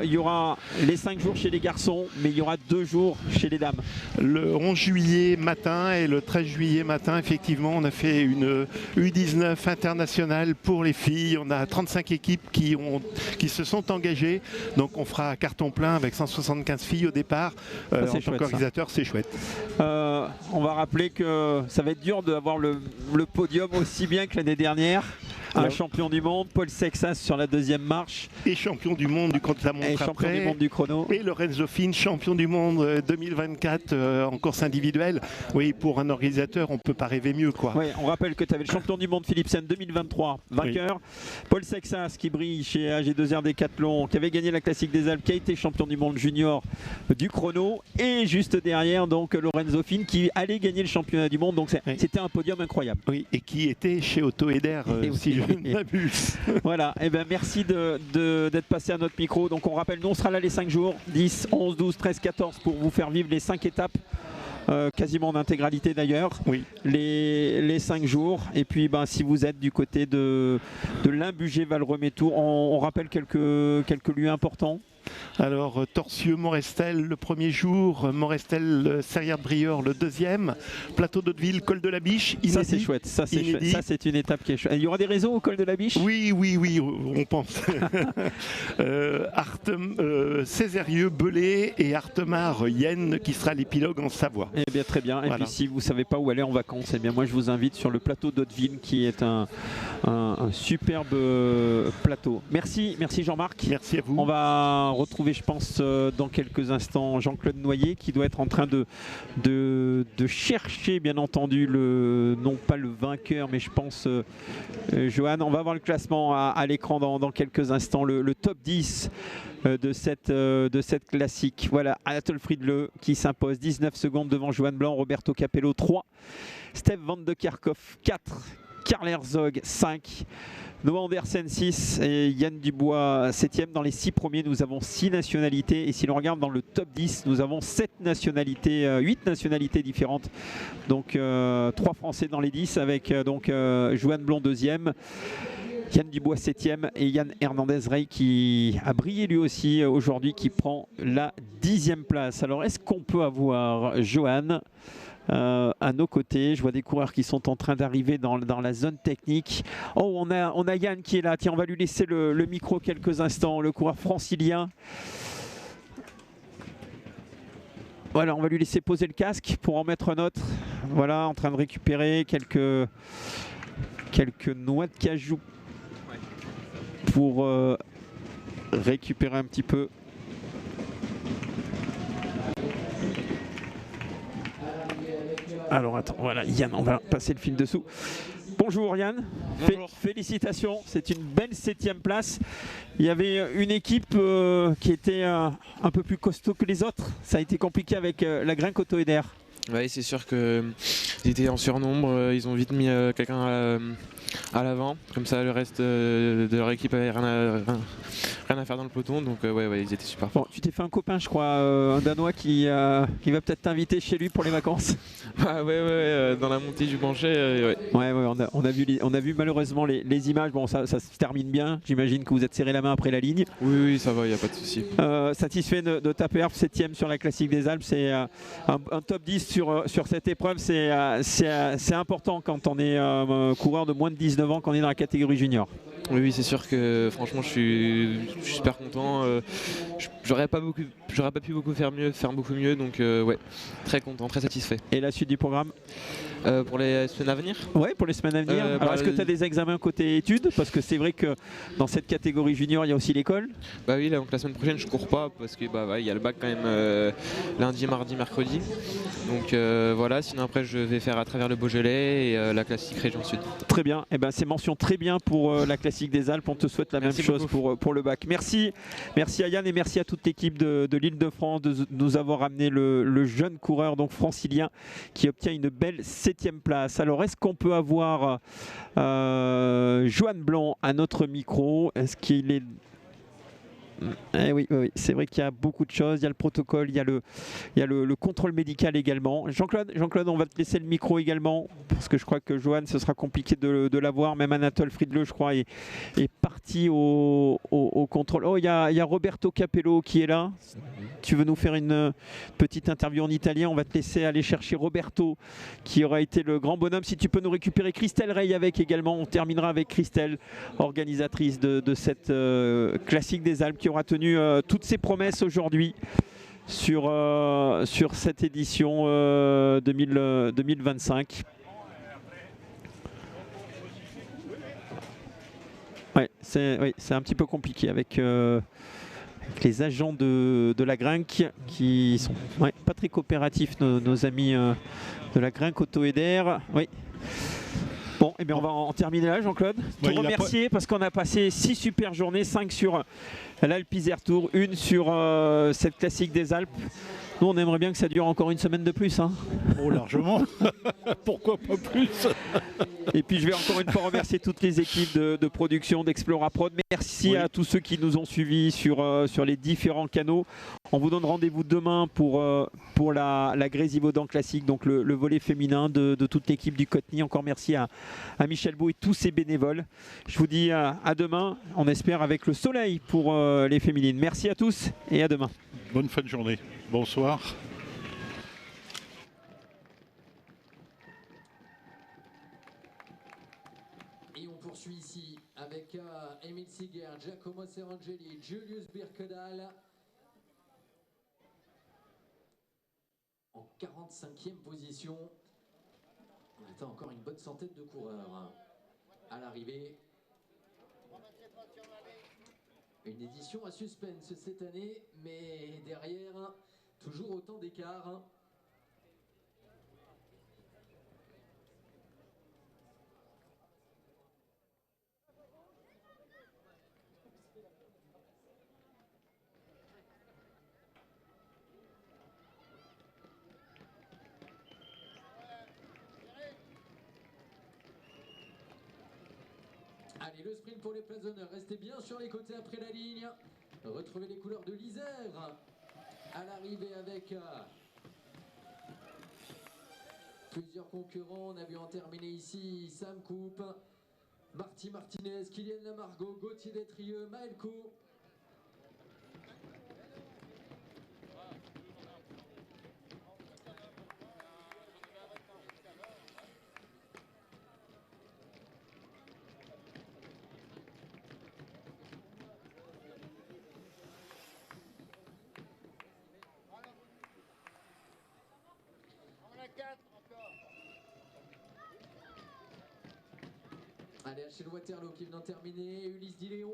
il y aura les 5 jours chez les garçons, mais il y aura 2 jours chez les dames. Le 11 juillet matin et le 13 juillet matin, effectivement, on a fait une U19 internationale pour les filles. On a 35 équipes qui se sont engagées. Donc on fera carton plein avec 175 filles au départ. c'est En tant chouette, qu'organisateur, c'est chouette. On va rappeler que ça va être dur d'avoir le podium aussi bien que l'année dernière. Un Alors- champion du monde, Paul Sexas sur la deuxième marche Et champion du monde du contre-la-montre et champion après. du monde du chrono. Et Lorenzo Fin, champion du monde 2024 en course individuelle. Oui, pour un organisateur, on ne peut pas rêver mieux, quoi. Ouais, on rappelle que tu avais le champion du monde Philipsen 2023, vainqueur. Paul Sexas qui brille chez AG2R Décathlon, qui avait gagné la Classique des Alpes, qui a été champion du monde junior du chrono. Et juste derrière, donc Lorenzo Fin qui allait gagner le championnat du monde. Donc Oui. c'était un podium incroyable. Oui, et qui était chez Auto-Eder, Et si je oui. ne m'abuse. Voilà, et ben merci d'être passé à notre micro. Donc on rappelle, nous on sera là les 5 jours, 10, 11, 12, 13, 14 pour vous faire vivre les 5 étapes. Quasiment en intégralité d'ailleurs, Oui. les 5 jours. Et puis ben, si vous êtes du côté de l'Imbugé Val-Romé-Tour, on rappelle quelques lieux importants. Alors, Torcieux-Morestel le premier jour, Morestel-Serrières-de-Briord le deuxième, Plateau d'Hauteville, Col de la Biche, inédit. Ça c'est chouette, ça c'est chouette. Inédit. Ça c'est une étape qui est chouette. Il y aura des réseaux au col de la Biche? Oui, on pense. Césarieux, Belay et Artemar-Yenne qui sera l'épilogue en Savoie. Eh bien très bien. Et Voilà. puis si vous ne savez pas où aller en vacances, eh bien moi je vous invite sur le plateau d'Hauteville qui est un superbe plateau. Merci Jean-Marc. Merci à vous. On va retrouver, je pense, dans quelques instants Jean-Claude Noyer qui doit être en train de chercher, bien entendu, non pas le vainqueur, mais je pense, Johan, on va avoir le classement à l'écran dans quelques instants, le top 10 de cette classique. Voilà, Anatole Friedle qui s'impose 19 secondes devant Johan Blanc, Roberto Capello 3, Stef van de Kerkhoff 4, Karl Herzog 5, Noah Andersen 6 et Yann Dubois 7e. Dans les 6 premiers, nous avons 6 nationalités. Et si l'on regarde dans le top 10, nous avons 8 nationalités différentes. Donc 3 Français dans les 10 avec Johan Blond 2e. Yann Dubois 7e et Yann Hernandez-Rey qui a brillé lui aussi aujourd'hui, qui prend la 10e place. Alors est-ce qu'on peut avoir Johan à nos côtés? Je vois des coureurs qui sont en train d'arriver dans la zone technique. Oh, on a Yann qui est là. Tiens, on va lui laisser le micro quelques instants. Le coureur francilien. Voilà, on va lui laisser poser le casque pour en mettre un autre. Voilà, en train de récupérer quelques noix de cajou pour récupérer un petit peu. Alors attends, voilà Yann, on va passer le fil dessous. Bonjour Yann. Bonjour. Félicitations, c'est une belle 7e place. Il y avait une équipe qui était un peu plus costaud que les autres. Ça a été compliqué avec la Grinque Auto-Eder. Oui, c'est sûr qu'ils étaient en surnombre, ils ont vite mis quelqu'un à l'avant, comme ça le reste de leur équipe avait rien à faire dans le peloton, donc ouais, ils étaient super forts. Bon, tu t'es fait un copain, je crois, un Danois qui va peut-être t'inviter chez lui pour les vacances. Ah ouais, dans la montée du Blanchet, ouais. Ouais, on a vu malheureusement les images. Bon, ça se termine bien. J'imagine que vous êtes serré la main après la ligne. Oui, ça va, il n'y a pas de souci. Satisfait de ta perf, 7e sur la Classique des Alpes. C'est un top 10 sur cette épreuve. C'est important quand on est coureur de moins de 19 ans, quand on est dans la catégorie junior. Oui, c'est sûr que franchement je suis super content. J'aurais pas pu faire beaucoup mieux, donc ouais, très content, très satisfait. Et la suite du programme? Pour les semaines à venir. Ouais, pour les semaines à venir. Alors, est-ce que tu as des examens côté études? Parce que c'est vrai que dans cette catégorie junior, il y a aussi l'école. Bah oui, là, donc la semaine prochaine, je cours pas parce que bah, il y a le bac quand même lundi, mardi, mercredi. Donc voilà, sinon après, je vais faire à travers le Beaujolais et la classique région sud. Très bien. Eh ben, c'est mention très bien pour la classique des Alpes. On te souhaite la Merci même chose beaucoup. pour le bac. Merci. Merci à Yann et merci à toute l'équipe de l'Île-de-France de nous avoir amené le jeune coureur donc francilien qui obtient une belle 7e place. Alors, est-ce qu'on peut avoir Johan Blanc à notre micro? Est-ce qu'il est... Eh oui, oui, c'est vrai qu'il y a beaucoup de choses. Il y a le protocole, il y a le contrôle médical également. Jean-Claude, on va te laisser le micro également parce que je crois que Johan, ce sera compliqué de l'avoir. Même Anatole Friedle, je crois, est parti au contrôle. Oh, il y a Roberto Capello qui est là. Tu veux nous faire une petite interview en italien? On va te laisser aller chercher Roberto qui aura été le grand bonhomme. Si tu peux nous récupérer Christelle Rey avec également. On terminera avec Christelle, organisatrice de cette classique des Alpes, qui aura tenu toutes ses promesses aujourd'hui sur cette édition 2025. Ouais, c'est un petit peu compliqué avec les agents de la Grinque qui sont pas très coopératifs, nos amis de la Grinque Auto-Eder. Oui. Bon, eh bien on va en terminer là, Jean-Claude. Te remercier parce qu'on a passé 6 super journées, 5 sur l'Alpe Isère Tour, 1 sur cette classique des Alpes. Nous, on aimerait bien que ça dure encore une semaine de plus. Hein. Oh, largement. Pourquoi pas plus? Et puis, je vais encore une fois remercier toutes les équipes de production d'Explora Prod. Merci à tous ceux qui nous ont suivis sur les différents canaux. On vous donne rendez-vous demain pour la Grésivaudan classique, donc le volet féminin de toute l'équipe du Coteny. Encore merci à Michel Beau et tous ses bénévoles. Je vous dis à demain, on espère avec le soleil pour les féminines. Merci à tous et à demain. Bonne fin de journée. Bonsoir. Et on poursuit ici avec Emil Seeger, Giacomo Serangeli, Julius Birkedal en 45e position. On attend encore une bonne centaine de coureurs à l'arrivée. Une édition à suspense cette année, mais derrière, toujours autant d'écart. Allez, le sprint pour les places d'honneur. Restez bien sur les côtés après la ligne. Retrouvez les couleurs de l'Isère à l'arrivée avec plusieurs concurrents. On a vu en terminer ici Sam Coupe, Marty Martinez, Kylian Lamargo, Gauthier Détrieux, Maelko. Allez, HL Waterloo qui vient d'en terminer, Ulysse Diléon.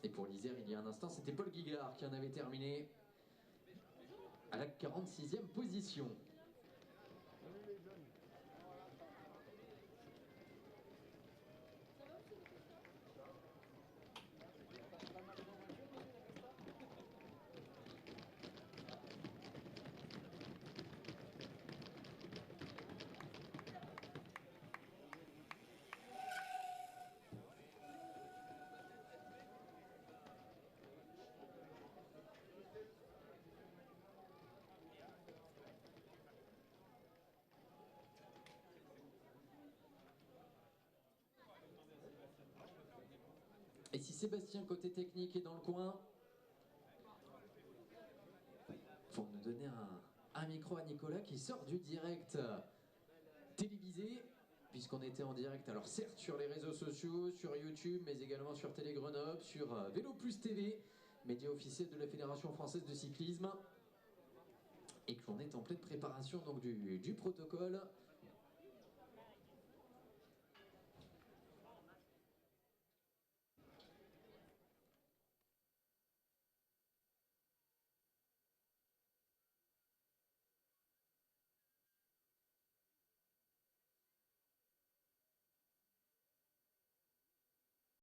Et pour l'Isère, il y a un instant, c'était Paul Guigard qui en avait terminé à la 46e position. Et si Sébastien côté technique est dans le coin, donner un micro à Nicolas qui sort du direct télévisé, puisqu'on était en direct, alors certes sur les réseaux sociaux, sur YouTube, mais également sur Télé Grenoble, sur Vélo Plus TV, média officiel de la Fédération française de cyclisme, et que l'on est en pleine préparation donc du protocole